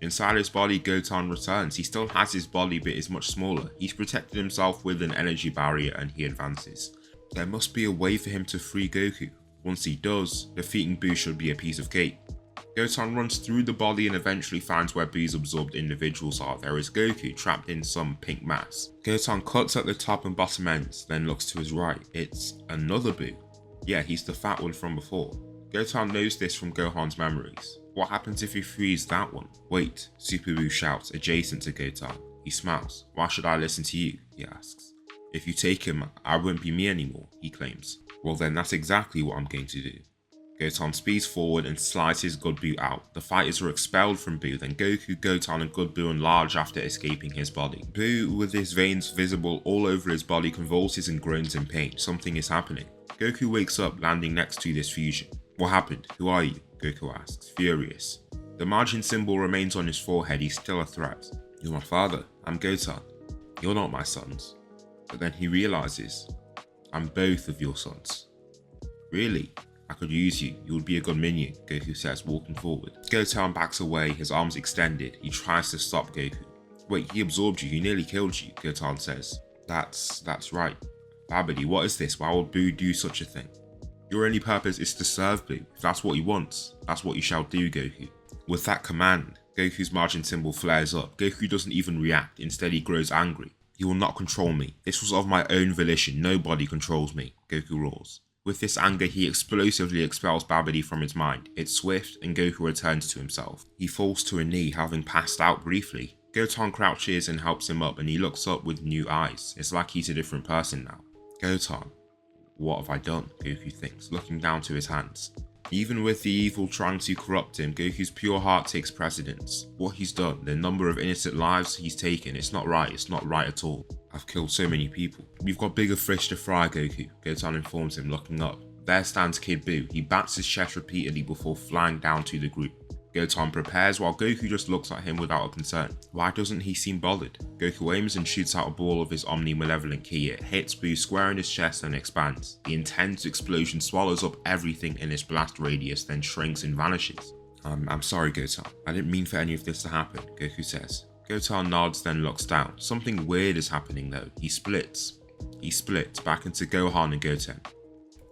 Inside his body, Gotan returns. He still has his body but is much smaller. He's protected himself with an energy barrier and he advances. There must be a way for him to free Goku. Once he does, defeating Boo should be a piece of cake. Gotan runs through the body and eventually finds where Boo's absorbed individuals are. There is Goku trapped in some pink mass. Gotan cuts at the top and bottom ends, then looks to his right. It's another Boo. Yeah, he's the fat one from before. Gotan knows this from Gohan's memories. What happens if he frees that one? Wait, Super Boo shouts, adjacent to Gotan. He smiles. Why should I listen to you? He asks. If you take him, I won't be me anymore, he claims. Well then, that's exactly what I'm going to do. Gotan speeds forward and slides his Good Boo out. The fighters are expelled from Boo, then Goku, Gotan and Good Boo enlarge after escaping his body. Boo, with his veins visible all over his body, convulses and groans in pain. Something is happening. Goku wakes up, landing next to this fusion. What happened? Who are you? Goku asks, furious. The margin symbol remains on his forehead. He's still a threat. You're my father. I'm Gotan. You're not my sons. But then he realizes, I'm both of your sons. Really? I could use you. You would be a good minion, Goku says, walking forward. Gotan backs away, his arms extended. He tries to stop Goku. Wait, he absorbed you. He nearly killed you, Gotan says. That's right. Babidi, what is this? Why would Boo do such a thing? Your only purpose is to serve Boo. If that's what he wants, that's what you shall do, Goku. With that command, Goku's margin symbol flares up. Goku doesn't even react. Instead, he grows angry. You will not control me. This was of my own volition. Nobody controls me, Goku roars. With this anger, he explosively expels Babidi from his mind. It's swift, and Goku returns to himself. He falls to a knee, having passed out briefly. Gotan crouches and helps him up, and he looks up with new eyes. It's like he's a different person now. Gotan. What have I done? Goku thinks, looking down to his hands. Even with the evil trying to corrupt him, Goku's pure heart takes precedence. What he's done, the number of innocent lives he's taken, it's not right at all. I've killed so many people. We've got bigger fish to fry, Goku, Gotan informs him, looking up. There stands Kid Boo. He bats his chest repeatedly before flying down to the group. Gotan prepares while Goku just looks at him without a concern. Why doesn't he seem bothered? Goku aims and shoots out a ball of his OMNIMALEVOLENT ki. It hits Boo square in his chest and expands. The intense explosion swallows up everything in its blast radius, then shrinks and vanishes. I'm sorry, Gotan. I didn't mean for any of this to happen, Goku says. Gotan nods, then looks down. Something weird is happening though. He splits back into Gohan and Goten.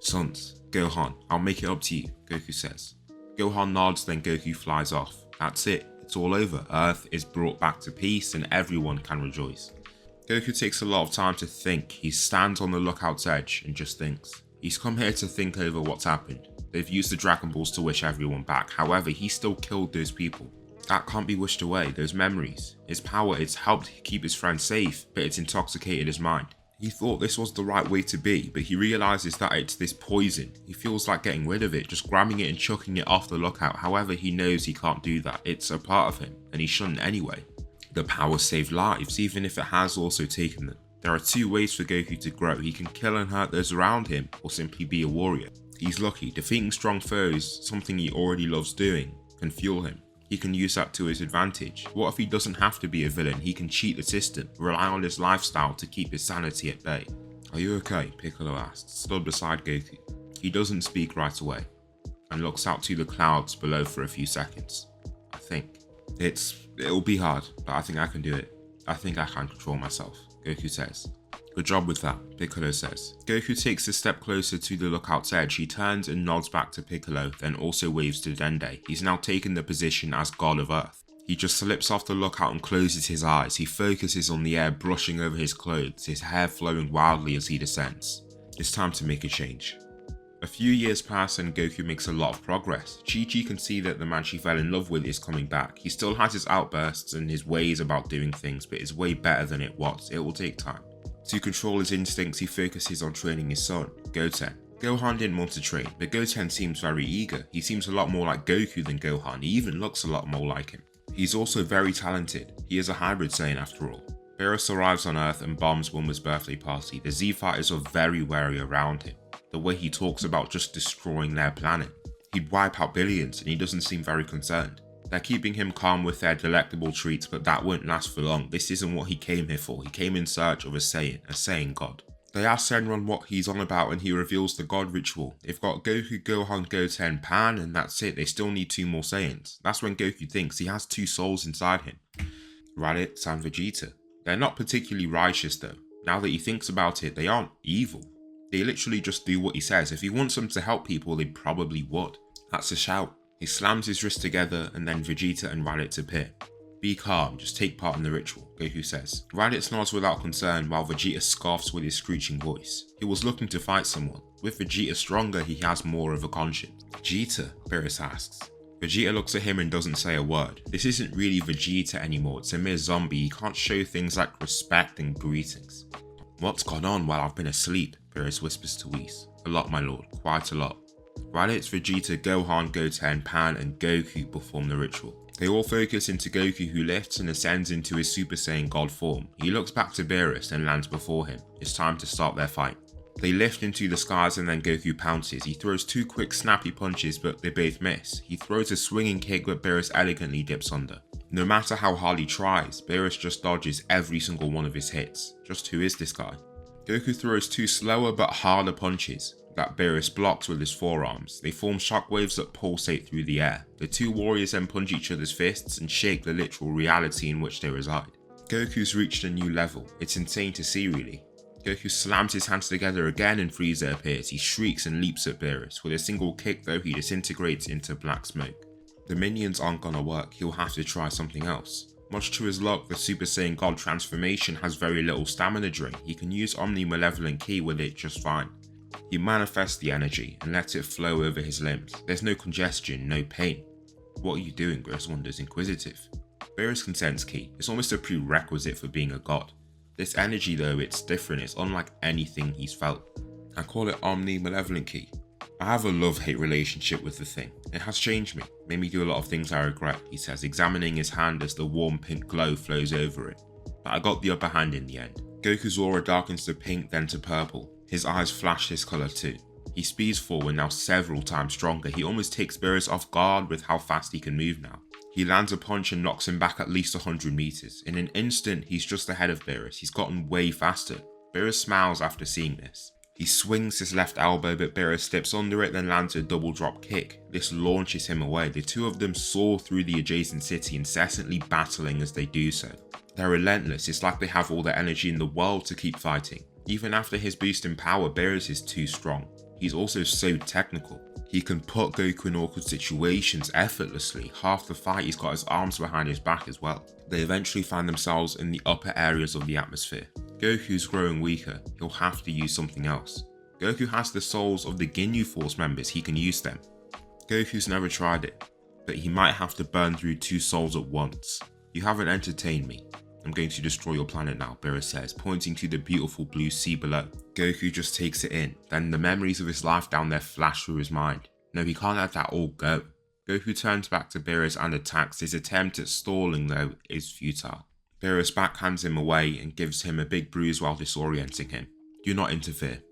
Sons, Gohan, I'll make it up to you, Goku says. Gohan nods, then Goku flies off. That's it, it's all over. Earth is brought back to peace and everyone can rejoice. Goku takes a lot of time to think. He stands on the lookout's edge and just thinks. He's come here to think over what's happened. They've used the Dragon Balls to wish everyone back. However, he still killed those people. That can't be wished away, those memories. His power, it's helped keep his friends safe, but it's intoxicated his mind. He thought this was the right way to be, but he realizes that it's this poison. He feels like getting rid of it, just grabbing it and chucking it off the lookout. However, he knows he can't do that. It's a part of him, and he shouldn't anyway. The power saved lives, even if it has also taken them. There are two ways for Goku to grow. He can kill and hurt those around him, or simply be a warrior. He's lucky. Defeating strong foes, something he already loves doing, can fuel him. He can use that to his advantage. What if he doesn't have to be a villain? He can cheat the system, rely on his lifestyle to keep his sanity at bay. Are you okay? Piccolo asks, stood beside Goku. He doesn't speak right away, and looks out to the clouds below for a few seconds. I think. It'll be hard, but I think I can do it. I think I can control myself, Goku says. Good job with that, Piccolo says. Goku takes a step closer to the lookout's edge. He turns and nods back to Piccolo, then also waves to Dende. He's now taken the position as God of Earth. He just slips off the lookout and closes his eyes. He focuses on the air brushing over his clothes, his hair flowing wildly as he descends. It's time to make a change. A few years pass and Goku makes a lot of progress. Chi-Chi can see that the man she fell in love with is coming back. He still has his outbursts and his ways about doing things, but it's way better than it was. It will take time. To control his instincts, he focuses on training his son, Goten. Gohan didn't want to train, but Goten seems very eager. He seems a lot more like Goku than Gohan, he even looks a lot more like him. He's also very talented, he is a hybrid Saiyan after all. Beerus arrives on Earth and bombs Bulma's birthday party. The Z-Fighters are very wary around him. The way he talks about just destroying their planet. He'd wipe out billions and he doesn't seem very concerned. They're keeping him calm with their delectable treats, but that won't last for long. This isn't what he came here for. He came in search of a Saiyan god. They ask Senran what he's on about and he reveals the god ritual. They've got Goku, Gohan, Goten, Pan, and that's it. They still need 2 more Saiyans. That's when Goku thinks he has 2 souls inside him. Raditz and Vegeta. They're not particularly righteous though. Now that he thinks about it, they aren't evil. They literally just do what he says. If he wants them to help people, they probably would. That's a shout. He slams his wrists together and then Vegeta and Raditz appear. Be calm, just take part in the ritual, Goku says. Raditz nods without concern while Vegeta scoffs with his screeching voice. He was looking to fight someone. With Vegeta stronger, he has more of a conscience. Vegeta? Beerus asks. Vegeta looks at him and doesn't say a word. This isn't really Vegeta anymore, it's a mere zombie. He can't show things like respect and greetings. What's gone on while I've been asleep? Beerus whispers to Whis. A lot, my lord, quite a lot. Raditz, Vegeta, Gohan, Goten, Pan and Goku perform the ritual. They all focus into Goku, who lifts and ascends into his Super Saiyan God form. He looks back to Beerus and lands before him. It's time to start their fight. They lift into the skies and then Goku pounces. He throws 2 quick snappy punches but they both miss. He throws a swinging kick but Beerus elegantly dips under. No matter how hard he tries, Beerus just dodges every single one of his hits. Just who is this guy? Goku throws 2 slower but harder punches that Beerus blocks with his forearms. They form shockwaves that pulsate through the air. The 2 warriors then punch each other's fists and shake the literal reality in which they reside. Goku's reached a new level. It's insane to see really. Goku slams his hands together again and Frieza appears. He shrieks and leaps at Beerus. With a single kick though, he disintegrates into black smoke. The minions aren't gonna work, he'll have to try something else. Much to his luck, the Super Saiyan God transformation has very little stamina drain. He can use OMNIMALEVOLENT Ki with it just fine. He manifests the energy and lets it flow over his limbs. There's no congestion, no pain. What are you doing? Beerus wonders, inquisitive. Beerus can sense Ki. It's almost a prerequisite for being a god. This energy though, it's different. It's unlike anything he's felt. I call it OMNIMALEVOLENT Ki. I have a love-hate relationship with the thing. It has changed me, made me do a lot of things I regret, he says, examining his hand as the warm pink glow flows over it. But I got the upper hand in the end. Goku's aura darkens to pink then to purple. His eyes flash this colour too. He speeds forward now several times stronger. He almost takes Beerus off guard with how fast he can move now. He lands a punch and knocks him back at least 100 meters. In an instant, he's just ahead of Beerus. He's gotten way faster. Beerus smiles after seeing this. He swings his left elbow but Beerus steps under it then lands a double drop kick. This launches him away. The 2 of them soar through the adjacent city, incessantly battling as they do so. They're relentless. It's like they have all the energy in the world to keep fighting. Even after his boost in power, Beerus is too strong. He's also so technical. He can put Goku in awkward situations effortlessly. Half the fight he's got his arms behind his back as well. They eventually find themselves in the upper areas of the atmosphere. Goku's growing weaker. He'll have to use something else. Goku has the souls of the Ginyu Force members. He can use them. Goku's never tried it, but he might have to burn through 2 souls at once. You haven't entertained me. I'm going to destroy your planet now, Beerus says, pointing to the beautiful blue sea below. Goku just takes it in. Then the memories of his life down there flash through his mind. No, he can't let that all go. Goku turns back to Beerus and attacks. His attempt at stalling, though, is futile. Beerus backhands him away and gives him a big bruise while disorienting him. Do not interfere.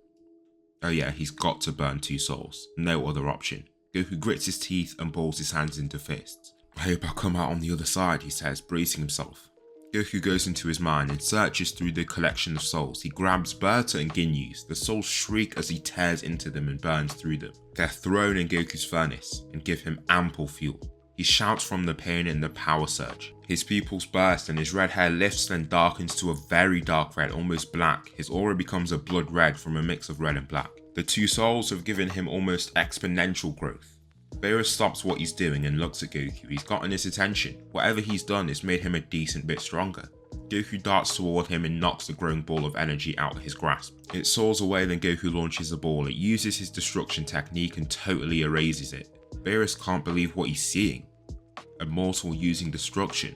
Oh yeah, he's got to burn 2 souls. No other option. Goku grits his teeth and balls his hands into fists. I hope I'll come out on the other side, he says, bracing himself. Goku goes into his mind and searches through the collection of souls. He grabs Berta and Ginyu's. The souls shriek as he tears into them and burns through them. They're thrown in Goku's furnace and give him ample fuel. He shouts from the pain and the power surge. His pupils burst and his red hair lifts then darkens to a very dark red, almost black. His aura becomes a blood red from a mix of red and black. The 2 souls have given him almost exponential growth. Beerus stops what he's doing and looks at Goku. He's gotten his attention. Whatever he's done has made him a decent bit stronger. Goku darts toward him and knocks the growing ball of energy out of his grasp. It soars away, then Goku launches the ball. It uses his destruction technique and totally erases it. Beerus can't believe what he's seeing. A mortal using destruction.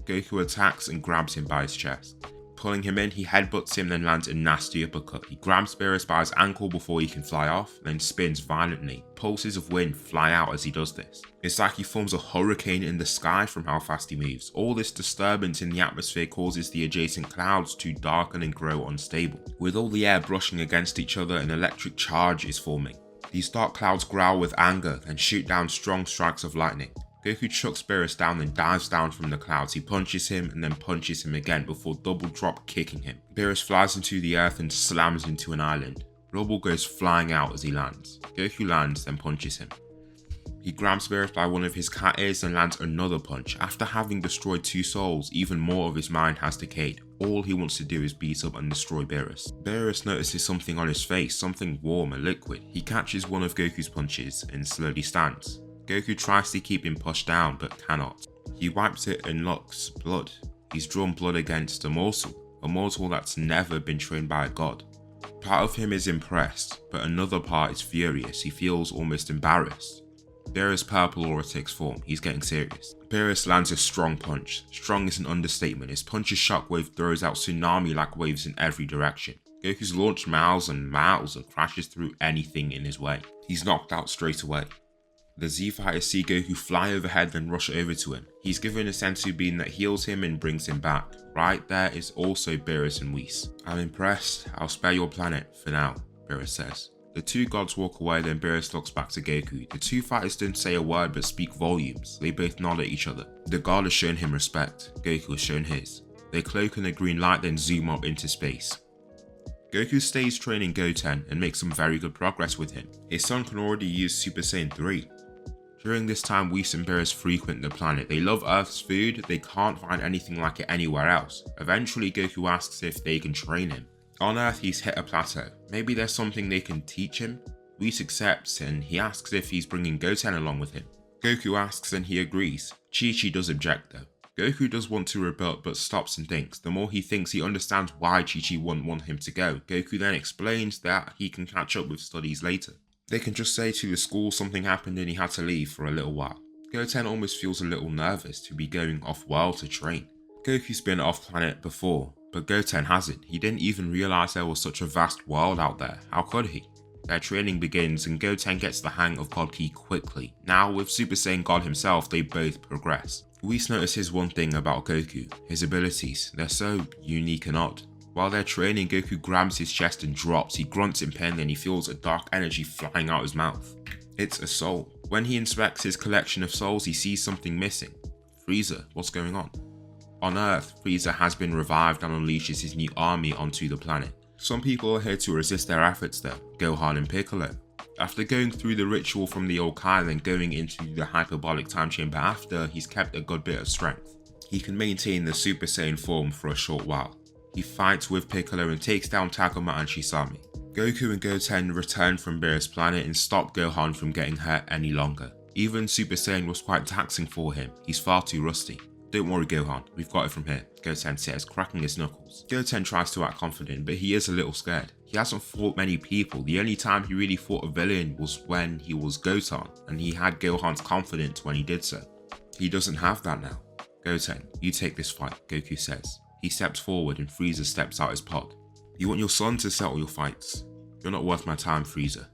Goku attacks and grabs him by his chest. calling him in, he headbutts him, then lands a nasty uppercut. He grabs Beerus by his ankle before he can fly off, then spins violently. Pulses of wind fly out as he does this. It's like he forms a hurricane in the sky from how fast he moves. All this disturbance in the atmosphere causes the adjacent clouds to darken and grow unstable. With all the air brushing against each other, an electric charge is forming. These dark clouds growl with anger, then shoot down strong strikes of lightning. Goku chucks Beerus down and dives down from the clouds. He punches him and then punches him again before double drop kicking him. Beerus flies into the earth and slams into an island. Rubble goes flying out as he lands. Goku lands, then punches him. He grabs Beerus by one of his cat ears and lands another punch. After having destroyed 2 souls, even more of his mind has decayed. All he wants to do is beat up and destroy Beerus. Beerus notices something on his face, something warm and liquid. He catches one of Goku's punches and slowly stands. Goku tries to keep him pushed down but cannot. He wipes it and looks blood. He's drawn blood against a mortal that's never been trained by a god. Part of him is impressed, but another part is furious. He feels almost embarrassed. Beerus' purple aura takes form. He's getting serious. Beerus lands a strong punch. Strong is an understatement. His punch's shockwave throws out tsunami-like waves in every direction. Goku's launched miles and miles and crashes through anything in his way. He's knocked out straight away. The Z fighters see Goku fly overhead then rush over to him. He's given a senzu bean that heals him and brings him back. Right there is also Beerus and Whis. I'm impressed. I'll spare your planet for now, Beerus says. The 2 gods walk away, then Beerus looks back to Goku. The 2 fighters don't say a word but speak volumes. They both nod at each other. The god has shown him respect. Goku has shown his. They cloak in the green light then zoom up into space. Goku stays training Goten and makes some very good progress with him. His son can already use Super Saiyan 3. During this time, Whis and Beerus frequent the planet. They love Earth's food, they can't find anything like it anywhere else. Eventually, Goku asks if they can train him. On Earth, he's hit a plateau. Maybe there's something they can teach him? Whis accepts and he asks if he's bringing Goten along with him. Goku asks and he agrees. Chi-Chi does object though. Goku does want to rebut but stops and thinks. The more he thinks, he understands why Chi-Chi wouldn't want him to go. Goku then explains that he can catch up with studies later. They can just say to the school something happened and he had to leave for a little while. Goten almost feels a little nervous to be going off-world to train. Goku's been off-planet before, but Goten hasn't. He didn't even realise there was such a vast world out there. How could he? Their training begins and Goten gets the hang of God Ki quickly. Now with Super Saiyan God himself, they both progress. Whis notices one thing about Goku, his abilities. They're so unique and odd. While they're training, Goku grabs his chest and drops. He grunts in pain, then he feels a dark energy flying out his mouth. It's a soul. When he inspects his collection of souls, he sees something missing. Frieza, what's going on? On Earth, Frieza has been revived and unleashes his new army onto the planet. Some people are here to resist their efforts though, Gohan and Piccolo. After going through the ritual from the old Kai and going into the hyperbolic time chamber after, he's kept a good bit of strength. He can maintain the Super Saiyan form for a short while. He fights with Piccolo and takes down Takuma and Shisami. Goku and Goten return from Beerus' planet and stop Gohan from getting hurt any longer. Even Super Saiyan was quite taxing for him. He's far too rusty. Don't worry Gohan, we've got it from here, Goten says, cracking his knuckles. Goten tries to act confident, but he is a little scared. He hasn't fought many people. The only time he really fought a villain was when he was Goten, and he had Gohan's confidence when he did so. He doesn't have that now. Goten, you take this fight, Goku says. He steps forward and Frieza steps out his pod. You want your son to settle your fights? You're not worth my time, Frieza.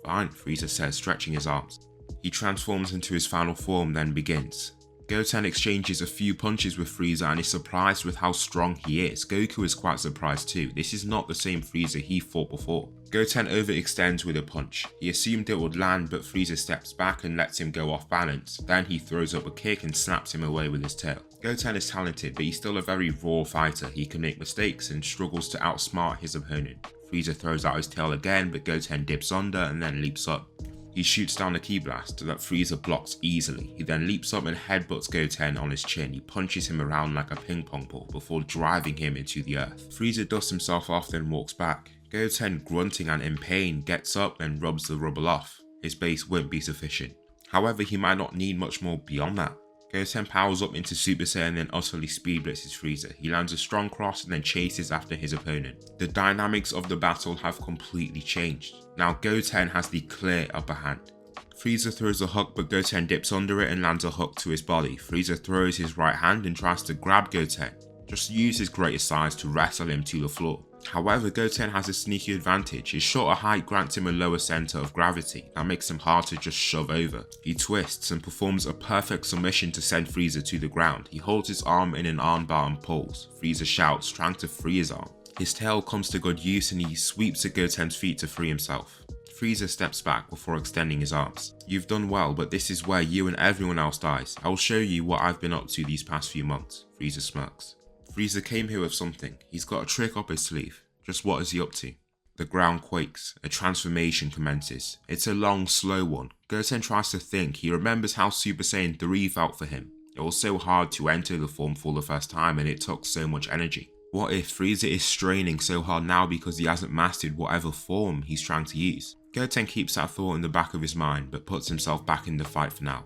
Fine, Frieza says, stretching his arms. He transforms into his final form, then begins. Goten exchanges a few punches with Frieza and is surprised with how strong he is. Goku is quite surprised too. This is not the same Frieza he fought before. Goten overextends with a punch. He assumed it would land, but Frieza steps back and lets him go off balance. Then he throws up a kick and snaps him away with his tail. Goten is talented, but he's still a very raw fighter. He can make mistakes and struggles to outsmart his opponent. Frieza throws out his tail again, but Goten dips under and then leaps up. He shoots down a ki blast that Frieza blocks easily. He then leaps up and headbutts Goten on his chin. He punches him around like a ping pong ball before driving him into the earth. Frieza dusts himself off then walks back. Goten, grunting and in pain, gets up and rubs the rubble off. His base won't be sufficient. However, he might not need much more beyond that. Goten powers up into Super Saiyan and then utterly speed blitzes Frieza. He lands a strong cross and then chases after his opponent. The dynamics of the battle have completely changed. Now Goten has the clear upper hand. Frieza throws a hook but Goten dips under it and lands a hook to his body. Frieza throws his right hand and tries to grab Goten. just use his greater size to wrestle him to the floor. However, Goten has a sneaky advantage. His shorter height grants him a lower center of gravity that makes him hard to just shove over. He twists and performs a perfect submission to send Frieza to the ground. He holds his arm in an armbar and pulls. Frieza shouts, trying to free his arm. His tail comes to good use and he sweeps at Goten's feet to free himself. Frieza steps back before extending his arms. You've done well, but this is where you and everyone else dies. I will show you what I've been up to these past few months. Frieza smirks. Frieza came here with something. He's got a trick up his sleeve. Just what is he up to? The ground quakes. A transformation commences. It's a long, slow one. Goten tries to think. He remembers how Super Saiyan 3 felt for him. It was so hard to enter the form for the first time and it took so much energy. What if Frieza is straining so hard now because he hasn't mastered whatever form he's trying to use? Goten keeps that thought in the back of his mind but puts himself back in the fight for now.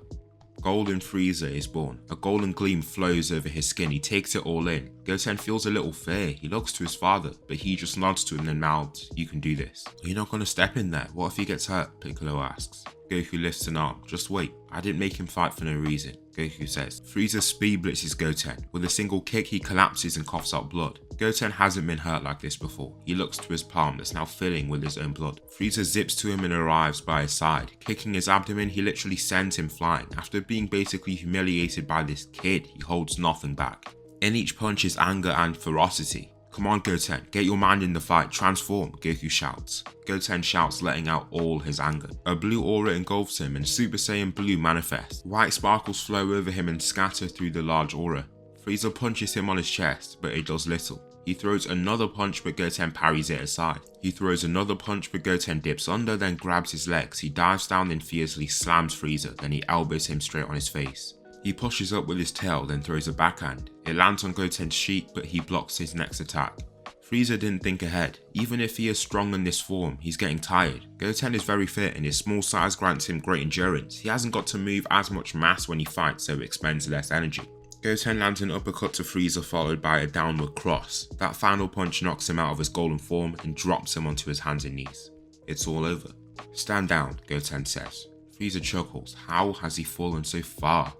Golden Frieza is born. A golden gleam flows over his skin. He takes it all in. Goten feels a little fear. He looks to his father, but he just nods to him and mouths, "You can do this." "Are you not going to step in there? What if he gets hurt?" Piccolo asks. Goku lifts an arm. "Just wait. I didn't make him fight for no reason," Goku says. Frieza speed blitzes Goten. With a single kick, he collapses and coughs out blood. Goten hasn't been hurt like this before. He looks to his palm that's now filling with his own blood. Frieza zips to him and arrives by his side. Kicking his abdomen, he literally sends him flying. After being basically humiliated by this kid, he holds nothing back. In each punch is anger and ferocity. "Come on Goten, get your mind in the fight, transform," Goku shouts. Goten shouts, letting out all his anger. A blue aura engulfs him and Super Saiyan Blue manifests. White sparkles flow over him and scatter through the large aura. Frieza punches him on his chest, but it does little. He throws another punch but Goten parries it aside. He throws another punch but Goten dips under, then grabs his legs. He dives down and fiercely slams Frieza, then he elbows him straight on his face. He pushes up with his tail, then throws a backhand. It lands on Goten's cheek, but he blocks his next attack. Frieza didn't think ahead. Even if he is strong in this form, he's getting tired. Goten is very fit and his small size grants him great endurance. He hasn't got to move as much mass when he fights, so it expends less energy. Goten lands an uppercut to Frieza followed by a downward cross. That final punch knocks him out of his golden form and drops him onto his hands and knees. It's all over. "Stand down," Goten says. Frieza chuckles. How has he fallen so far?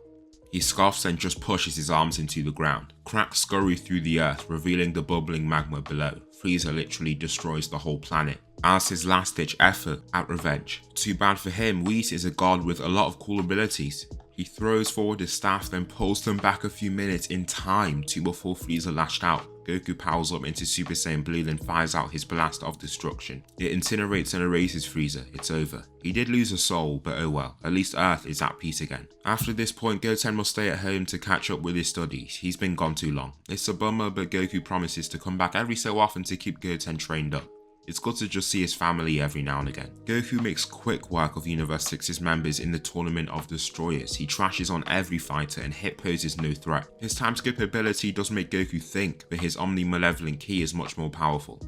He scoffs and just pushes his arms into the ground. Cracks scurry through the earth, revealing the bubbling magma below. Frieza literally destroys the whole planet as his last-ditch effort at revenge. Too bad for him, Whis is a god with a lot of cool abilities. He throws forward his staff, then pulls them back a few minutes in time to before Frieza lashed out. Goku powers up into Super Saiyan Blue, then fires out his blast of destruction. It incinerates and erases Frieza. It's over. He did lose a soul, but oh well. At least Earth is at peace again. After this point, Goten must stay at home to catch up with his studies. He's been gone too long. It's a bummer, but Goku promises to come back every so often to keep Goten trained up. It's good to just see his family every now and again. Goku makes quick work of Universe 6's members in the Tournament of Destroyers. He trashes on every fighter and hit poses no threat. His time skip ability does make Goku think, but his Omnimalevolent ki is much more powerful.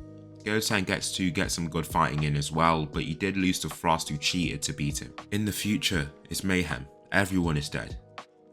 Goten gets to get some good fighting in as well, but he did lose to Frost who cheated to beat him. In the future, it's mayhem. Everyone is dead.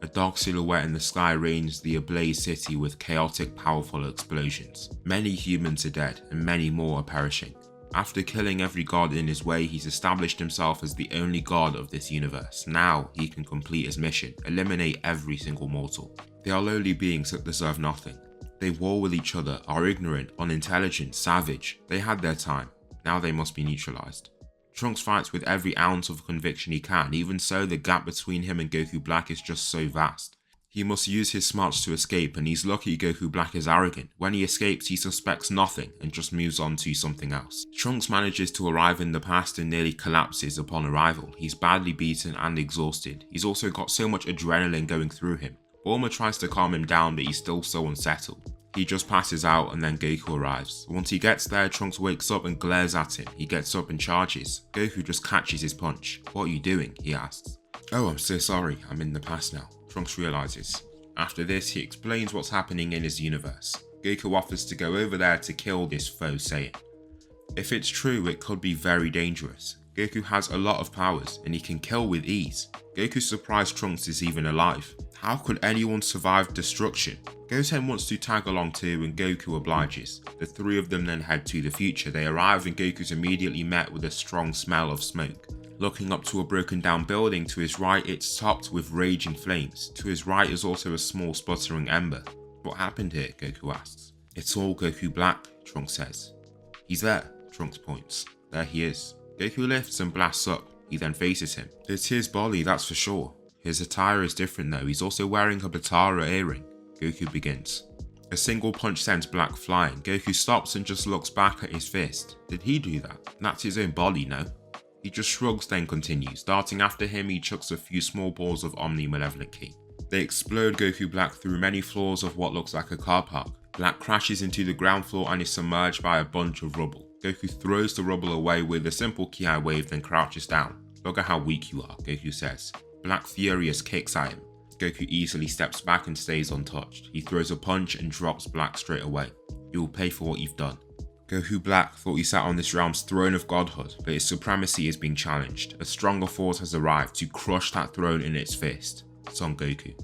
A dark silhouette in the sky reigns the ablaze city with chaotic, powerful explosions. Many humans are dead, and many more are perishing. After killing every god in his way, he's established himself as the only god of this universe. Now, he can complete his mission, eliminate every single mortal. They are lowly beings that deserve nothing. They war with each other, are ignorant, unintelligent, savage. They had their time. Now they must be neutralized. Trunks fights with every ounce of conviction he can. Even so, the gap between him and Goku Black is just so vast. He must use his smarts to escape, and he's lucky Goku Black is arrogant. When he escapes, he suspects nothing and just moves on to something else. Trunks manages to arrive in the past and nearly collapses upon arrival. He's badly beaten and exhausted. He's also got so much adrenaline going through him. Bulma tries to calm him down, but he's still so unsettled. He just passes out and then Goku arrives. Once he gets there, Trunks wakes up and glares at him. He gets up and charges. Goku just catches his punch. "What are you doing?" he asks. "Oh, I'm so sorry. I'm in the past now," Trunks realizes. After this, he explains what's happening in his universe. Goku offers to go over there to kill this foe Saiyan. If it's true, it could be very dangerous. Goku has a lot of powers and he can kill with ease. Goku's surprised Trunks is even alive. How could anyone survive destruction? Goten wants to tag along too and Goku obliges. The three of them then head to the future. They arrive and Goku's immediately met with a strong smell of smoke. Looking up to a broken down building, to his right it's topped with raging flames. To his right is also a small sputtering ember. What happened here? Goku asks. It's all Goku Black, Trunks says. He's there, Trunks points. There he is. Goku lifts and blasts up. He then faces him. It's his body, that's for sure. His attire is different though, he's also wearing a Batara earring. Goku begins. A single punch sends Black flying. Goku stops and just looks back at his fist. Did he do that? That's his own body, no? He just shrugs then continues. Darting after him, he chucks a few small balls of Omni-Malevolent Ki. They explode Goku Black through many floors of what looks like a car park. Black crashes into the ground floor and is submerged by a bunch of rubble. Goku throws the rubble away with a simple Ki wave then crouches down. Look at how weak you are, Goku says. Black furious kicks at him. Goku easily steps back and stays untouched. He throws a punch and drops Black straight away. You will pay for what you've done. Goku Black thought he sat on this realm's throne of godhood, but his supremacy is being challenged. A stronger force has arrived to crush that throne in its fist. Son Goku.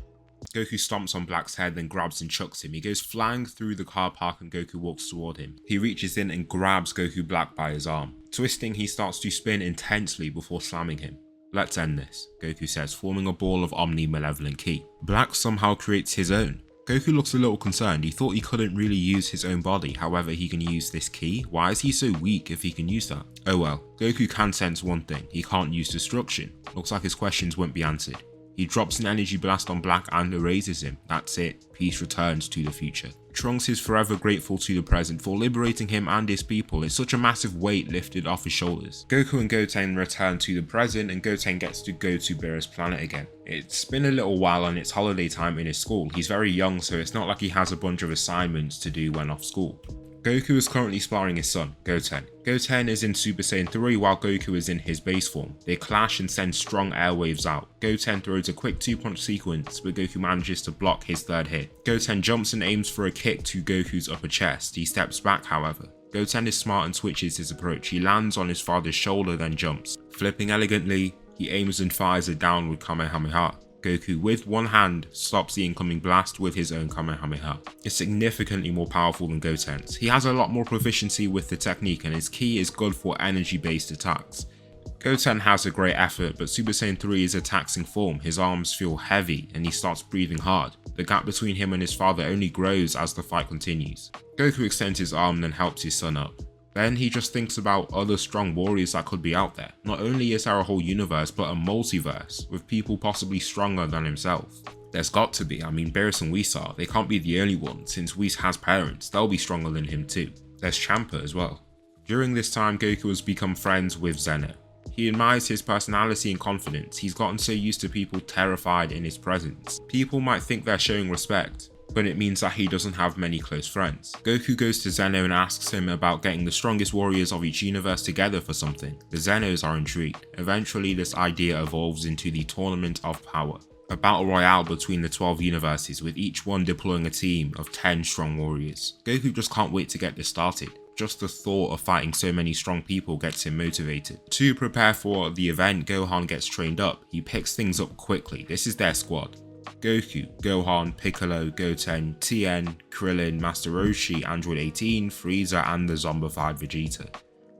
Goku stomps on Black's head, then grabs and chucks him. He goes flying through the car park and Goku walks toward him. He reaches in and grabs Goku Black by his arm. Twisting, he starts to spin intensely before slamming him. Let's end this, Goku says, forming a ball of Omni-Malevolent Ki. Black somehow creates his own. Goku looks a little concerned. He thought he couldn't really use his own body, however he can use this Ki. Why is he so weak if he can use that? Oh well, Goku can sense one thing, he can't use destruction. Looks like his questions won't be answered. He drops an energy blast on Black and erases him. That's it, peace returns to the future. Trunks is forever grateful to the present for liberating him and his people. It's such a massive weight lifted off his shoulders. Goku and Goten return to the present and Goten gets to go to Beerus' planet again. It's been a little while and it's holiday time in his school. He's very young, so it's not like he has a bunch of assignments to do when off school. Goku is currently sparring his son, Goten. Goten is in Super Saiyan 3 while Goku is in his base form. They clash and send strong airwaves out. Goten throws a quick 2-punch sequence, but Goku manages to block his third hit. Goten jumps and aims for a kick to Goku's upper chest. He steps back, however. Goten is smart and switches his approach. He lands on his father's shoulder, then jumps. Flipping elegantly, he aims and fires a downward Kamehameha. Goku, with one hand, stops the incoming blast with his own Kamehameha. It's significantly more powerful than Goten's. He has a lot more proficiency with the technique and his Ki is good for energy-based attacks. Goten has a great effort, but Super Saiyan 3 is a taxing form. His arms feel heavy and he starts breathing hard. The gap between him and his father only grows as the fight continues. Goku extends his arm and then helps his son up. Then he just thinks about other strong warriors that could be out there. Not only is there a whole universe, but a multiverse, with people possibly stronger than himself. There's got to be, I mean Beerus and Whis are, they can't be the only ones, since Whis has parents, they'll be stronger than him too. There's Champa as well. During this time, Goku has become friends with Zeno. He admires his personality and confidence. He's gotten so used to people terrified in his presence. People might think they're showing respect, but it means that he doesn't have many close friends. Goku goes to Zeno and asks him about getting the strongest warriors of each universe together for something. The Zenos are intrigued. Eventually, this idea evolves into the Tournament of Power, a battle royale between the 12 universes, with each one deploying a team of 10 strong warriors. Goku just can't wait to get this started. Just the thought of fighting so many strong people gets him motivated. To prepare for the event, Gohan gets trained up. He picks things up quickly. This is their squad. Goku, Gohan, Piccolo, Goten, Tien, Krillin, Master Roshi, Android 18, Frieza and the zombified Vegeta.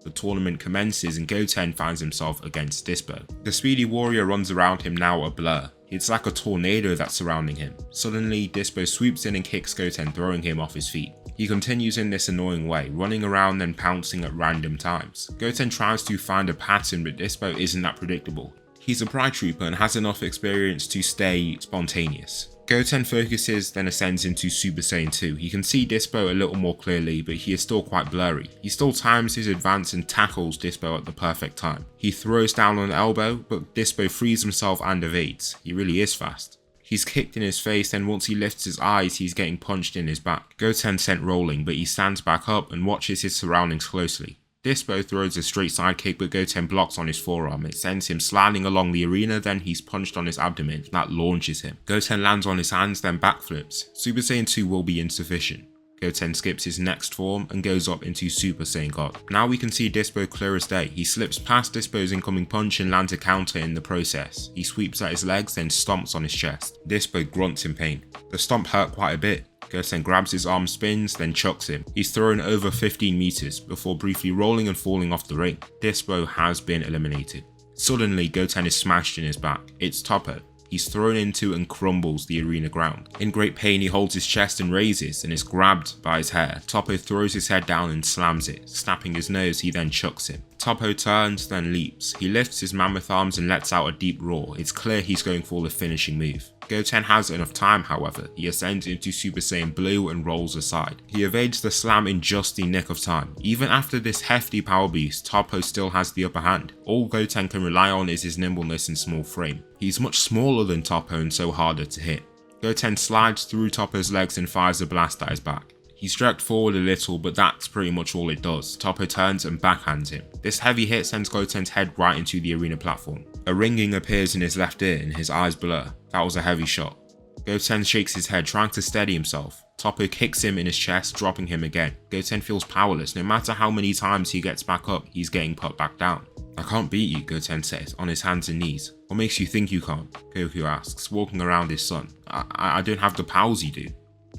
The tournament commences and Goten finds himself against Dispo. The speedy warrior runs around him, now a blur. It's like a tornado that's surrounding him. Suddenly, Dispo swoops in and kicks Goten, throwing him off his feet. He continues in this annoying way, running around and pouncing at random times. Goten tries to find a pattern, but Dispo isn't that predictable. He's a Pride Trooper and has enough experience to stay spontaneous. Goten focuses, then ascends into Super Saiyan 2. He can see Dispo a little more clearly, but he is still quite blurry. He still times his advance and tackles Dispo at the perfect time. He throws down on an elbow, but Dispo frees himself and evades. He really is fast. He's kicked in his face, then once he lifts his eyes, he's getting punched in his back. Goten sent rolling, but he stands back up and watches his surroundings closely. Dispo throws a straight side kick, but Goten blocks on his forearm. It sends him sliding along the arena, then he's punched on his abdomen. That launches him. Goten lands on his hands, then backflips. Super Saiyan 2 will be insufficient. Goten skips his next form and goes up into Super Saiyan God. Now we can see Dispo clear as day. He slips past Dispo's incoming punch and lands a counter in the process. He sweeps at his legs, then stomps on his chest. Dispo grunts in pain. The stomp hurt quite a bit. Goten grabs his arm, spins, then chucks him. He's thrown over 15 meters before briefly rolling and falling off the ring. Dispo has been eliminated. Suddenly, Goten is smashed in his back. It's Toppo. He's thrown into and crumbles the arena ground. In great pain, he holds his chest and raises and is grabbed by his hair. Toppo throws his head down and slams it. Snapping his nose, he then chucks him. Toppo turns, then leaps. He lifts his mammoth arms and lets out a deep roar. It's clear he's going for the finishing move. Goten has enough time, however. He ascends into Super Saiyan Blue and rolls aside. He evades the slam in just the nick of time. Even after this hefty power boost, Toppo still has the upper hand. All Goten can rely on is his nimbleness and small frame. He's much smaller than Toppo and so harder to hit. Goten slides through Toppo's legs and fires a blast at his back. He's dragged forward a little, but that's pretty much all it does. Toppo turns and backhands him. This heavy hit sends Goten's head right into the arena platform. A ringing appears in his left ear and his eyes blur. That was a heavy shot. Goten shakes his head, trying to steady himself. Toppo kicks him in his chest, dropping him again. Goten feels powerless. No matter how many times he gets back up, he's getting put back down. I can't beat you, Goten says, on his hands and knees. What makes you think you can't? Goku asks, walking around his son. I don't have the powers you do.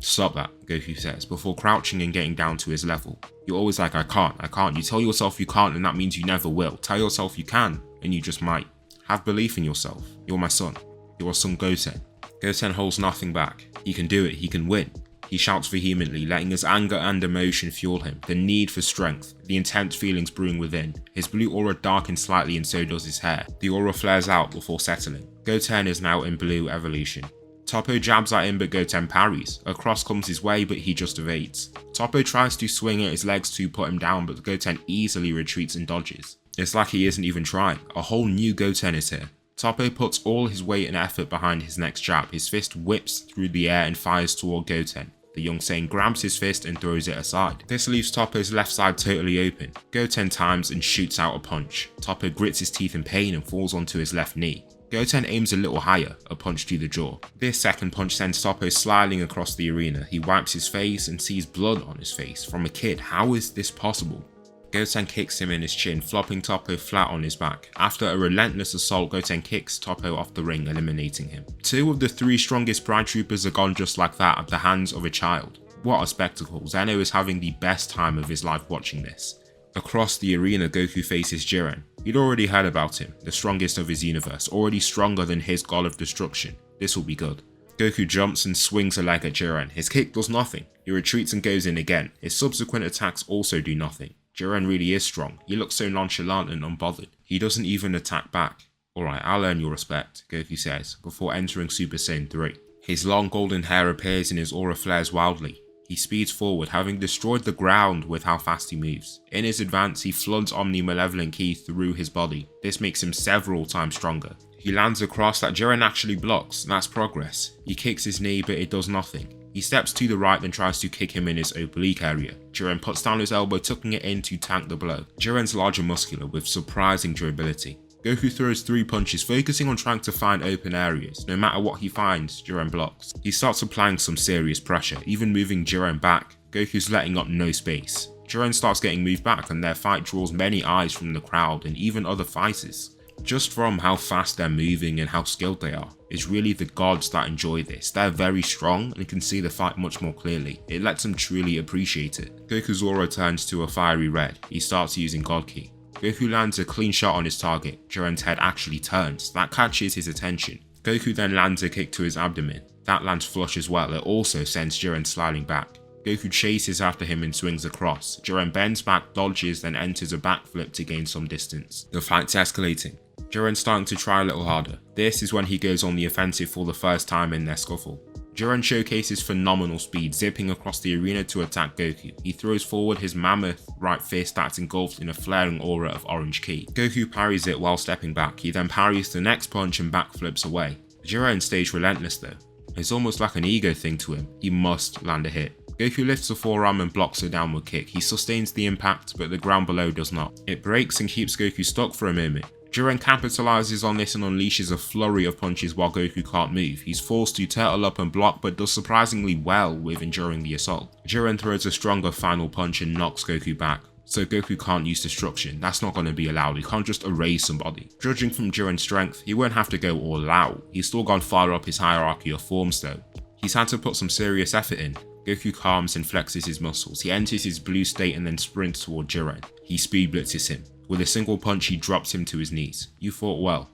Stop that, Goku says, before crouching and getting down to his level. You're always like, I can't. You tell yourself you can't and that means you never will. Tell yourself you can and you just might. Have belief in yourself. You're my son. You're a son Goten. Goten holds nothing back. He can do it. He can win. He shouts vehemently, letting his anger and emotion fuel him. The need for strength, the intense feelings brewing within. His blue aura darkens slightly and so does his hair. The aura flares out before settling. Goten is now in blue evolution. Toppo jabs at him but Goten parries. A cross comes his way but he just evades. Toppo tries to swing at his legs to put him down but Goten easily retreats and dodges. It's like he isn't even trying. A whole new Goten is here. Toppo puts all his weight and effort behind his next jab. His fist whips through the air and fires toward Goten. The young Saiyan grabs his fist and throws it aside. This leaves Toppo's left side totally open. Goten times and shoots out a punch. Toppo grits his teeth in pain and falls onto his left knee. Goten aims a little higher, a punch to the jaw. This second punch sends Toppo sliding across the arena. He wipes his face and sees blood on his face. From a kid, how is this possible? Goten kicks him in his chin, flopping Toppo flat on his back. After a relentless assault, Goten kicks Toppo off the ring, eliminating him. 2 of the 3 strongest Pride Troopers are gone just like that at the hands of a child. What a spectacle. Zeno is having the best time of his life watching this. Across the arena, Goku faces Jiren. He'd already heard about him, the strongest of his universe, already stronger than his god of destruction. This will be good. Goku jumps and swings a leg at Jiren. His kick does nothing. He retreats and goes in again. His subsequent attacks also do nothing. Jiren really is strong. He looks so nonchalant and unbothered. He doesn't even attack back. Alright, I'll earn your respect, Goku says, before entering Super Saiyan 3. His long golden hair appears and his aura flares wildly. He speeds forward, having destroyed the ground with how fast he moves. In his advance, he floods Omni-Malevolent Ki through his body. This makes him several times stronger. He lands a cross that Jiren actually blocks. That's progress. He kicks his knee, but it does nothing. He steps to the right then tries to kick him in his oblique area. Jiren puts down his elbow, tucking it in to tank the blow. Jiren's large and muscular with surprising durability. Goku throws 3 punches, focusing on trying to find open areas. No matter what he finds, Jiren blocks. He starts applying some serious pressure, even moving Jiren back. Goku's letting up no space. Jiren starts getting moved back and their fight draws many eyes from the crowd and even other fighters. Just from how fast they're moving and how skilled they are. It's really the gods that enjoy this. They're very strong and can see the fight much more clearly. It lets them truly appreciate it. Goku's aura turns to a fiery red. He starts using God Ki. Goku lands a clean shot on his target. Jiren's head actually turns. That catches his attention. Goku then lands a kick to his abdomen. That lands flush as well. It also sends Jiren sliding back. Goku chases after him and swings across. Jiren bends back, dodges, then enters a backflip to gain some distance. The fight's escalating. Jiren's starting to try a little harder. This is when he goes on the offensive for the first time in their scuffle. Jiren showcases phenomenal speed, zipping across the arena to attack Goku. He throws forward his mammoth right fist that's engulfed in a flaring aura of orange ki. Goku parries it while stepping back. He then parries the next punch and backflips away. Jiren stays relentless though. It's almost like an ego thing to him. He must land a hit. Goku lifts a forearm and blocks a downward kick. He sustains the impact, but the ground below does not. It breaks and keeps Goku stuck for a moment. Jiren capitalizes on this and unleashes a flurry of punches while Goku can't move. He's forced to turtle up and block but does surprisingly well with enduring the assault. Jiren throws a stronger final punch and knocks Goku back. So Goku can't use destruction. That's not going to be allowed. He can't just erase somebody. Judging from Jiren's strength, he won't have to go all out. He's still gone far up his hierarchy of forms though. He's had to put some serious effort in. Goku calms and flexes his muscles. He enters his blue state and then sprints toward Jiren. He speed blitzes him. With a single punch, he drops him to his knees. You fought well.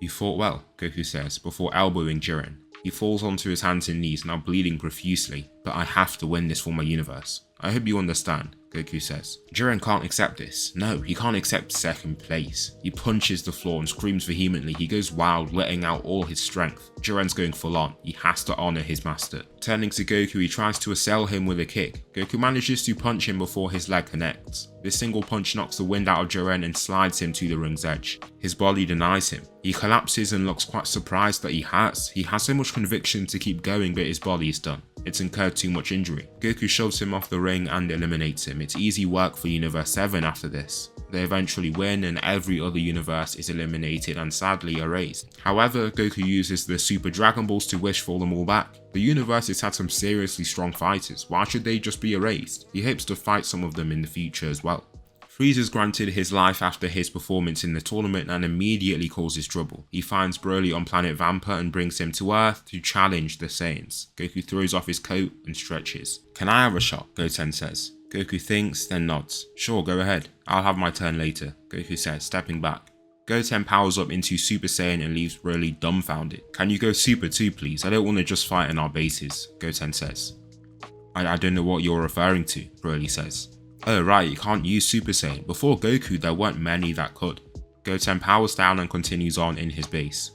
You fought well, Goku says, before elbowing Jiren. He falls onto his hands and knees, now bleeding profusely, but I have to win this for my universe. I hope you understand, Goku says. Jiren can't accept this. No, he can't accept second place. He punches the floor and screams vehemently. He goes wild, letting out all his strength. Jiren's going full on. He has to honor his master. Turning to Goku, he tries to assail him with a kick. Goku manages to punch him before his leg connects. This single punch knocks the wind out of Jiren and slides him to the ring's edge. His body denies him. He collapses and looks quite surprised that he has. He has so much conviction to keep going, but his body is done. It's incurred too much injury. Goku shoves him off the ring and eliminates him. It's easy work for Universe 7 after this. They eventually win and every other universe is eliminated and sadly erased. However, Goku uses the Super Dragon Balls to wish for them all back. The universe has had some seriously strong fighters. Why should they just be erased? He hopes to fight some of them in the future as well. Frieza's granted his life after his performance in the tournament and immediately causes trouble. He finds Broly on planet Vampa and brings him to Earth to challenge the Saiyans. Goku throws off his coat and stretches. Can I have a shot? Goten says. Goku thinks, then nods. Sure, go ahead. I'll have my turn later, Goku says, stepping back. Goten powers up into Super Saiyan and leaves Broly dumbfounded. Can you go Super too, please? I don't want to just fight in our bases, Goten says. I don't know what you're referring to, Broly says. Oh right, you can't use Super Saiyan. Before Goku, there weren't many that could. Goten powers down and continues on in his base.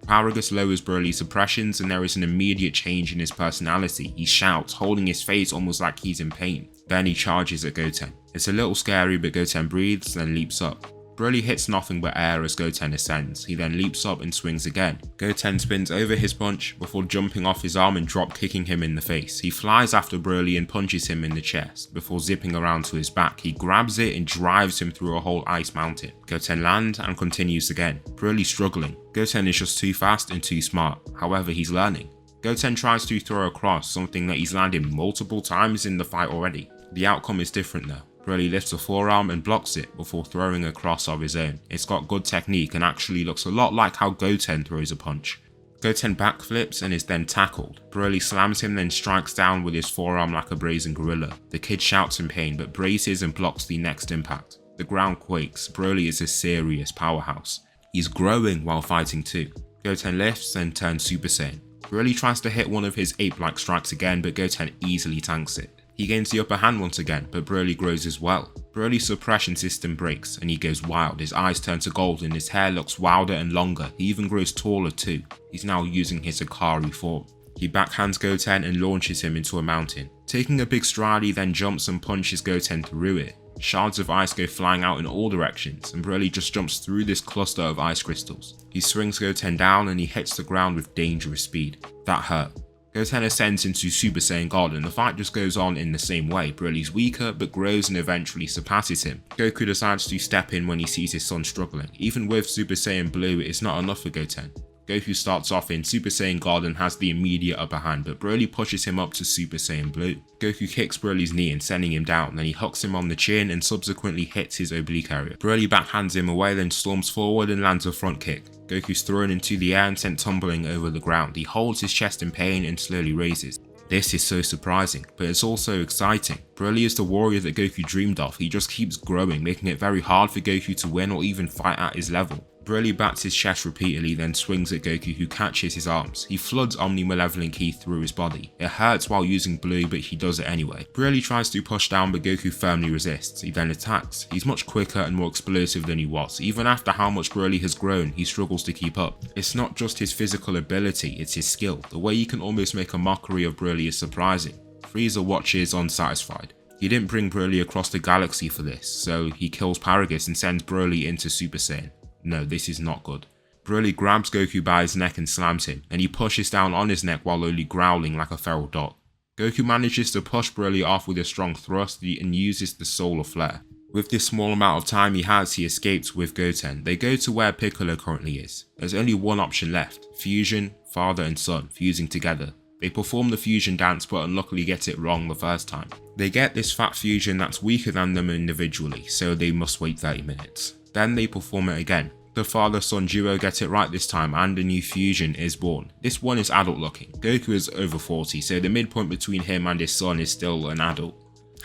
Paragus lowers Broly's suppressions and there is an immediate change in his personality. He shouts, holding his face almost like he's in pain. Then he charges at Goten. It's a little scary, but Goten breathes, then leaps up. Broly hits nothing but air as Goten ascends. He then leaps up and swings again. Goten spins over his punch before jumping off his arm and drop kicking him in the face. He flies after Broly and punches him in the chest. Before zipping around to his back, he grabs it and drives him through a whole ice mountain. Goten lands and continues again. Broly struggling. Goten is just too fast and too smart. However, he's learning. Goten tries to throw across, something that he's landed multiple times in the fight already. The outcome is different though. Broly lifts a forearm and blocks it before throwing a cross of his own. It's got good technique and actually looks a lot like how Goten throws a punch. Goten backflips and is then tackled. Broly slams him then strikes down with his forearm like a brazen gorilla. The kid shouts in pain but braces and blocks the next impact. The ground quakes. Broly is a serious powerhouse. He's growing while fighting too. Goten lifts and turns Super Saiyan. Broly tries to hit one of his ape-like strikes again but Goten easily tanks it. He gains the upper hand once again, but Broly grows as well. Broly's suppression system breaks and he goes wild. His eyes turn to gold and his hair looks wilder and longer. He even grows taller too. He's now using his Akari form. He backhands Goten and launches him into a mountain. Taking a big stride, he then jumps and punches Goten through it. Shards of ice go flying out in all directions and Broly just jumps through this cluster of ice crystals. He swings Goten down and he hits the ground with dangerous speed. That hurt. Goten ascends into Super Saiyan God and the fight just goes on in the same way. Broly's weaker but grows and eventually surpasses him. Goku decides to step in when he sees his son struggling. Even with Super Saiyan Blue, it's not enough for Goten. Goku starts off in Super Saiyan God and has the immediate upper hand, but Broly pushes him up to Super Saiyan Blue. Goku kicks Broly's knee and sending him down, then he hooks him on the chin and subsequently hits his oblique area. Broly backhands him away, then storms forward and lands a front kick. Goku's thrown into the air and sent tumbling over the ground. He holds his chest in pain and slowly raises. This is so surprising, but it's also exciting. Broly is the warrior that Goku dreamed of. He just keeps growing, making it very hard for Goku to win or even fight at his level. Broly bats his chest repeatedly, then swings at Goku, who catches his arms. He floods OMNIMALEVOLENT ki through his body. It hurts while using blue, but he does it anyway. Broly tries to push down, but Goku firmly resists. He then attacks. He's much quicker and more explosive than he was. Even after how much Broly has grown, he struggles to keep up. It's not just his physical ability, it's his skill. The way he can almost make a mockery of Broly is surprising. Frieza watches unsatisfied. He didn't bring Broly across the galaxy for this, so he kills Paragus and sends Broly into Super Saiyan. No, this is not good. Broly grabs Goku by his neck and slams him, and he pushes down on his neck while only growling like a feral dog. Goku manages to push Broly off with a strong thrust and uses the Solar Flare. With this small amount of time he has, he escapes with Goten. They go to where Piccolo currently is. There's only one option left: fusion, father and son, fusing together. They perform the fusion dance but unluckily get it wrong the first time. They get this fat fusion that's weaker than them individually, so they must wait 30 minutes. Then they perform it again. The father-son duo get it right this time and a new fusion is born. This one is adult looking. Goku is over 40, so the midpoint between him and his son is still an adult.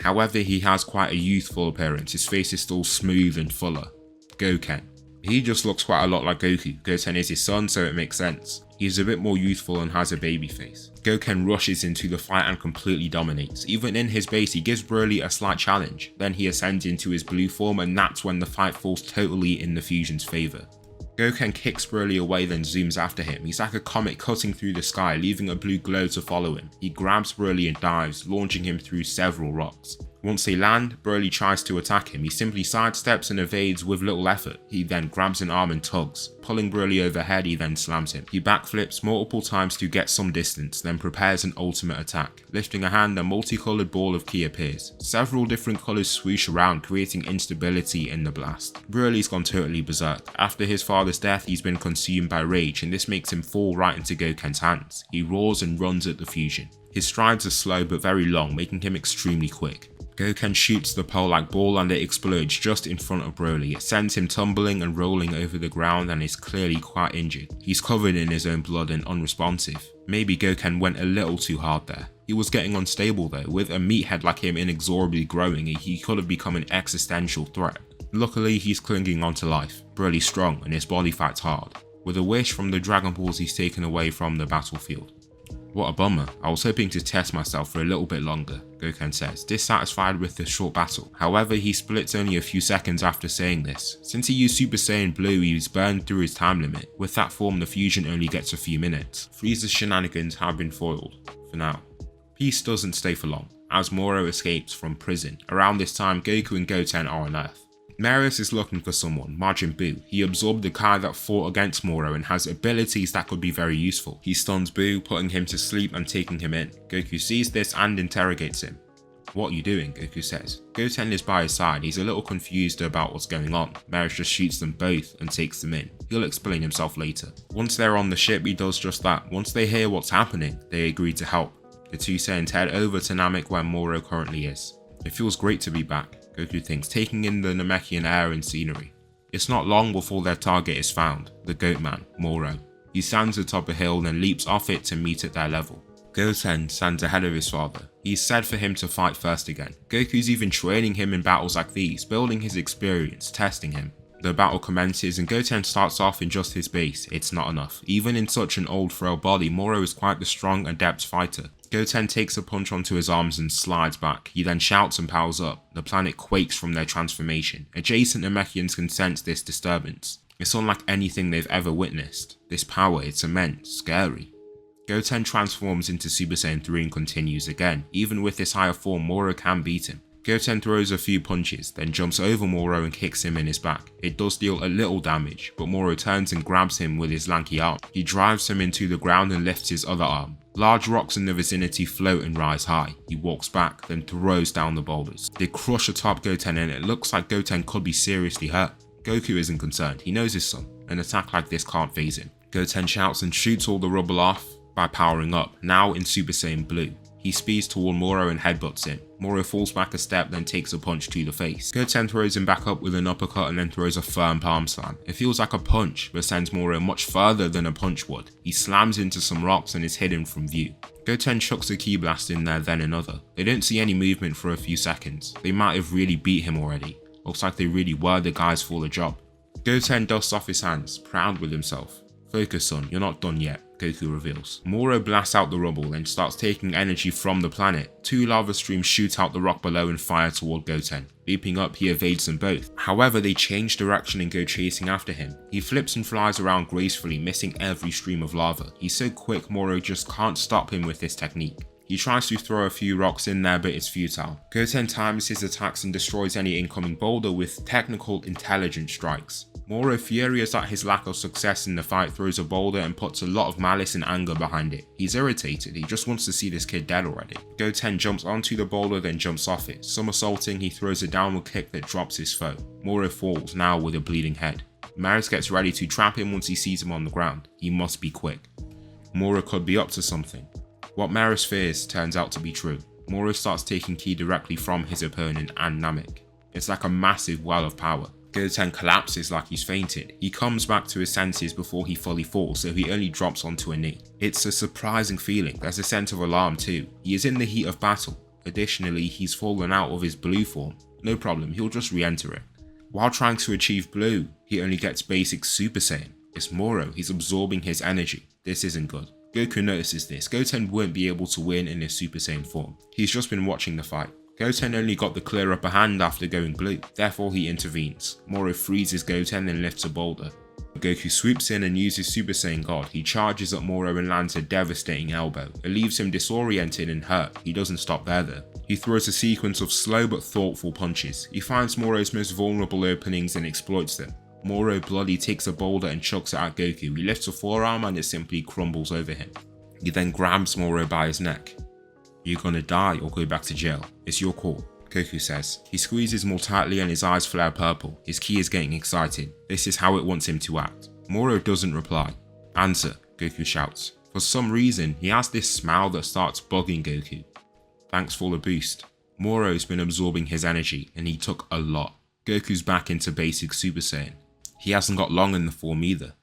However, he has quite a youthful appearance. His face is still smooth and fuller. Goken. He just looks quite a lot like Goku. Goten is his son, so it makes sense. He's a bit more youthful and has a baby face. Goken rushes into the fight and completely dominates. Even in his base, he gives Broly a slight challenge. Then he ascends into his blue form, and that's when the fight falls totally in the fusion's favour. Goken kicks Broly away, then zooms after him. He's like a comet cutting through the sky, leaving a blue glow to follow him. He grabs Broly and dives, launching him through several rocks. Once they land, Broly tries to attack him. He simply sidesteps and evades with little effort. He then grabs an arm and tugs. Pulling Broly overhead, he then slams him. He backflips multiple times to get some distance, then prepares an ultimate attack. Lifting a hand, a multicolored ball of ki appears. Several different colors swoosh around, creating instability in the blast. Broly's gone totally berserk. After his father's death, he's been consumed by rage, and this makes him fall right into Goken's hands. He roars and runs at the fusion. His strides are slow but very long, making him extremely quick. Goken shoots the pole-like ball and it explodes just in front of Broly. It sends him tumbling and rolling over the ground and is clearly quite injured. He's covered in his own blood and unresponsive. Maybe Goken went a little too hard there. He was getting unstable though. With a meathead like him inexorably growing, he could have become an existential threat. Luckily, he's clinging on to life. Broly's strong and his body fights hard. With a wish from the Dragon Balls, he's taken away from the battlefield. What a bummer. I was hoping to test myself for a little bit longer, Goken says, dissatisfied with the short battle. However, he splits only a few seconds after saying this. Since he used Super Saiyan Blue, he's burned through his time limit. With that form, the fusion only gets a few minutes. Frieza's shenanigans have been foiled, for now. Peace doesn't stay for long, as Moro escapes from prison. Around this time, Goku and Goten are on Earth. Marius is looking for someone, Majin Buu. He absorbed the Kai that fought against Moro and has abilities that could be very useful. He stuns Buu, putting him to sleep and taking him in. Goku sees this and interrogates him. "What are you doing?" Goku says. Goten is by his side. He's a little confused about what's going on. Marius just shoots them both and takes them in. He'll explain himself later. Once they're on the ship, he does just that. Once they hear what's happening, they agree to help. The two Saiyans head over to Namek where Moro currently is. It feels great to be back, Goku thinks, taking in the Namekian air and scenery. It's not long before their target is found, the Goat Man, Moro. He stands atop a hill then leaps off it to meet at their level. Goten stands ahead of his father. He's said for him to fight first again. Goku's even training him in battles like these, building his experience, testing him. The battle commences and Goten starts off in just his base. It's not enough. Even in such an old frail body, Moro is quite the strong, adept fighter. Goten takes a punch onto his arms and slides back. He then shouts and powers up. The planet quakes from their transformation. Adjacent Namekians can sense this disturbance. It's unlike anything they've ever witnessed. This power, it's immense, scary. Goten transforms into Super Saiyan 3 and continues again. Even with this higher form, Moro can beat him. Goten throws a few punches, then jumps over Moro and kicks him in his back. It does deal a little damage, but Moro turns and grabs him with his lanky arm. He drives him into the ground and lifts his other arm. Large rocks in the vicinity float and rise high. He walks back, then throws down the boulders. They crush atop Goten and it looks like Goten could be seriously hurt. Goku isn't concerned, he knows his son. An attack like this can't faze him. Goten shouts and shoots all the rubble off by powering up, now in Super Saiyan Blue. He speeds toward Moro and headbutts him. Moro falls back a step, then takes a punch to the face. Goten throws him back up with an uppercut and then throws a firm palm slam. It feels like a punch, but sends Moro much further than a punch would. He slams into some rocks and is hidden from view. Goten chucks a ki blast in there, then another. They don't see any movement for a few seconds. They might have really beat him already. Looks like they really were the guys for the job. Goten dusts off his hands, proud with himself. "Focus, son, you're not done yet," Goku reveals. Moro blasts out the rubble and starts taking energy from the planet. Two lava streams shoot out the rock below and fire toward Goten. Leaping up, he evades them both. However, they change direction and go chasing after him. He flips and flies around gracefully, missing every stream of lava. He's so quick, Moro just can't stop him with this technique. He tries to throw a few rocks in there, but it's futile. Goten times his attacks and destroys any incoming boulder with technical intelligence strikes. Moro, furious at his lack of success in the fight, throws a boulder and puts a lot of malice and anger behind it. He's irritated, he just wants to see this kid dead already. Goten jumps onto the boulder then jumps off it. Somersaulting, he throws a downward kick that drops his foe. Moro falls, now with a bleeding head. Marius gets ready to trap him once he sees him on the ground. He must be quick. Moro could be up to something. What Marius fears turns out to be true. Moro starts taking ki directly from his opponent and Namek. It's like a massive well of power. Goten collapses like he's fainted. He comes back to his senses before he fully falls, so he only drops onto a knee. It's a surprising feeling. There's a sense of alarm too. He is in the heat of battle. Additionally, he's fallen out of his blue form. No problem, he'll just re-enter it. While trying to achieve blue, He only gets basic Super Saiyan. It's Moro, he's absorbing his energy. This isn't good. Goku notices this. Goten won't be able to win in his Super Saiyan form. He's just been watching the fight. Goten only got the clear upper hand after going blue, therefore he intervenes. Moro freezes Goten and lifts a boulder. Goku swoops in and uses Super Saiyan God. He charges at Moro and lands a devastating elbow. It leaves him disoriented and hurt. He doesn't stop there though. He throws a sequence of slow but thoughtful punches. He finds Moro's most vulnerable openings and exploits them. Moro bloody takes a boulder and chucks it at Goku. He lifts a forearm and it simply crumbles over him. He then grabs Moro by his neck. "You're gonna die or go back to jail. It's your call," Goku says. He squeezes more tightly and his eyes flare purple. His ki is getting excited. This is how it wants him to act. Moro doesn't reply. "Answer," Goku shouts. For some reason, he has this smile that starts bugging Goku. "Thanks for the boost." Moro's been absorbing his energy and he took a lot. Goku's back into basic Super Saiyan. He hasn't got long in the form either.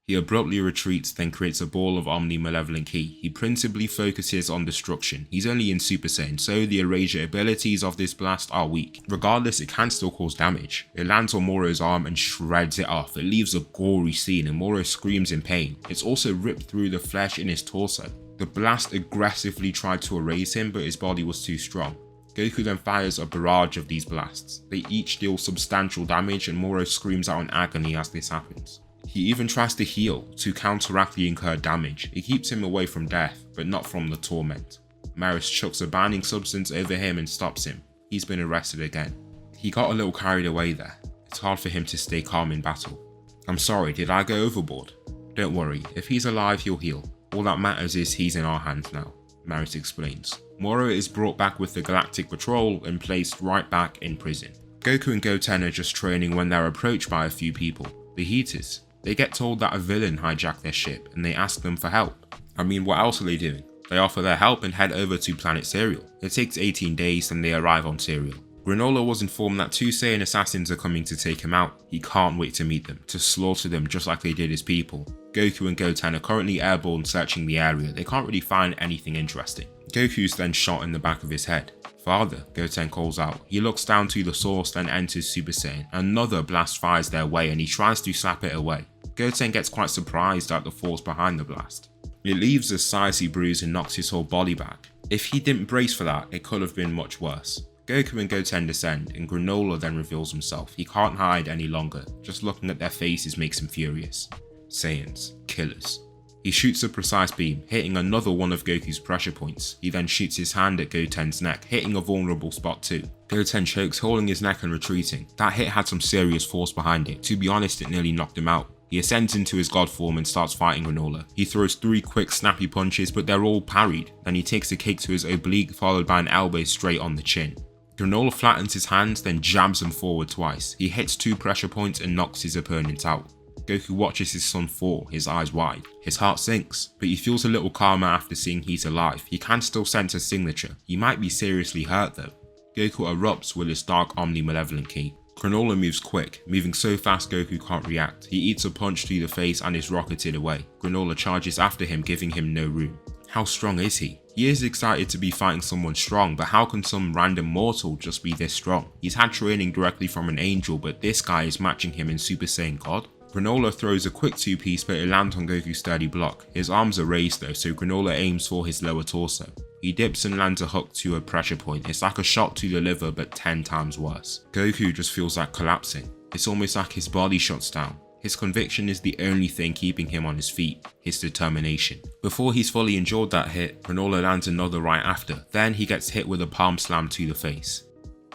He abruptly retreats, then creates a ball of omnimalevolent ki. He principally focuses on destruction. He's only in Super Saiyan, so the erasure abilities of this blast are weak. Regardless, it can still cause damage. It lands on Moro's arm and shreds it off. It leaves a gory scene and Moro screams in pain. It's also ripped through the flesh in his torso. The blast aggressively tried to erase him, but his body was too strong. Goku then fires a barrage of these blasts. They each deal substantial damage and Moro screams out in agony as this happens. He even tries to heal to counteract the incurred damage. It keeps him away from death, but not from the torment. Maris chucks a binding substance over him and stops him. He's been arrested again. He got a little carried away there. It's hard for him to stay calm in battle. "I'm sorry, did I go overboard?" "Don't worry, if he's alive he'll heal. All that matters is he's in our hands now," Maris explains. Moro is brought back with the Galactic Patrol and placed right back in prison. Goku and Goten are just training when they're approached by a few people. The Heaters. They get told that a villain hijacked their ship and they ask them for help. I mean, what else are they doing? They offer their help and head over to Planet Cereal. It takes 18 days and they arrive on Cereal. Granola was informed that 2 Saiyan assassins are coming to take him out. He can't wait to meet them, to slaughter them just like they did his people. Goku and Goten are currently airborne searching the area. They can't really find anything interesting. Goku's then shot in the back of his head. "Father," Goten calls out. He looks down to the source then enters Super Saiyan. Another blast fires their way and he tries to slap it away. Goten gets quite surprised at the force behind the blast. It leaves a sizey bruise and knocks his whole body back. If he didn't brace for that, it could have been much worse. Goku and Goten descend and Granola then reveals himself. He can't hide any longer. Just looking at their faces makes him furious. Saiyans. Killers. He shoots a precise beam, hitting another one of Goku's pressure points. He then shoots his hand at Goten's neck, hitting a vulnerable spot too. Goten chokes, holding his neck and retreating. That hit had some serious force behind it. To be honest, it nearly knocked him out. He ascends into his god form and starts fighting Granola. He throws 3 quick snappy punches, but they're all parried. Then he takes a kick to his oblique followed by an elbow straight on the chin. Granola flattens his hands, then jabs him forward twice. He hits 2 pressure points and knocks his opponent out. Goku watches his son fall, his eyes wide. His heart sinks, but he feels a little calmer after seeing he's alive. He can still sense a signature. He might be seriously hurt though. Goku erupts with his dark omni-malevolent ki. Granola moves quick, moving so fast Goku can't react. He eats a punch to the face and is rocketed away. Granola charges after him, giving him no room. How strong is he? He is excited to be fighting someone strong, but how can some random mortal just be this strong? He's had training directly from an angel, but this guy is matching him in Super Saiyan God? Granola throws a quick 2-piece, but it lands on Goku's sturdy block. His arms are raised though, so Granola aims for his lower torso. He dips and lands a hook to a pressure point. It's like a shot to the liver, but 10 times worse. Goku just feels like collapsing. It's almost like his body shuts down. His conviction is the only thing keeping him on his feet, his determination. Before he's fully endured that hit, Granola lands another right after. Then he gets hit with a palm slam to the face.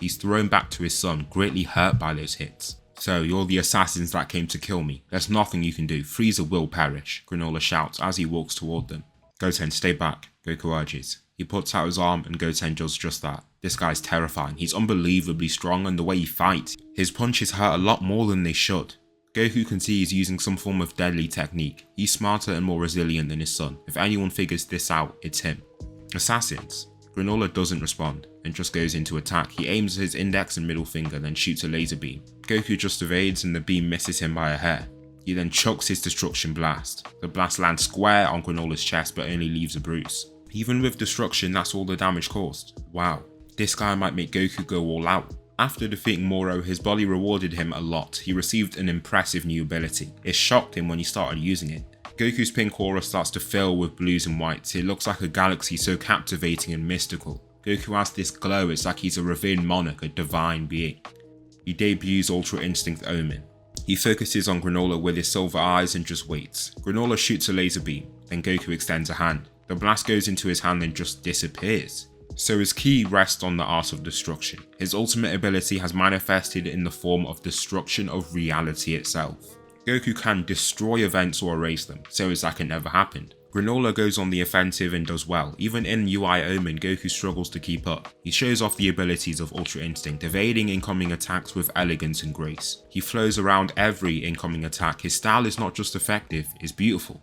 He's thrown back to his son, greatly hurt by those hits. "So, you're the assassins that came to kill me. There's nothing you can do. Frieza will perish," Granola shouts as he walks toward them. "Goten, stay back," Goku urges. He puts out his arm and Goten does just that. This guy's terrifying. He's unbelievably strong and the way he fights. His punches hurt a lot more than they should. Goku can see he's using some form of deadly technique. He's smarter and more resilient than his son. If anyone figures this out, it's him. Assassins. Granola doesn't respond and just goes into attack. He aims his index and middle finger, then shoots a laser beam. Goku just evades and the beam misses him by a hair. He then chucks his destruction blast. The blast lands square on Granola's chest but only leaves a bruise. Even with destruction, that's all the damage caused. Wow, this guy might make Goku go all out. After defeating Moro, his body rewarded him a lot. He received an impressive new ability. It shocked him when he started using it. Goku's pink aura starts to fill with blues and whites. It looks like a galaxy so captivating and mystical. Goku has this glow, it's like he's a revered monarch, a divine being. He debuts Ultra Instinct Omen. He focuses on Granola with his silver eyes and just waits. Granola shoots a laser beam, then Goku extends a hand. The blast goes into his hand and just disappears. So his key rests on the art of destruction. His ultimate ability has manifested in the form of destruction of reality itself. Goku can destroy events or erase them, so it's like it never happened. Granola goes on the offensive and does well. Even in UI Omen, Goku struggles to keep up. He shows off the abilities of Ultra Instinct, evading incoming attacks with elegance and grace. He flows around every incoming attack. His style is not just effective, it's beautiful.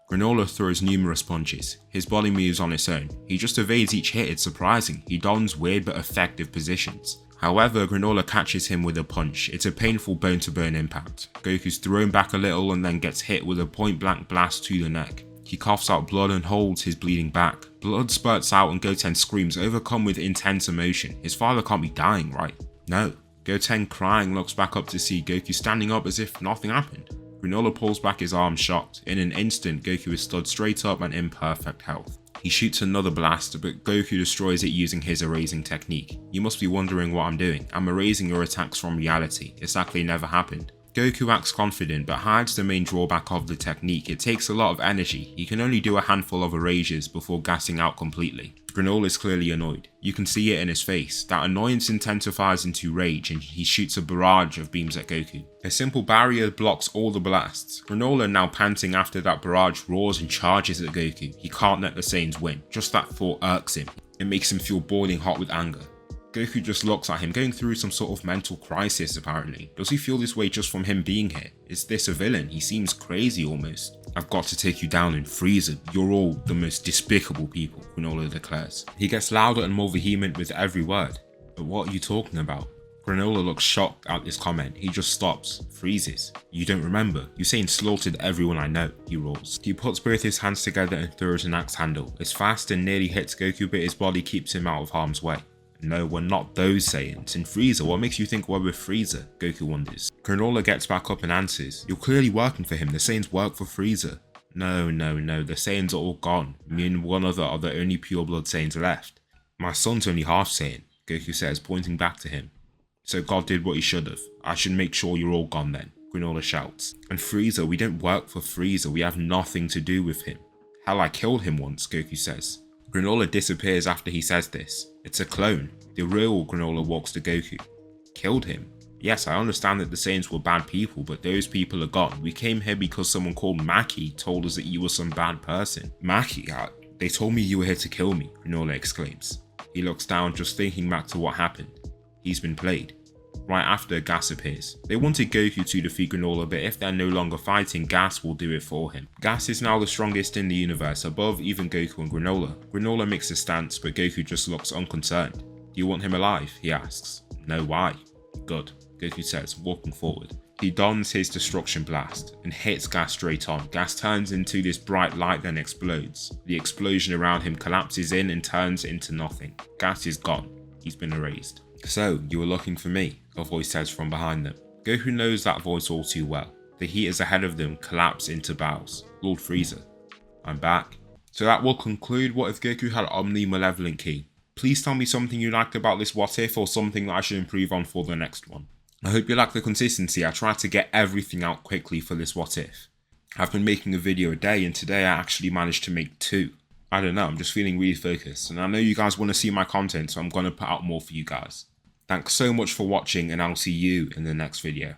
Granola throws numerous punches. His body moves on its own. He just evades each hit, it's surprising. He dons weird but effective positions. However, Granola catches him with a punch. It's a painful bone-to-bone impact. Goku's thrown back a little and then gets hit with a point-blank blast to the neck. He coughs out blood and holds his bleeding back. Blood spurts out and Goten screams, overcome with intense emotion. His father can't be dying, right? No. Goten, crying, looks back up to see Goku standing up as if nothing happened. Granola pulls back his arm shocked. In an instant, Goku is stood straight up and in perfect health. He shoots another blast, but Goku destroys it using his erasing technique. You must be wondering what I'm doing. I'm erasing your attacks from reality. It's like they never happened. Goku acts confident but hides the main drawback of the technique. It takes a lot of energy. He can only do a handful of erasures before gassing out completely. Granola is clearly annoyed. You can see it in his face. That annoyance intensifies into rage and he shoots a barrage of beams at Goku. A simple barrier blocks all the blasts. Granola, now panting after that barrage, roars and charges at Goku. He can't let the Saiyans win. Just that thought irks him. It makes him feel boiling hot with anger. Goku just looks at him, going through some sort of mental crisis apparently. Does he feel this way just from him being here? Is this a villain? He seems crazy almost. I've got to take you down in Frieza. You're all the most despicable people, Granola declares. He gets louder and more vehement with every word. But what are you talking about? Granola looks shocked at this comment. He just stops, freezes. You don't remember? Usain slaughtered everyone I know, he roars. He puts both his hands together and throws an axe handle. It's fast and nearly hits Goku, but his body keeps him out of harm's way. No, we're not those Saiyans. In Frieza, what makes you think we're with Frieza? Goku wonders. Granola gets back up and answers. You're clearly working for him. The Saiyans work for Frieza. No. The Saiyans are all gone. Me and one other are the only pure blood Saiyans left. My son's only half Saiyan, Goku says, pointing back to him. So God did what he should have. I should make sure you're all gone then, Granola shouts. And Frieza, we don't work for Frieza. We have nothing to do with him. Hell, I killed him once, Goku says. Granola disappears after he says this. It's a clone. The real Granola walks to Goku. Killed him? Yes, I understand that the Saiyans were bad people, but those people are gone. We came here because someone called Maki told us that you were some bad person. Maki? They told me you were here to kill me, Granola exclaims. He looks down, just thinking back to what happened. He's been played. Right after, Gas appears. They wanted Goku to defeat Granola, but if they're no longer fighting, Gas will do it for him. Gas is now the strongest in the universe, above even Goku and Granola. Granola makes a stance, but Goku just looks unconcerned. Do you want him alive? He asks. No, why? Good, Goku says, walking forward. He dons his destruction blast and hits Gas straight on. Gas turns into this bright light, then explodes. The explosion around him collapses in and turns into nothing. Gas is gone. He's been erased. So, you were looking for me, a voice says from behind them. Goku knows that voice all too well. The heaters ahead of them collapse into bows. Lord Frieza, I'm back. So that will conclude what if Goku had Omnimalevolent Ki. Please tell me something you liked about this what if or something that I should improve on for the next one. I hope you like the consistency. I tried to get everything out quickly for this what if. I've been making a video a day and today I actually managed to make 2. I don't know, I'm just feeling really focused and I know you guys want to see my content, so I'm going to put out more for you guys. Thanks so much for watching and I'll see you in the next video.